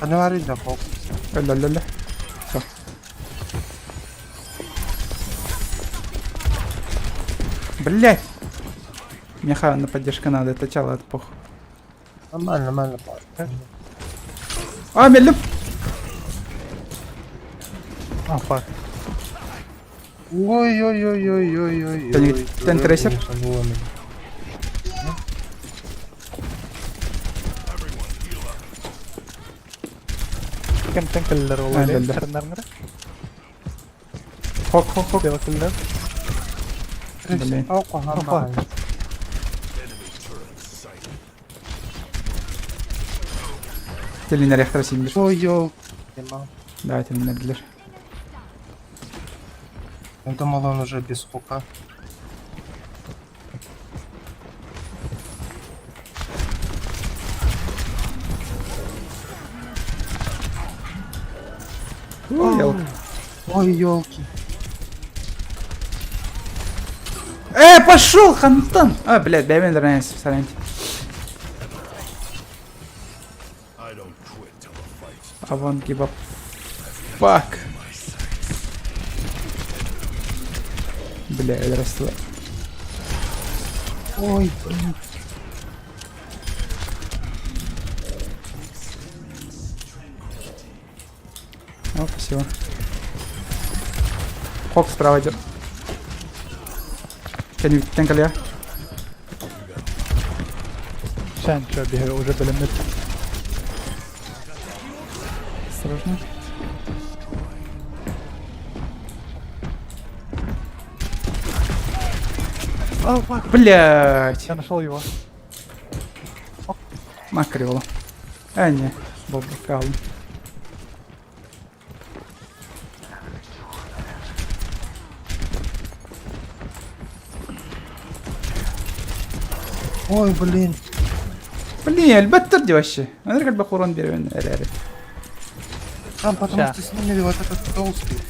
Она варит да хоп. Ля-ля-ля. Всё. Блять! Мне на поддержка надо, это чало от похуй. Нормально. Медленно! А, фак. Ой. Тентрейсер. Kan killer olay. Karnar. Хок. Dewa killer. Блин. Телина реактор синдер. Ой, ёлки. Да, телина длер. Я думал, он уже без хука. Ой, ёлки. Ой, ёлки. Пошел, Хантон! Блядь, дай мне нравится, соряньте. I won't give up. Fuck. Бля, я расту. Ой, блин. О, спасибо. Хок справа идет. Тянка ли я? Ща, ничего, бегаю, уже были мид. Осторожно. О, фак. Блять. Я нашел его. Макрило. Не. Бобр Каун. Ой, блин. Блин, البتر دي вообще. انا قاعد بخورون بيرن اراري. Там, потому что с ними вот этот толстый.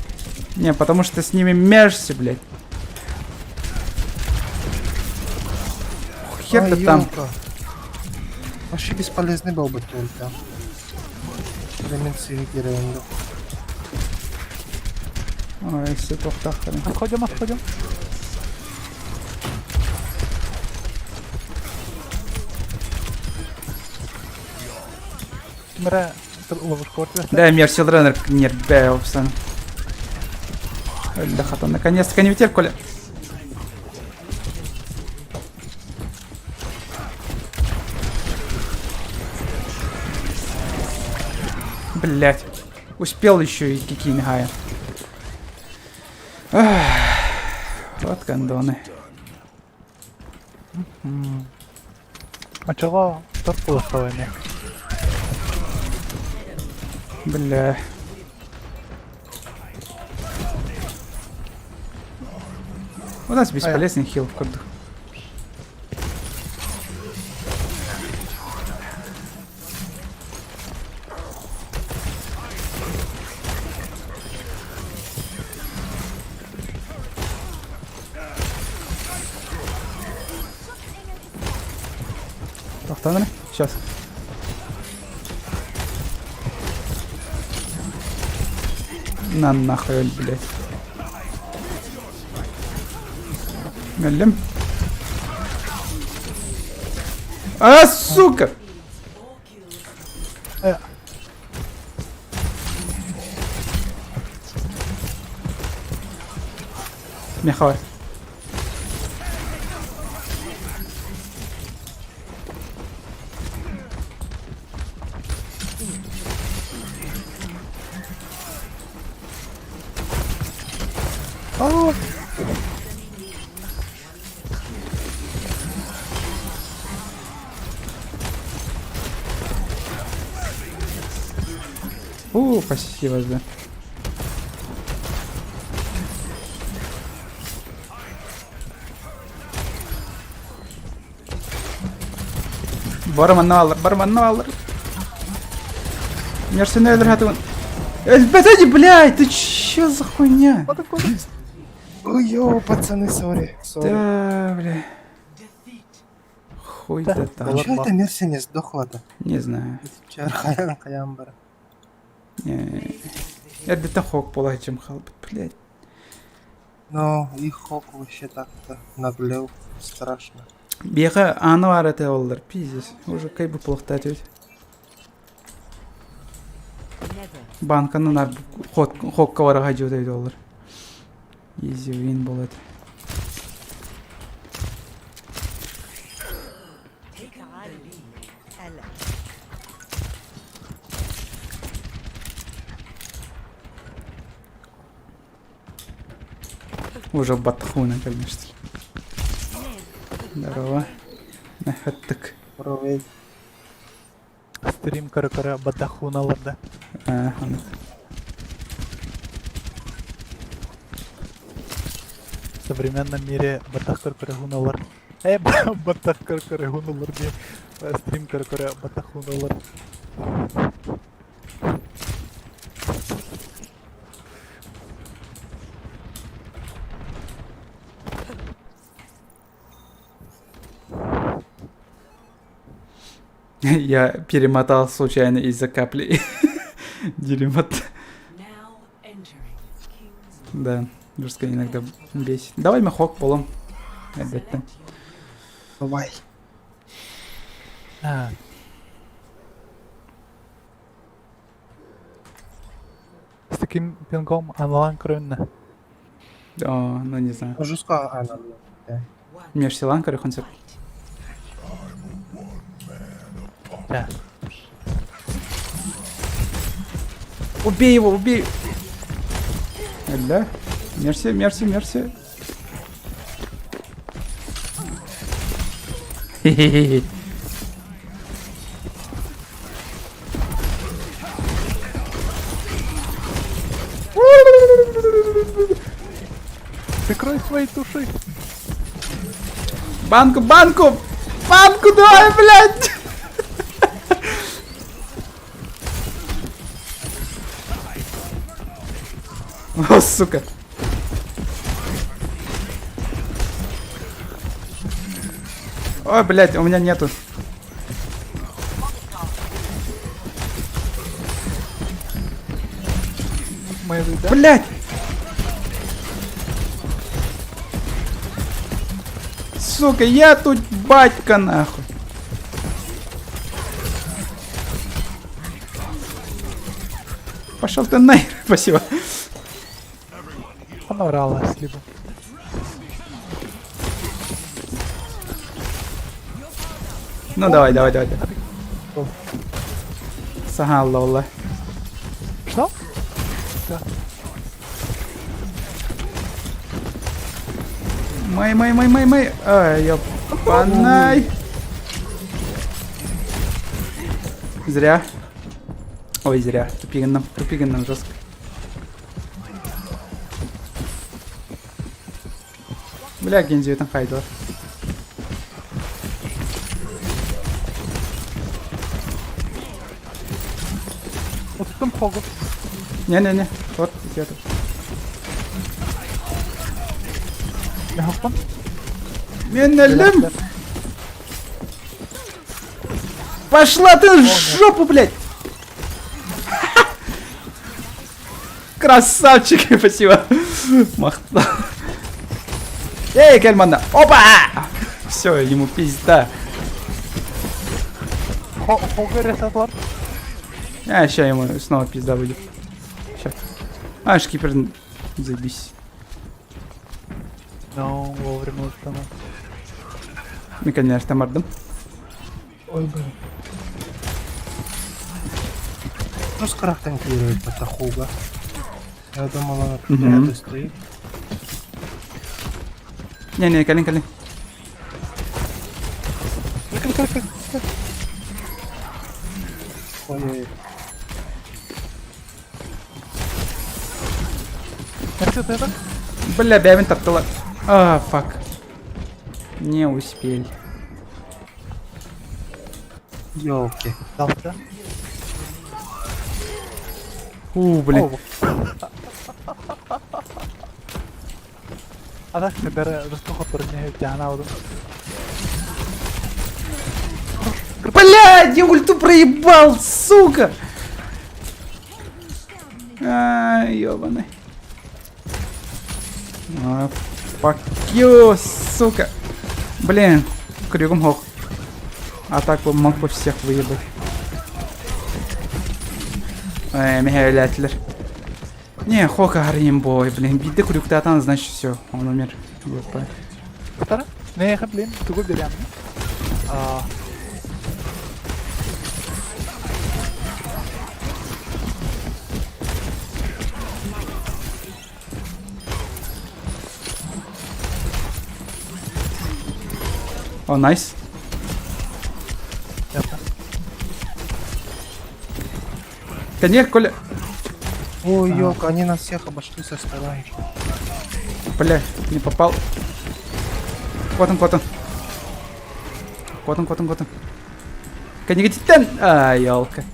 Не, потому что ты с ними мешься, блядь. Хер ты там. Вообще бесполезный был бы только. Элемент героинга. Ой, все плохо. Отходим. Мира, ловушку ответ. Да, Мерсил Реннер не бэйвсан. Да хатан, наконец-то не ветер, Коля. Блять. Успел еще и кикингая. Вот гандоны. А чего торпу оставили? Бля. У нас бесполезный хил в коду. Автономный? Сейчас. На нахуй, блядь. Мелем. Сука! Меховой. Спасибо, да. Барманалр. Мерсенейлер хатун. Подожди, блядь, ты чё за хуйня? Ой, йоу, пацаны, сори. Да, бля. Хуй да там. Чё это Мерси не сдохла-то? Не знаю. Хаямбара. Не. Я где-то хок чем халбит, блядь. Ну, и хок вообще так-то наглел. Страшно. Бега анвар это олдер, пиздец. Уже как бы плохо тратить. Банка ну на хок кавара хаджу $1. Easy win bullet. Уже батхуна, конечно. Здорово. Нахаттык. Провей. Стрим кара батахуналарда. Анық. В современном мире батах каркарагуналар. Батах каркарагуналар. Стрим кара батахуналар. Я перемотал случайно из-за капли. Дерьмот. Да, жестко иногда бесит. Давай мы хок полом. Обязательно. Давай. С таким пингом онлайн крönne. О, ну не знаю. Жестко, она. Меж силан, короче, концерт. Да. Убей его, убей! Да? Мерси, мерси, мерси. Хе-хе-хе. Прикрой свои туши. Банку, банку! Банку давай, блядь! О, сука. Ой, блядь, у меня нету. Блядь! Сука, я тут батька нахуй. Пошел ты нахер, спасибо. Понравилось либо. Ну давай, давай, давай. Сагал, лола. Что? Да. Май. Ай, ёпанай. Зря. Ой, зря. Тупиген нам жестко. Бля, Гензи там хайдла. Вот там погу. Не. Вот, где-то. Я хопам. Менелем! Пошла ты в жопу, блядь! Красавчик, спасибо. Махта. Эй, Кельмана! Опа! Все, ему пизда. Хогер ресатлар. А, ща ему снова пизда выйдет. Ща. А, шкипер, заебись. Ну, вовремя устану. Ну, конечно, мордом. Ой, блин. Ну, скоро танкирует Батахуга. Я думал, она Мгм. стоит. Не, Калин. Ой-ой-ой. Это? Бля, бявин топтала. А, фак. Не успели. Ёлки. Дался. Блин. А так не бере розпухо переднього тягнав. Блядь, я ульту проебал, сука! А, ёбаный. А, fuck you, сука. Блин, крюком хох. А так бы мог бы всех выебать. Михайлятелер. Не, хока гаримбой, блин. Биды крюк атан, значит все, он умер. Ёпа. Втора? Не, блин, туго берем. О, найс. Конечно, Коля. Ой, ёлка, они нас всех обошли со стороны. Бля, не попал. Вот он. Вот он. Канигатитан! А, ёлка.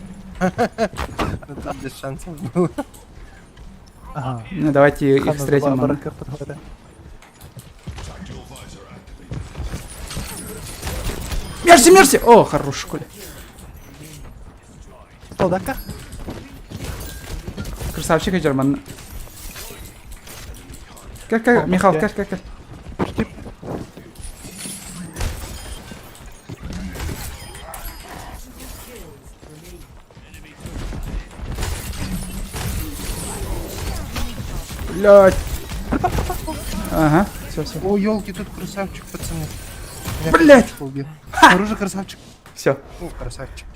Это без шансов было. Ага. Ну, давайте их встретим. Мама. Мерси! О, хорош, Коля. Толдака? Красавчик, Герман. Как, Михаил, как. Блядь. Ага, все. О, елки, тут красавчик, пацаны. Блядь! Оружие красавчик. Все. О, красавчик.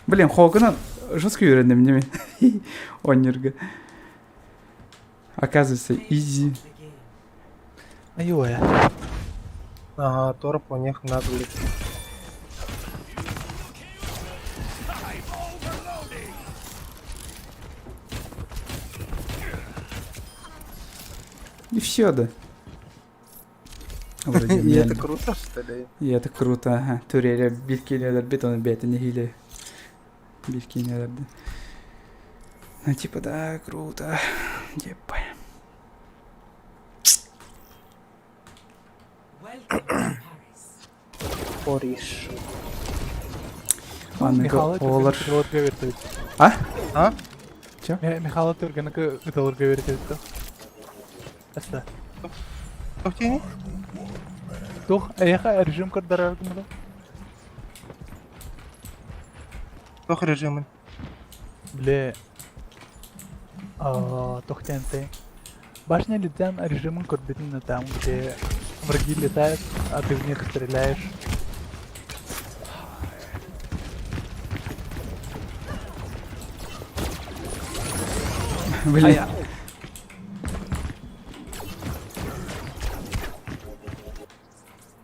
Блин, Хоган'ın жестко öğrendim değil mi? Оннерга. Оказывается, изи. Айоя. Ага, торп у них наглый. И все, да. Вроде И это реально. круто, что ли? И это круто, ага. Türeyle bilgiler beton бетон hile. Bilgiler. Ну типа да, круто. Ебай. Париж. Ладно, Михаил олар. Türk'e verdi. А? А? Михаил Türk'e ыталырга verdi. Аста. Тоқтейни? Тух, аяха режим кырдарардым да. Тох режимын. Бле. Тохтенте. Башня летян режимын курбетін там, где враги летают, а ты в них стреляешь. Блин.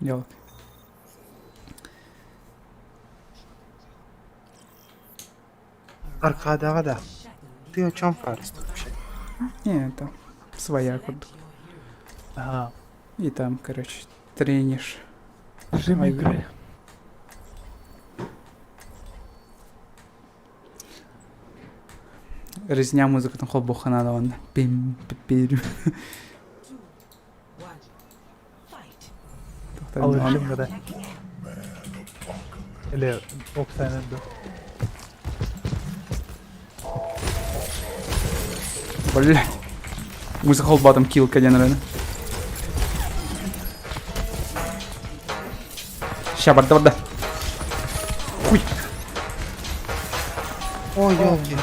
Ёлка. Аркадаға да. Ты о чем паришь вообще? Не, это своя куртка. Ага. И там, короче, тренишь. Режим игры. Резня музыкатын қол бұқанады онда. Пим, пипирю. Al rejim da. Или Оксана да. Блядь. Музыка қол батым килл кәден рәді. Ща, барда. Хуй. О, елки.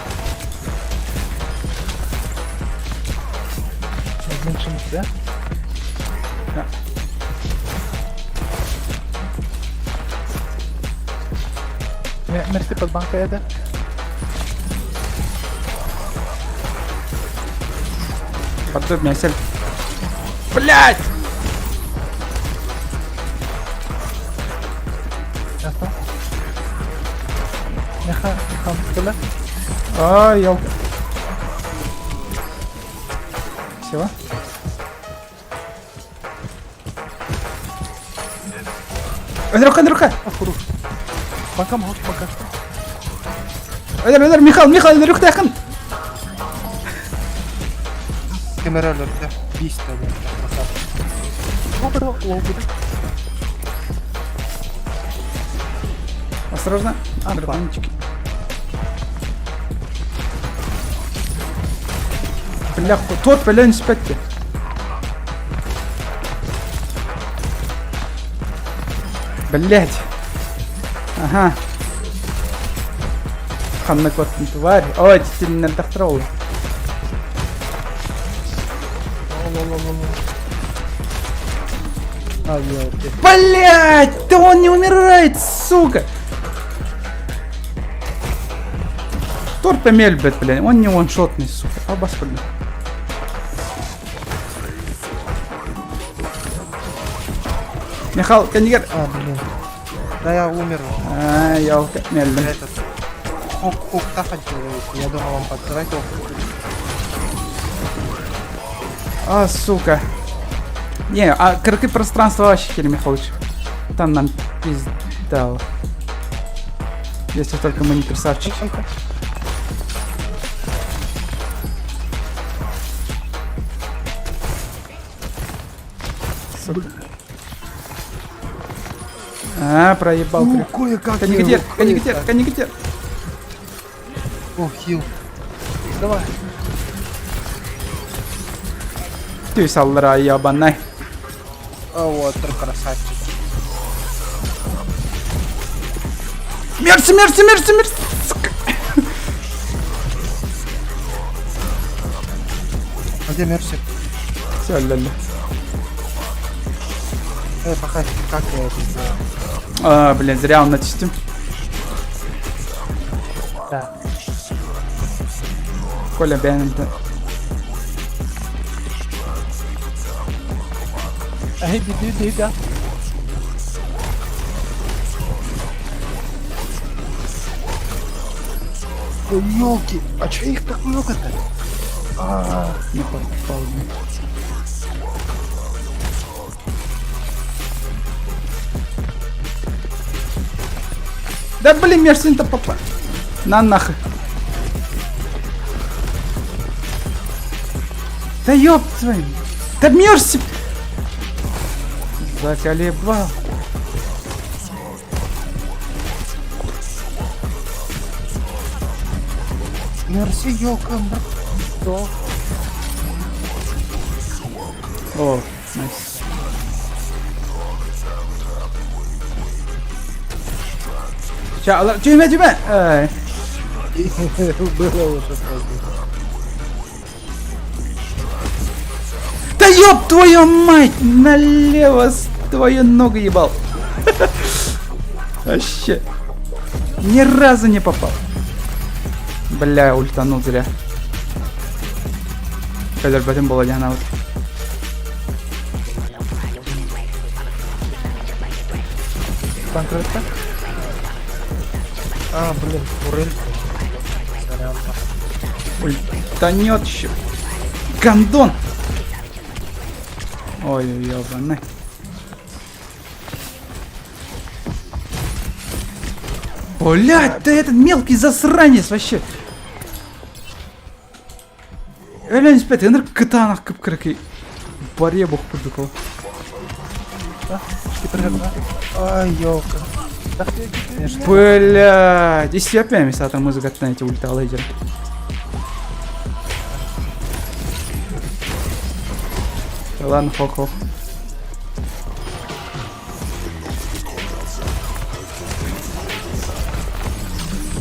Меньшинство, да? Да. Мерси под банкой это. Подтоп мясель. Блядь! Ясно. Неха, хамстуля. Ай, ёлка. Всего? Рука! Пока могу, пока. Öder, Михаил, öder, yakın. Камералерді. Бейсті Осторожно. Дракончики. Бля, тот, бля, не спать-то. Блять. Ага. Ханна кот тварь. Ой, теперь не отдохнул. Блять! Да он не умирает, сука! Торт помель, блядь, он не ваншотный, сука. Обоссали. Михаил, коньяк. А, блин. Да я умер. А, ялка, медленно. Этот. Хук-хук-та хотел. Я думал, он потратил. А, сука. Не, а крыки пространства вообще, Кирилл Михайлович. Там нам пиздало. Если только мы не красавчики. Сука. А, проебал крюк. Кое-как. Канигатер, канигатер, канигатер. О, хил. Давай. Ты салра ябаный. Вот, красавчик. Мерси, мерси, мерси, мерси. Сука. А где Мерси? Все, ля-ля. Пока, как я это сделал? А, блин, зря он натистил. Да. Коля, блин, да. Эй, иди, да. Ой, ёлки, а чё их так много-то? Не попал. Да блин, Мерсин-то попал. На нахуй. Да ёб твою. Да Мерси. Заколебал. Мерси, ёлка, что? О, найс. Ча, тюрьма. Ай. Было уже поздно. Да ёб твою мать! Налево твою ногу ебал. Вообще. Ни разу не попал. Бля, ультанул зря. Kadar batın bolacağına bak. Банкротка? А, блин, урыль. Ультанет еще. Гандон! Ой-ой, ёбаный. Блядь, ты этот мелкий засранец вообще. Öyle nispet yanır kıtağına kıpkırık bariye bok kurduk o. Ай, ёлка. Блядь, и опять места музыка на эти ульталайдеры. Ладно, хок-хок.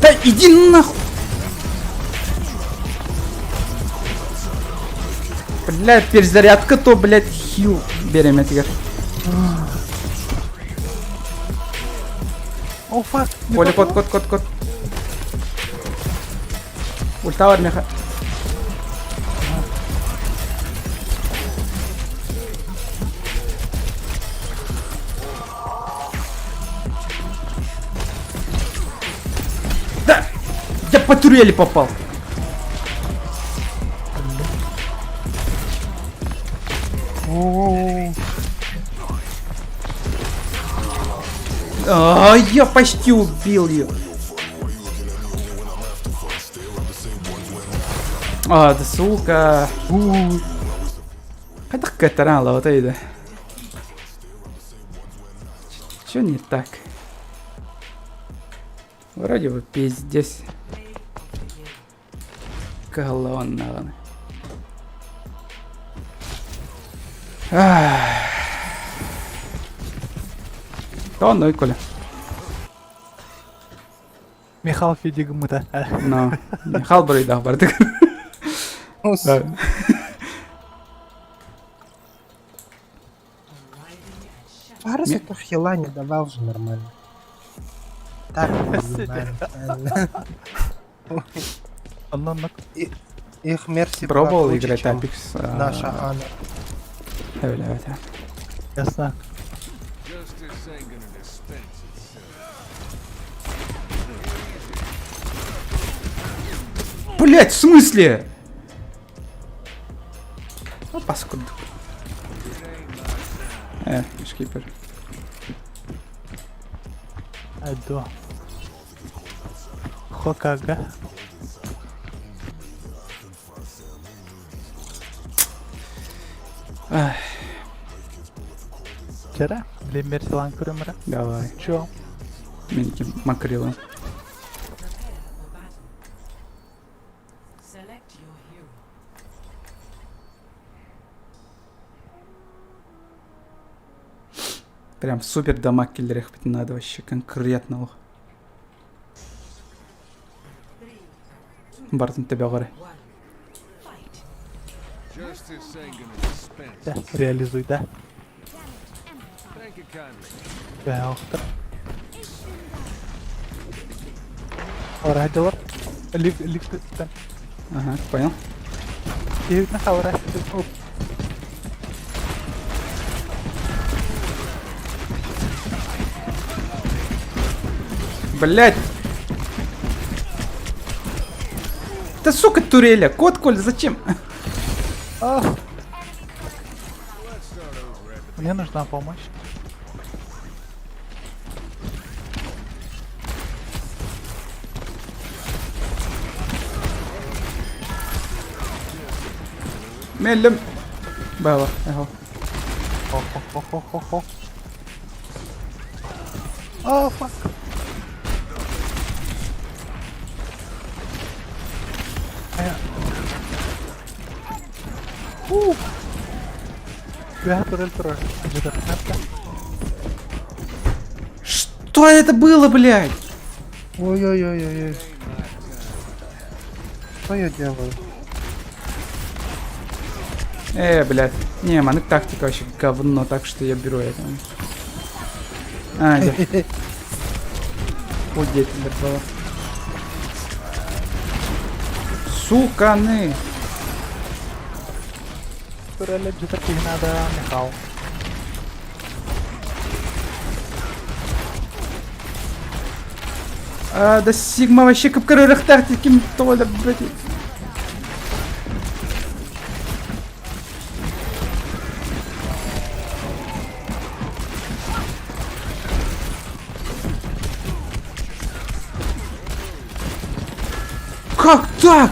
Да иди нахуй! Блядь, перезарядка, то, блядь, хил берем этих. О, фак. Поле, кот. Ульта var меха. Да! Я по турели попал. Я почти убил ее. А, да сука. Хотя какая-то рана вот это. Чё не так? Вроде бы пиздец. Колонна. Tamam da Koля. Михал Фидигмыта. No. Михал burayı bardık. Фарс это хила не давал же нормально. Так, их Мерси пробовал играть Апекс. Наша Анна. Evet. Ясно. Блять, в смысле? Ну, паскуд. Шкипер. Айдо. Хокага. Вчера? Мерсилан көрөмөрө. Давай. Чё? Меники макрила. Прям супер дамаг киллерах надо вообще конкретно. Бартон тебя горы. Да, реализуй, да. Бәуқтыр. Орайдылар. Лифттен. Ага, понял. Деревна хаварасы. Оп. Блять! Да сука туреля! Кот Коль, зачем? Мне нужна помощь. Мелем. Было. Ага. Хо-хо-хо-хо-хо. О, фак. Что это было, блядь? Ой-ой-ой-ой. Что я делаю? Блядь. Не, маны тактика вообще говно, так что я беру это. А, да. Удетель было. Суканы. Туреля джитарки надо Михал. Да Сигма вообще капкары тактики толя, блядь. Как так?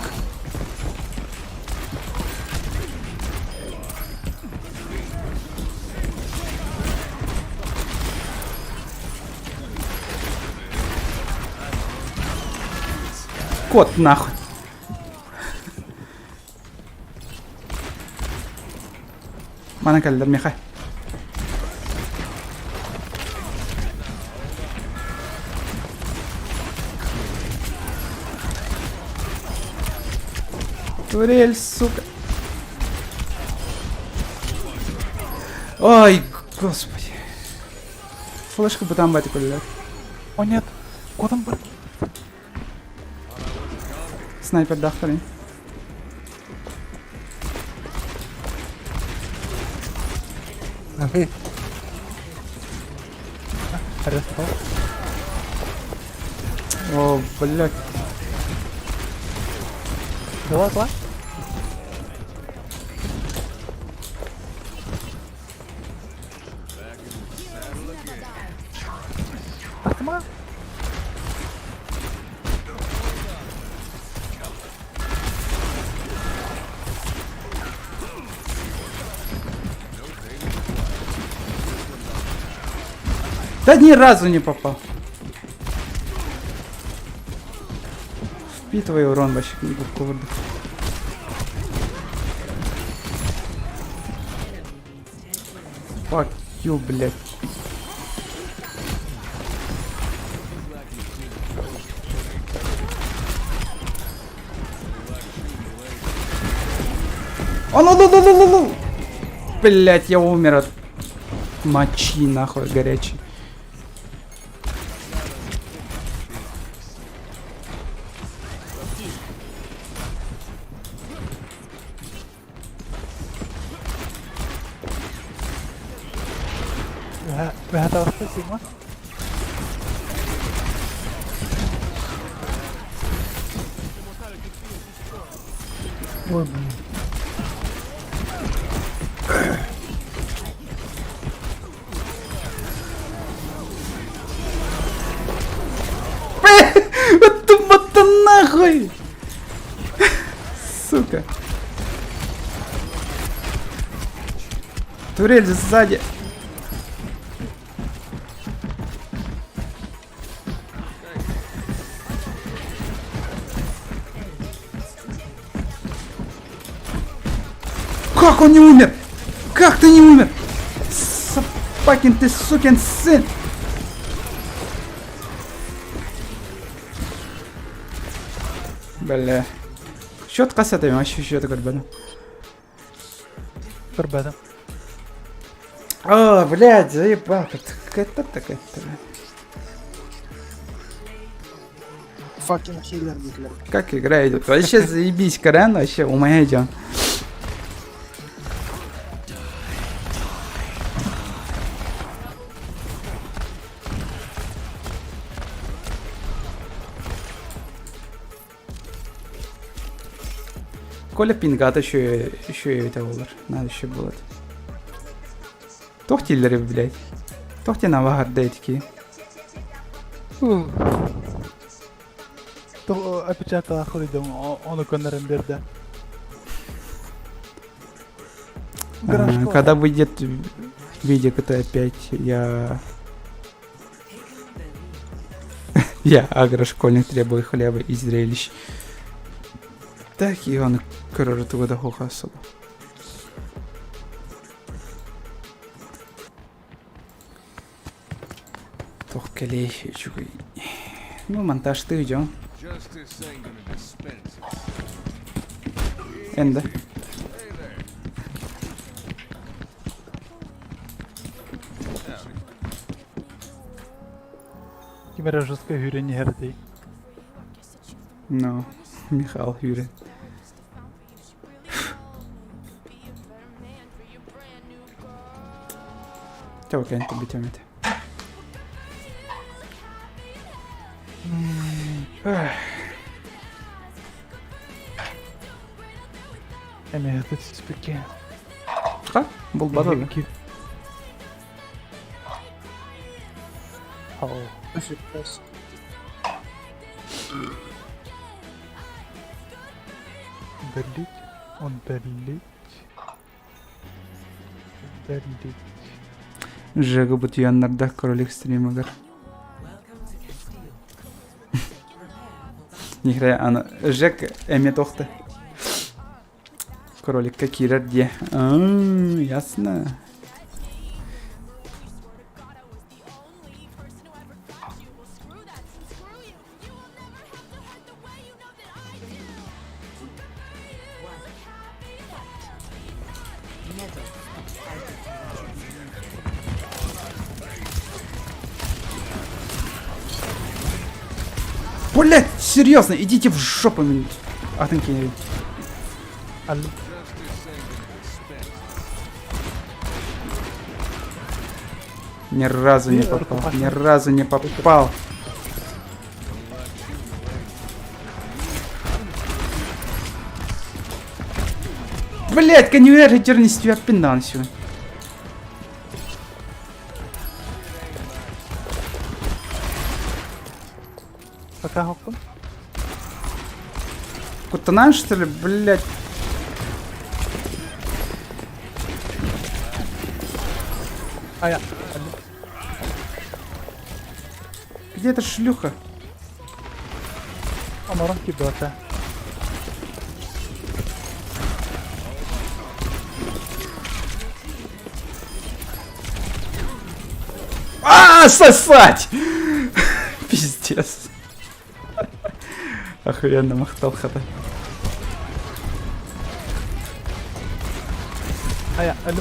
Кот нахуй. Mana geldiler Mihai. Турель, сука. Ой, господи. Флешка бы там батику лежат. О нет, куда он был? Снайпер дахтали. Арестовал. О, блядь. Давай, давай. Атма. Да ни разу не попал. Впитывай урон вообще никакого. Fuck you, блядь. О, ну. Блядь, я умер от мочи, нахуй, горячий. Вы готовы, Сигма? Ой, блин. Вот нахуй! Сука. Турель сзади. Как он не умер? Как ты не умер? Собакин ты сукин сын! Бля. Счет кассетами вообще счет горбану. Горбата. А, блядь, заебал. Это такая. Fucking Хиллер Гитлер. Как игра идет? Вообще заебись, Карен, вообще умоедем. Коля пингат еще и это olur. Надо еще было. Тохтиллери, блядь. Тохти на вагарда такие. То опечатал охуенно, он уконорен берда. Когда выйдет видео GTA 5, я агрошкольник, требую хлеба и зрелищ. Так и он коротко выдохнул особо. Тох колей, чугай. Ну, монтаж ты идем. Энда. Кимера жестко Юрий не гордей. Ну, Михаил Юрий. Чего кань тобі тямити? Эми, это спеки. Ха? Был бадал. Ау. Далить. Он далить. Далить. Жега бутуяннарда королик стримагар. Нихря, ана Жек эме тохты. Кролик какие ради. Ясно. Блять, серьезно, идите в жопу минут. Атенки. Ни разу не попал, ни разу не попал. Блять, конвейер этерности опиндан сегодня. Пока хоппун. Кутанан, что ли, блять? А я. Где эта шлюха? Амарон кибата. Сосать! Пиздец. Охуенно махтал хата. А я. Алло.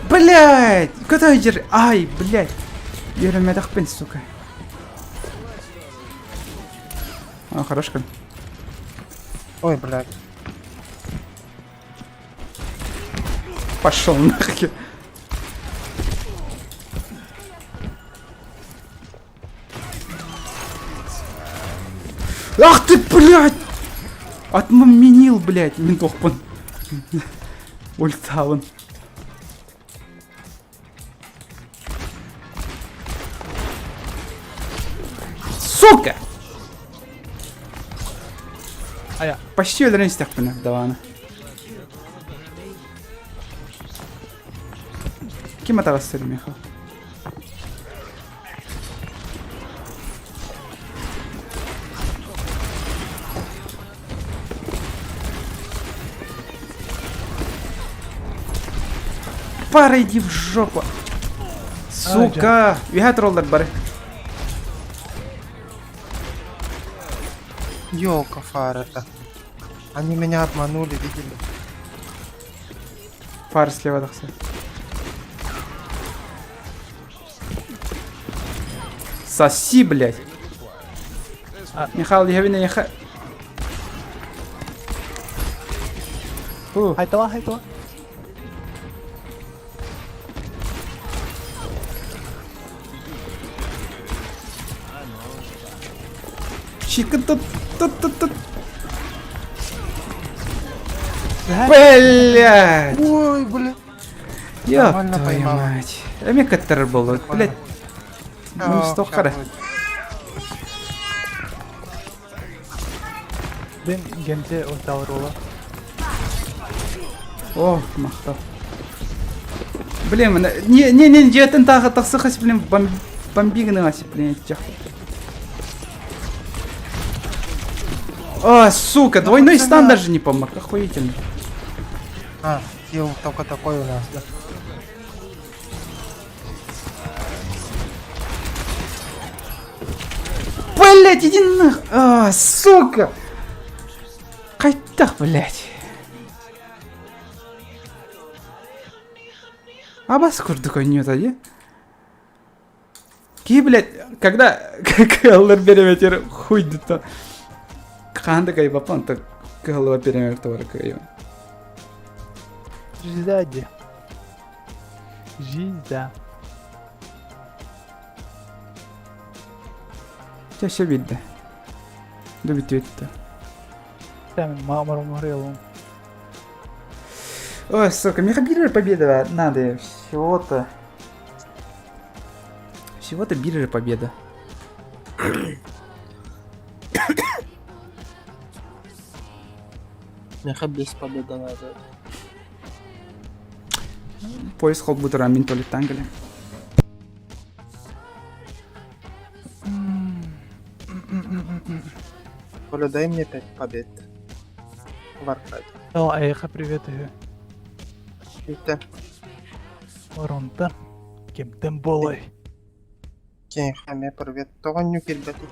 Блять! Куда держи? Ай, блять! Юра, меня тахпин, сука. А, хорошка. Ой, блядь. Пошел нахер. Ах ты, блядь! Отмаменил, блядь, ментохпан. Ультаун. Сука! А я. Почти öldürün beni davana. Kim atavastırdı Michal? Пара, иди в жопу. Сука. Вигай троллер, бары. Ёлка фара-то. Они меня обманули, видели? Фар слева, так сказать. Соси, блядь. Михаил, я вина, я Хайтала, хайтала. Чика тут. Блядь. Ой, бля. Ёб Нормально твою поймал. мать. А мне каттер был, блядь. Ну что, хара. Бен генте ультавр ола. О, мақтау. Блин, не, жетін тағы тақсықас, блин, бомбигінің асып, блин, жақты. А, сука, двойной стан даже не помог, охуительно. А, хил только такой у нас, да? Блять, иди нах... А, сука! Қайттақ, блять. А бас күрдік ойнет, а? Блять, когда каллар переметер хуйды то қанды кай бапан то каллар переметер то кай. Жизда. Жизда. Чаще видно. Добить это. Там маморел. Ой, сука, мега победа надо всего-то. Всего-то биржа победа. Меха без победы надо. Поиск холбутера ментоли тангали. Коля, дай мне 5 побед. Варфайт. О, Эйха, привет, Эйха. Это Воронта. Кем тем болой. кең хаме привет. Тоған ню келбети.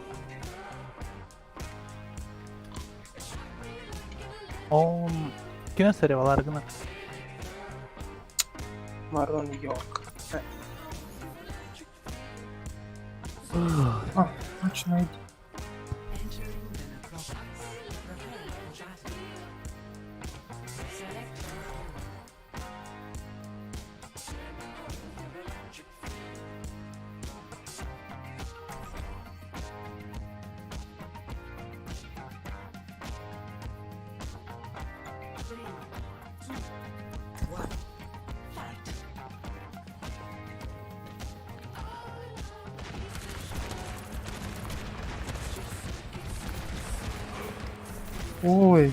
Он... Кино саревалар гына. Марон yok. А, начинай. Ой.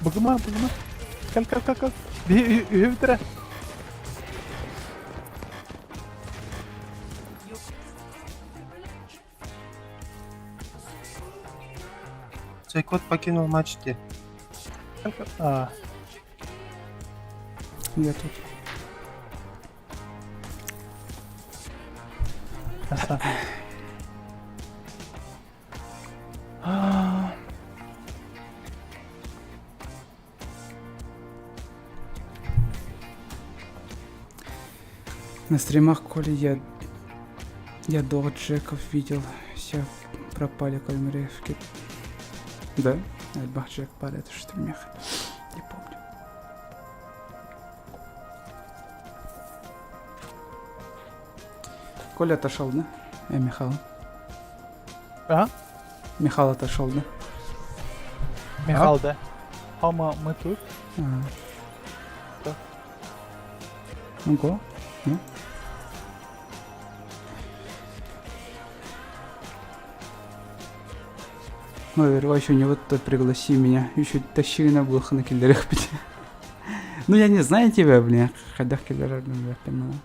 Богма. Как. Витра. Цей кот покинул матч те. А, Я тут. аса. На стримах, коли я до Джеков видел, все пропали кальмаревки. Да? Альбах Джек падает в стримах. Не помню. Коля отошел, да? Михаил. А? Михаил отошел, да? Михаил, да? А мы тут? Да. Ого. Ну? Ой, Рвач, у него тут пригласи меня. Еще тащи на блох на киллерах. Ну я не знаю тебя, блин. Когда киллера, блин, я понимаю.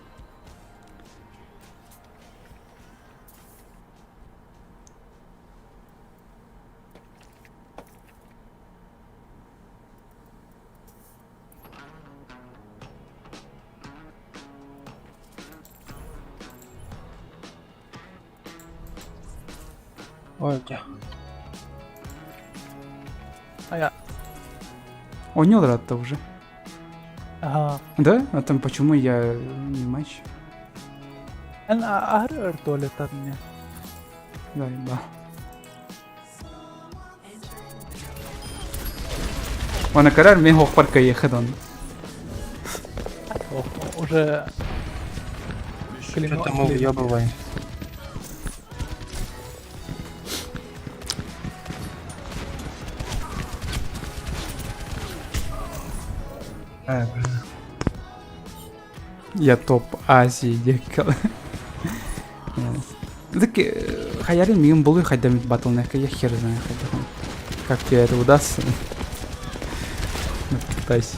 Ой, где? А я... Он не рад-то уже. Ага. Да? А там почему я не матч? أنا أهرر دولة تانية. Да, еба. وانا قرار مين هو فرق ياخذون. Уже... Что-то мы въебываем. Блин. Я топ Азии декал. Так хаярин мигом болу хайдам батлнека, я хер знаю хайдам. Как тебе это удастся? Ну, пытайся.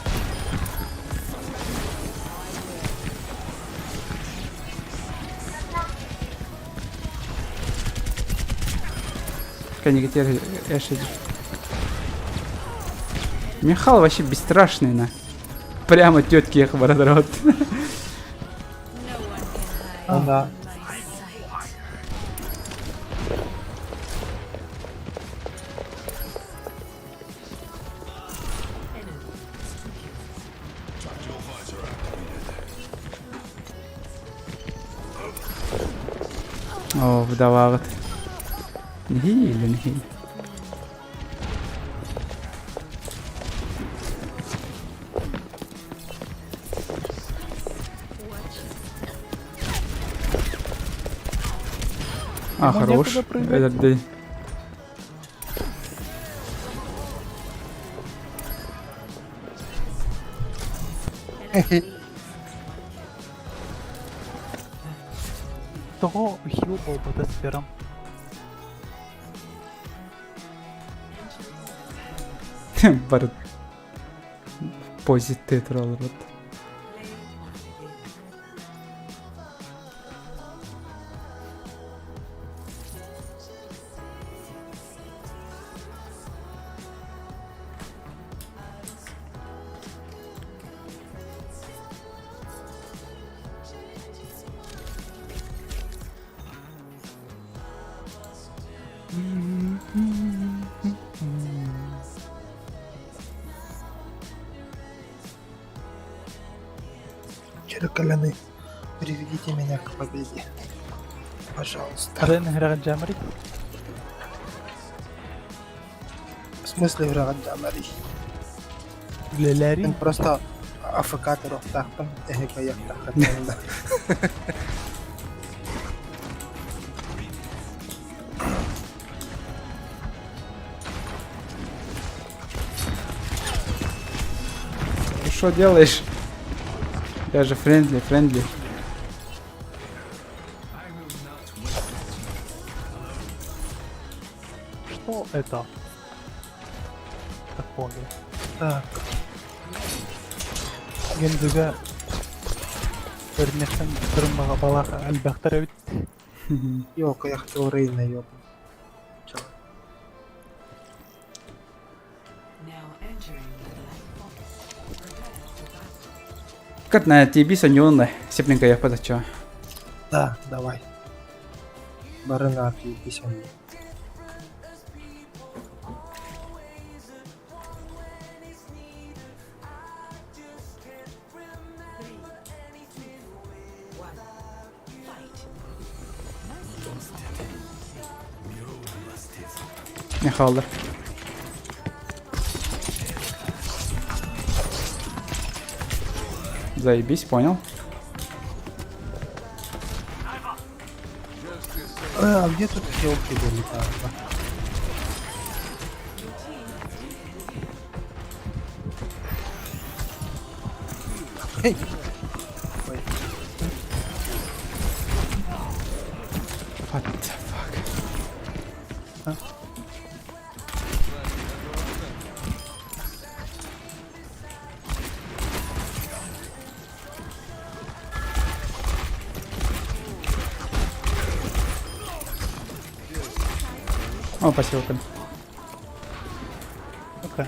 Конечно, теперь Эши. Михаил вообще бесстрашный, на. Прямо тетки их ворот. Ну да. О, вдавал. Нихиль. А, хорош. Этот день. Того хилбол буде сфером. Бар. Позитив тролл рот. Черкаляны, приведите меня к победе. Пожалуйста. Арен играет Джамари. В смысле играть Джамари? Лелари. Он просто АФК тахтам, я тахтам. Ты что делаешь? Я же френдли. Что это такое? Так. Гензуга Вернешен Брымага Балаха Альбахтарович. Ёлка, я хотел Рейна ёбнуть. Как на тебе сонённо, сепленько я подачу. Да, давай. Барына писем. Михаил. Заебись, понял. А где тут хелки вылетают? Эй! Ой. What the fuck? О, спасибо, Коль. Ну-ка.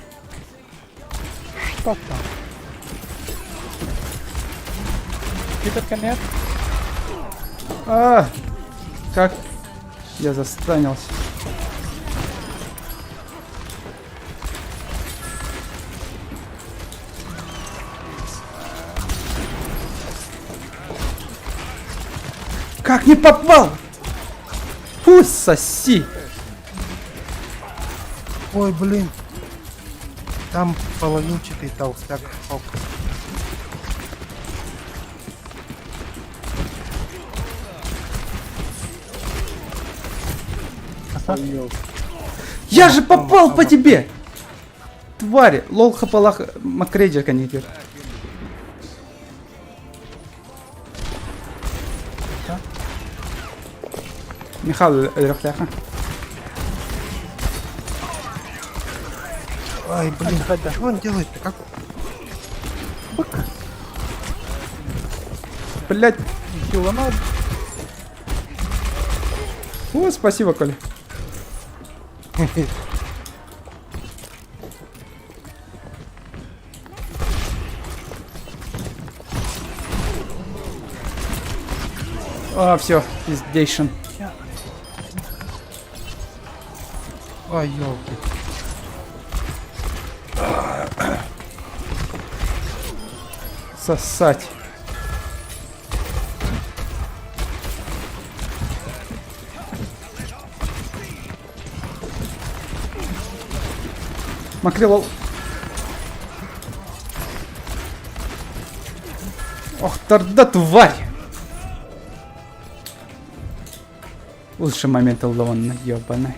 Что там? Киберка нет? А, как я застанился. Как не попал? Пусть соси. Ой, блин. Там половинчатый толстяк. Ок. Я же попал по тебе! Твари! Лол хапалах макрейджер канитер. Михаил Рахляха. Ай, блин, что он делает-то? Как? Блять. О, спасибо, Коля. А, все, пиздейшн. Ой, ёлки. Сосать. Макрилол. Ох, торда тварь! Лучший момент Лована, ёбаный.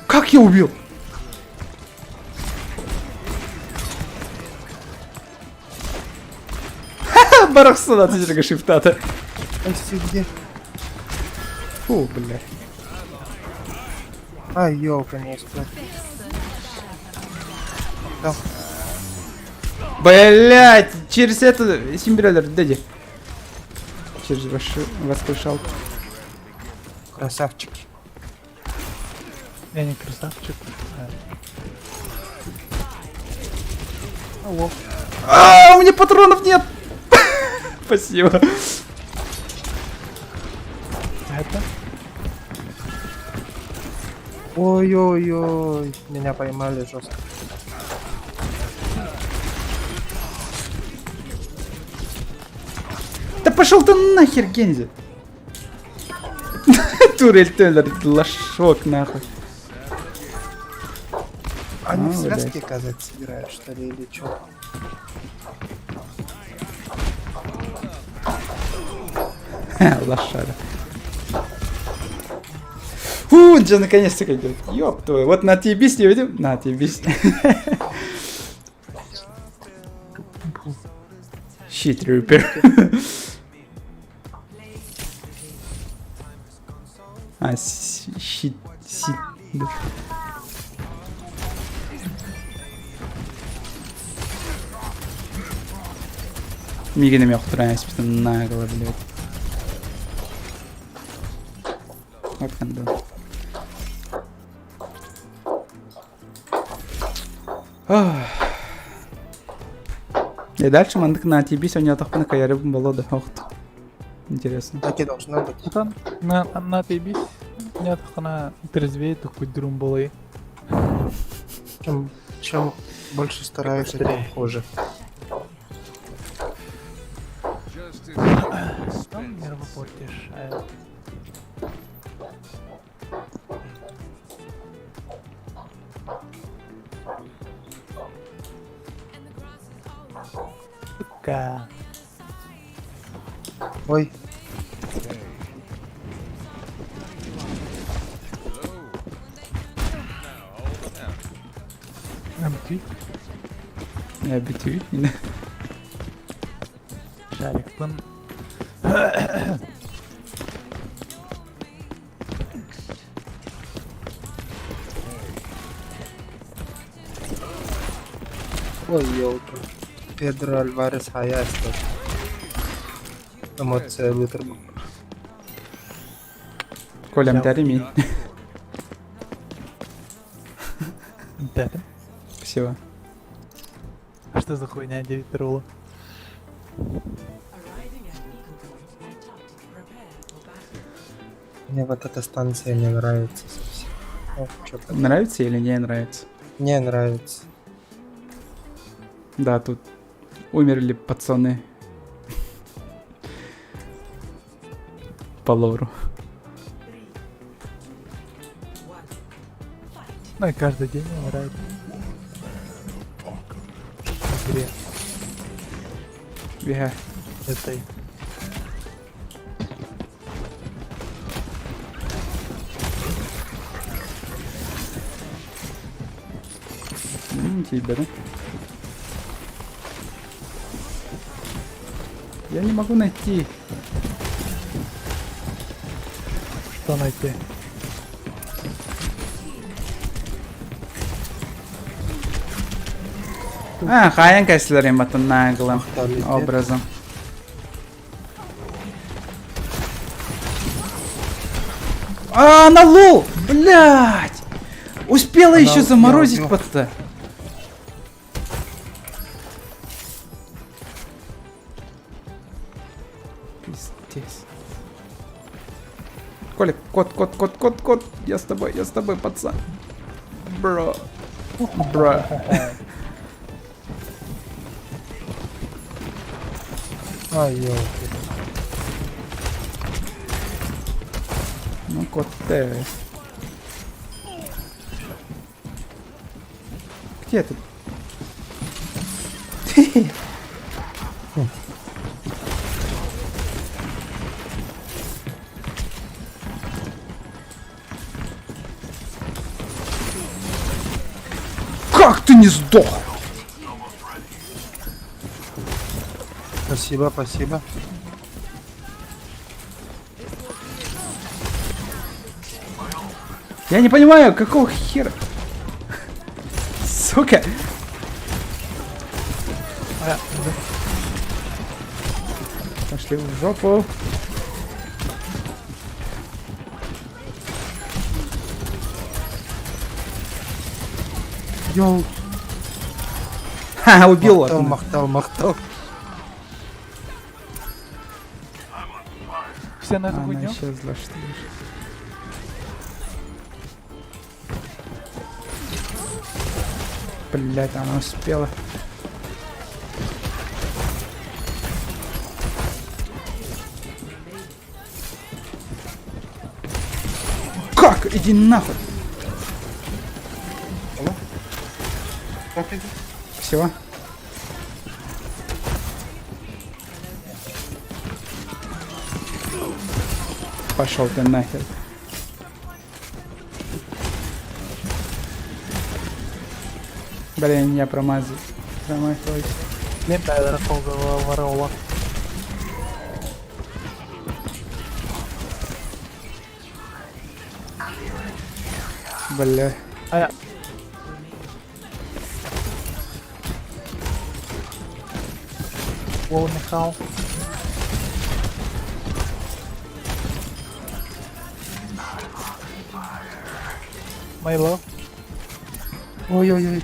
Как я убил? Ха-ха, барахсона, ты же шифтата. Где? Фу, бля. Ай, ёлка, не успел. Да. Блять, через это симбиралер, дэдди. Через воскрешалку. Красавчики. Я не красавчик. Алло. А, у меня патронов нет. Спасибо. Это? Ой-ой-ой, меня поймали жестко. Да пошел ты нахер, Гензи. Турель Теллер, лошок нахуй. Они в блядь. связке, казать, собирают, что ли, или чё? Лошара. Фу, он же наконец-то идет. Ёб твою. Вот на TBS не видим? На TBS. Щит рупер. А, щит. Мигами охраняюсь, нагло, блядь. Вот кондон. И дальше мандык на тебе сегодня атакпана каярыбым болода. Интересно. Так и должно быть. Атан, на тебе нет хана трезвеет, такой друм болы. Чем больше стараются, тем хуже. Нервы портишь. Сука. Ой. Habitué. Шарик пын. Ой, ёлки. Педро Альварес Хаясто. Эмоция выторгу. Колям, дари. Дядя. Спасибо. А что за хуйня 9 рула? Мне вот эта станция не нравится совсем. О, чё-то Нравится или не нравится? не нравится. Да, тут умерли пацаны. По лору. Ну и каждый день умирает. В игре. Бегай. Этой. Тебе, да? Я не могу найти. Что найти? Хайен кайсыларым атын наглым образом. На лол! Блять! Успела еще заморозить под-то. Пиздец. Колик, кот. Я с тобой, пацан. Бро. Ай, ёлки. Ну, кот ты. Где ты? Как ты не сдох? Спасибо. Я не понимаю, какого хера? Сука! Пошли в жопу. Йоу. Ха, убил. Махтал. Все на эту Она хуйню? исчезла, что ли? Блять, она успела. Как? Иди нахуй. Все. Пошел ты нахер. Блин, я промазал. Промахиваюсь. Блин, да, ворола. Бля. Лол, Михал. Майло. Ой-ой-ой.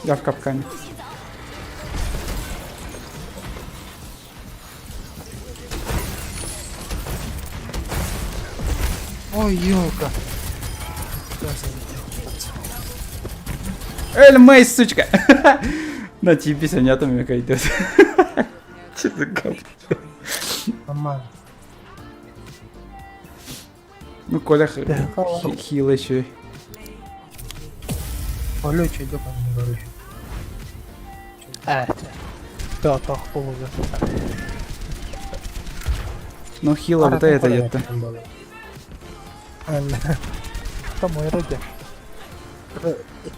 Я в капкане. Ой, ёлка. Эль Мэй, сучка! На тебе писанятами идет. Че за кап? Нормально. Ну, Коля хил еще. Колючий, иди по мне, колючий. Да, так, полуга. Ну, хила вот это где-то. Кому и ради.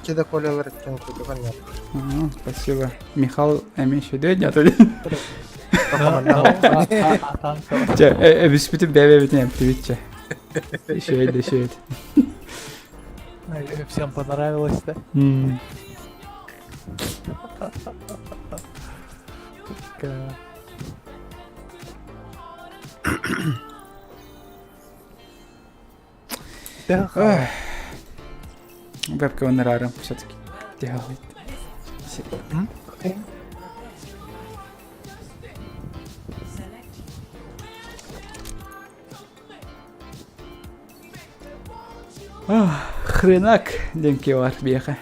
Кида Коля Ларкенко, да понятно. Спасибо. Михаил, еще дядя. Biz bütün BB ne Twitch'e. Şöyle. Всем понравилось, да? Вебка. Эх. Вебка Венерара все-таки делает. Хренак, деньги var vieja.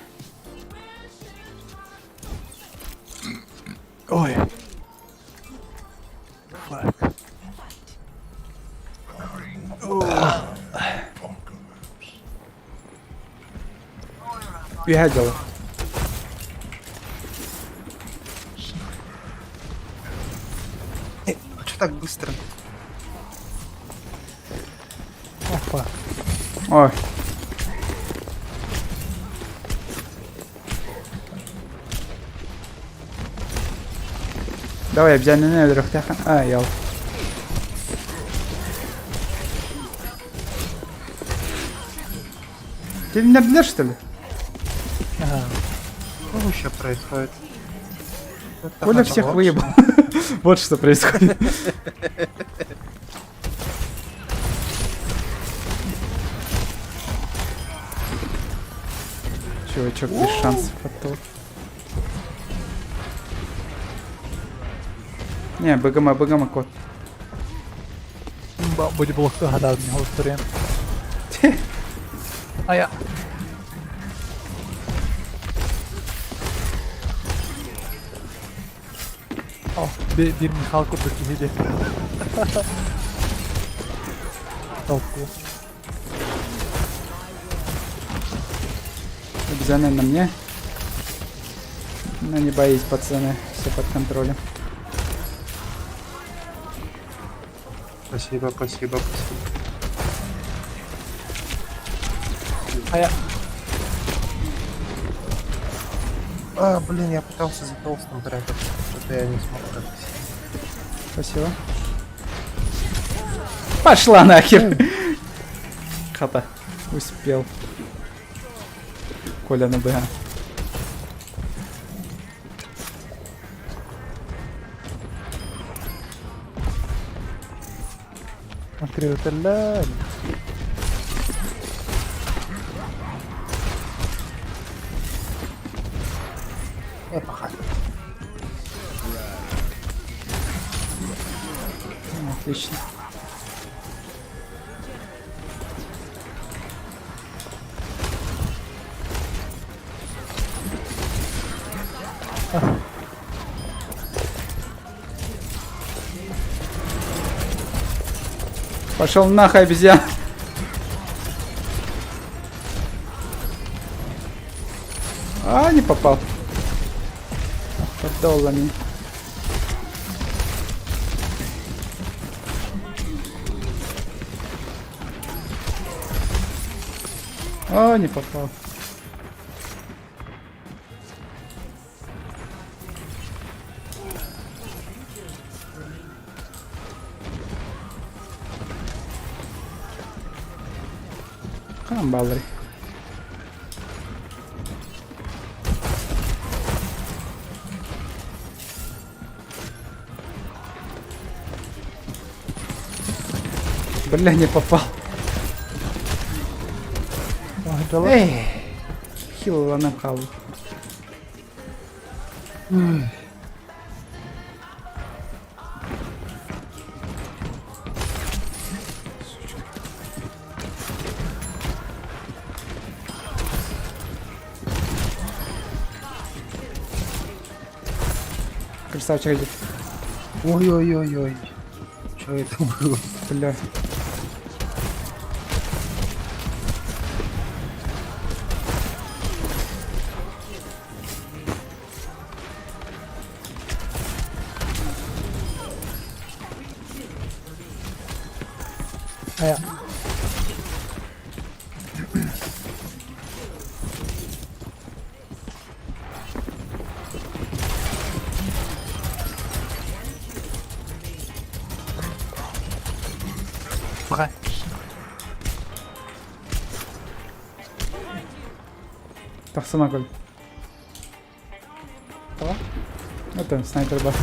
Ой. Фак. Я делал. Что так быстро? Опа. Ой. Давай, обязательно не драхтаха. А, ял. Ты меня бьешь, что ли? Ага. Что вообще происходит? Это Коля надо всех лучше. выебал. Вот что происходит. Чувачок без шансов от того. Не, БГМ кот. Буде було хто гадав в нього історію. А я. О, bir Mihal kurdaki hediye. Толку. Обязательно на мне. Но не боись, пацаны, все под контролем. Спасибо, спасибо, спасибо. А я. А, блин, я пытался за толстым треком. Что-то я не смог как-то. Спасибо. Пошла нахер. Хата. Успел. Коля на БГ. Открыл телефон. Эпоха. Отлично. Пошел нахуй, обезьян. А, не попал. Поддолла меня. А, не попал. Камбалри. Бля, не попал. Эй, хило на халу. Красавчик идет. Ой-ой-ой-ой. Что это было? Бля. А я. Бра. Тахсана Коль. Это снайпер бар.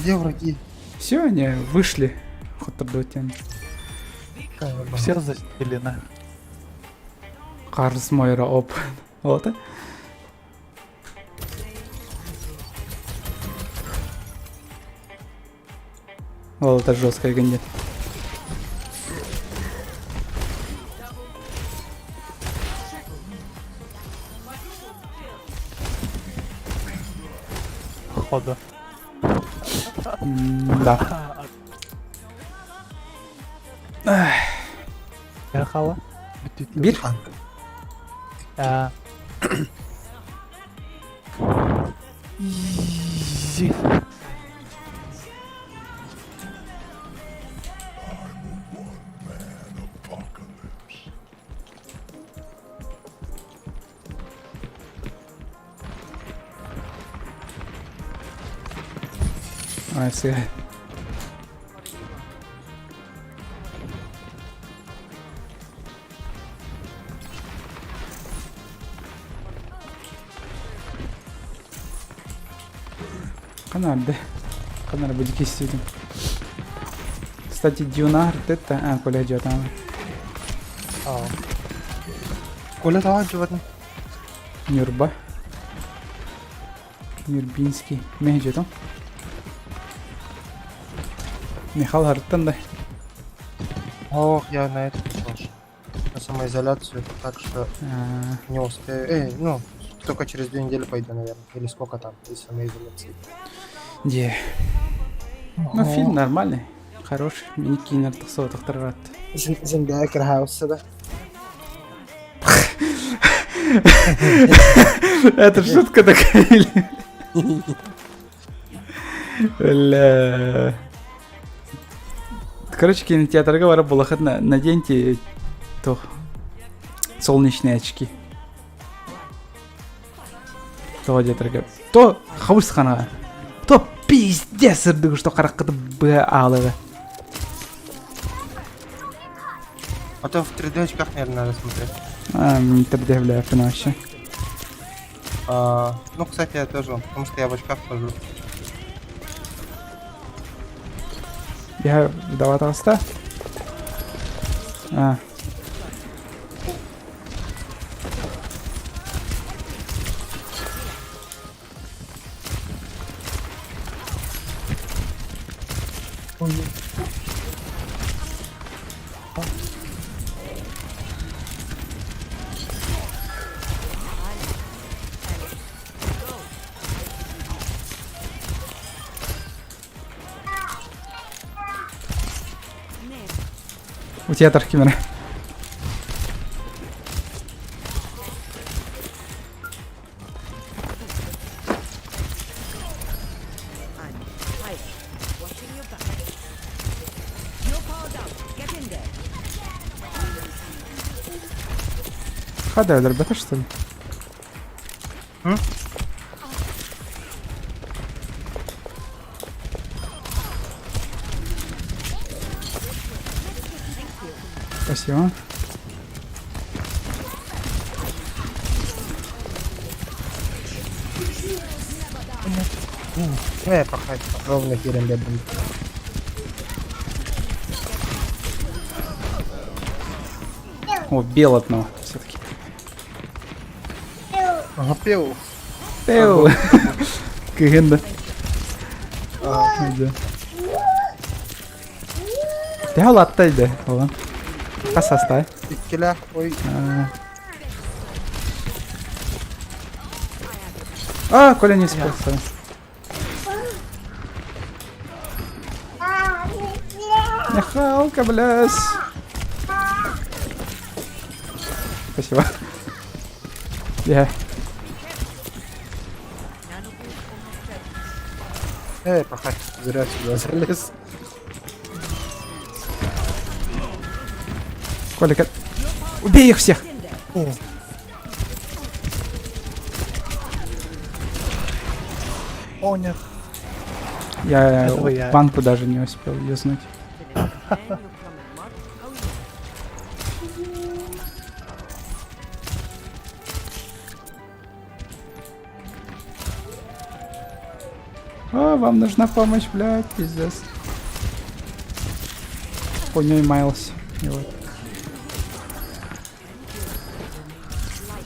Где враги? Все, они вышли. Хотардотен. Все застелены. Карс Мойра оп. Вот. Вот это жесткая гонит. Хода. Да. Яхала. Бир? Изи. Ай, все. Канады. Канада будет кистить. Кстати, Дюнар, это... А, Коля идет там. Коля давай животным. Нюрба. Нюрбинский. Мехи там. Михаил Хартан, да. Ох, я на это пошел. На самоизоляцию, так что не успею. Ну, только через 2 недели пойду, наверное. Или сколько там, из самоизоляции. Где? Ну, фильм нормальный. Хороший. Миникинер, тахсо, тахтарат. Зендая Крахауса, да? Это шутка такая или... Бля... Короче, кинотеатрга бара булахат наденьте то солнечные очки. То театрга. То хаус хана. То пиздец, что харакат б алага. А то в 3D очках, наверное, надо смотреть. Не 3D, бля, вообще. Ну, кстати, я тоже, потому что я в очках хожу. Я вдова толста. У тебя Тархимера. Хадай, ребята, что ли? Спасибо. Пахать, ровно херем бедром. О, бел одного все-таки. Ага, пел. Пел. Кэгенда. Да. Ты латтай, да? Ладно. Касастай. Иккеля, ой. Коля не спался. Михалка, блядь. Спасибо. Пахать, зря сюда залез. Коля, убей их всех! О, нет. Я я. банку даже не успел юзнуть. О, вам нужна помощь, блядь, пиздец. Хуйней маялся. И вот.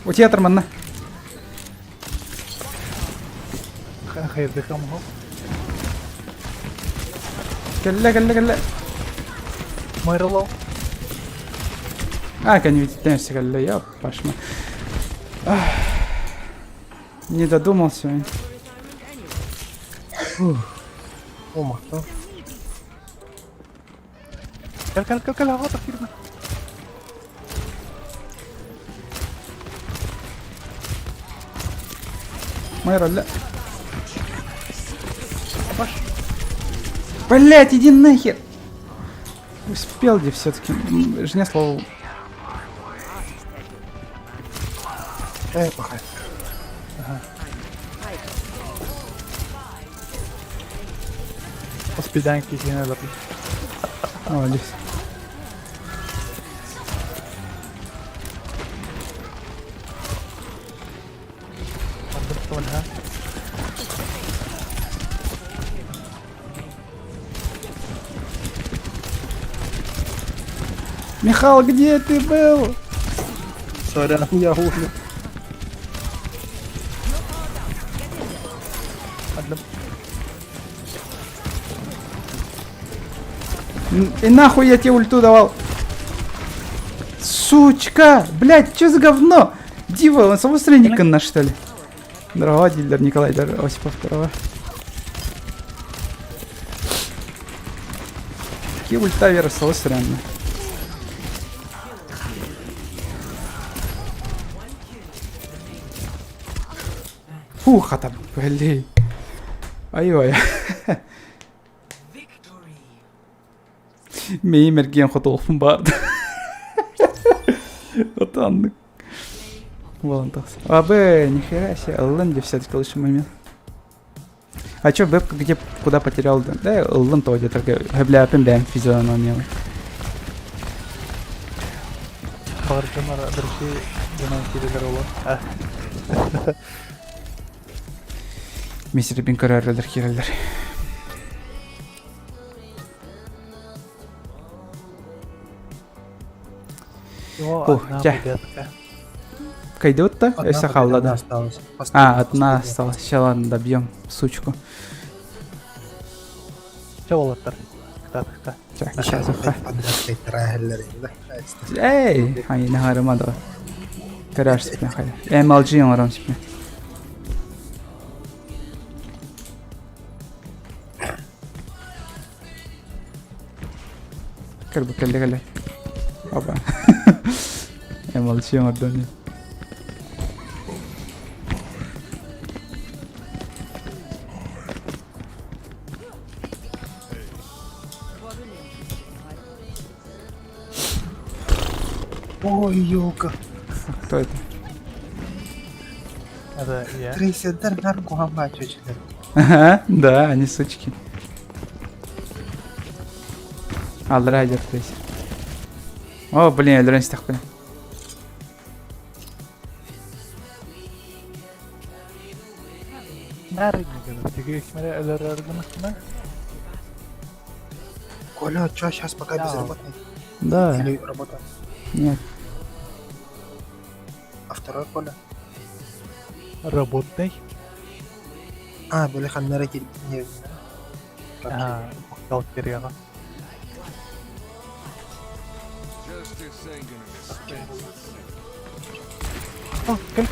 У тебя тормозна. Hayırdır ama. Галля. Мэрило. Не видите, галля, я пошла. Не додумался. Умахту. Кал, вот фирма. Майра, ля. Блять, иди нахер! Успел где все-таки. Жене слово. Пахай.Оспиданки yine de. Молодец. Вольга. Михал, где ты был? Сорян, я ушлю. И нахуй я тебе ульту давал? Сучка! Блять, что за говно? Дива, он самого Никон, что ли? Здорово, дилер Николай Осипов, здорово. Какие ульта версалось реально. Фух, там, блин. Ай-ой. Меймерген хотолфун барды. Отанdık. Волонтас. Нихера себе. Лэнди все-таки лучший момент. А чё, Бэб где, куда потерял? Да, Лэн то где-то. Бля, бэм физиономия. Barcılar adırşı yanan kiriler olur. Мистер bin kararlıdır kireler. Кайдут-то? Если халлада. Одна осталась. Сейчас ладно, добьем сучку. Че болоттар? Кта. Сейчас Подряд Эй! Ай, нагарыма да. Караш себе хай. MLG орам себе. Калли. Опа. MLG ордони. Ой, ёлка. Кто это? Это я. Трейсер наркоман, чуть-чуть. Ага, да, они сучки. Алрайдер трейсер. О, блин, Эльрен стахпы. Nerede gidiyorsun? Tigre ekmeğe eller ardına mı? Коля, чё, сейчас пока безработный? Да. Или работа? Нет. А второй Коля? Работный. Были хамнераки не. Дал перега. О, каль.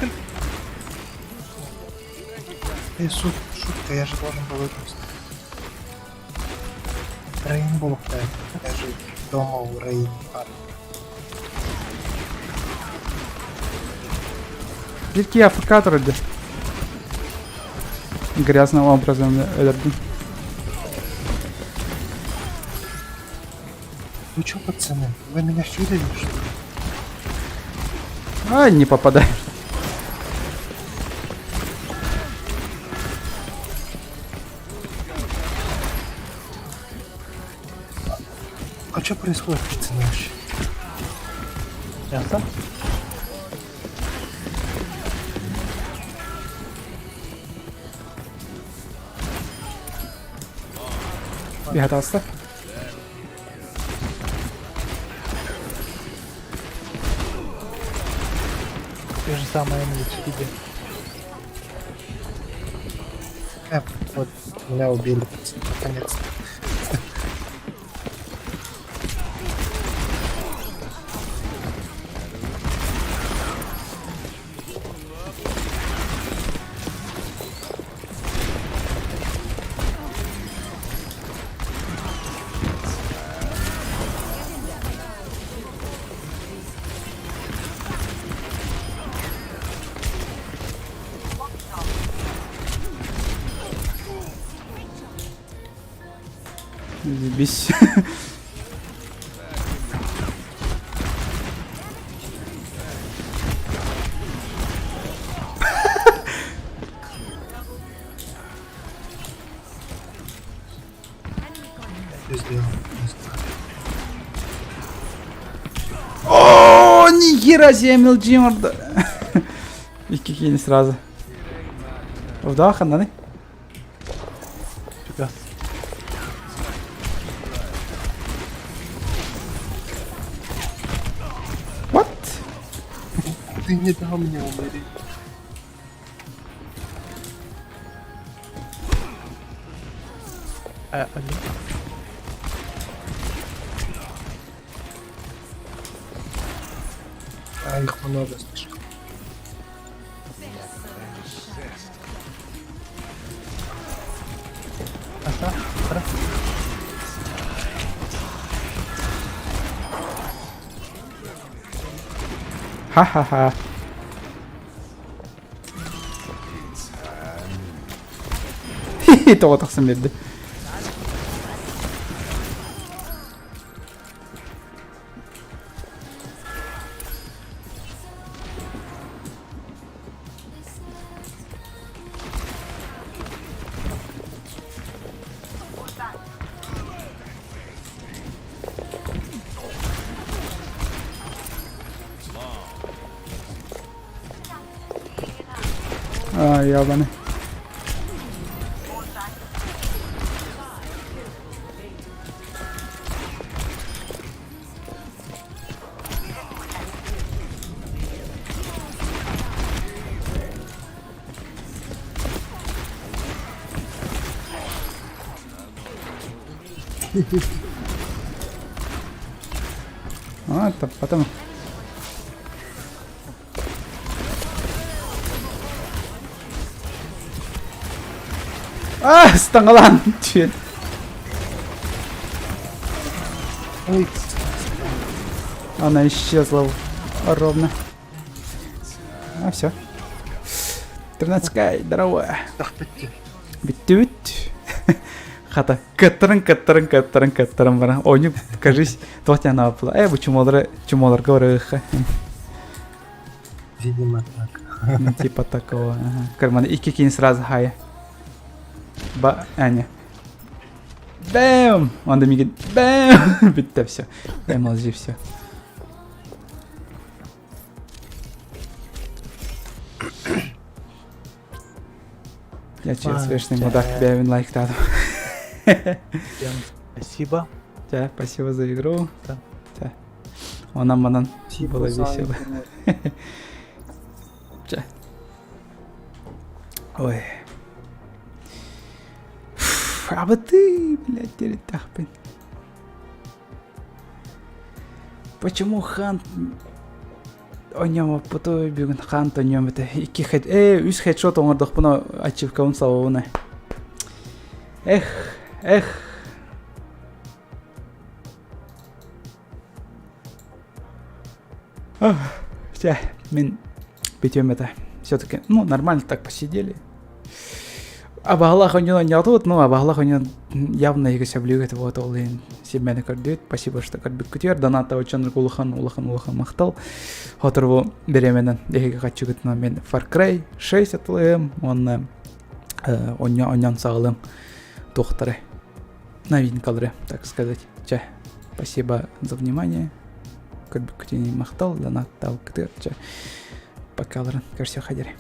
Шутка, я же должен был выпустить. Рейнбоу, да. Я же дома у Рейн. Какие африкаторы, да? Грязным образом, Эльрен. Ну чё, пацаны, вы меня филили, что ли? Ай, не попадай. А что происходит, пацаны, вообще? Ясно? Бихатаста. Те же самое Эмили в тебе. Вот, меня убили, наконец. Заебись. О, нихера себе MLG морда. Iki kili сразу. Вдох, надо. Фига. What? Ты не дал мне умереть. Один. А их много слишком. Ага, хорошо. Ха-ха-ха. Хи-хи, того так самедди. А, ябаный. А, это потом. А, стангалан! Чет. Ой, Она исчезла ровно. А, все. 13 здорово. Битют. Хата. Каттырын бара. Ойнуп, кажись, твоя на апла. Bu чумолар говорыха. видимо так. Ну, типа такого. Карман. Iki кин сразу хая. Аня. Бэм! Он до меня бэм! Битте все. MLG все. Я через вечный мудак бэвин лайк тату. Всем спасибо. Да, спасибо за игру. Да. Да. Онан-манан. Спасибо Было за весело. интернет. Ча. Ой. А вот ты, блядь, теперь так, блин. Почему хан... О нем потом бегун хан, то нем это... Iki head... Üç headshot оңырдық бұны ачивкауын салуына. Эх. Все, мен битем это. Все-таки, ну, нормально так посидели. Абағалақ ойнен ятуыт, ну, абағалақ ойнен явно егісе білугет, вот, ол ең себмені көрдет. Спасибо, что көрбік күтер. Доната өчен улахан мақтал. Отыру беременен егіге қатшы күтіна мен Far Cry 6 атылым, оны ойнен сағылым тоқтары. Новинкалары, так сказать. Ча, спасибо за внимание. Көрбік күтіне мақтал, доната күтер. Ча, покалырын, көрсе қадері.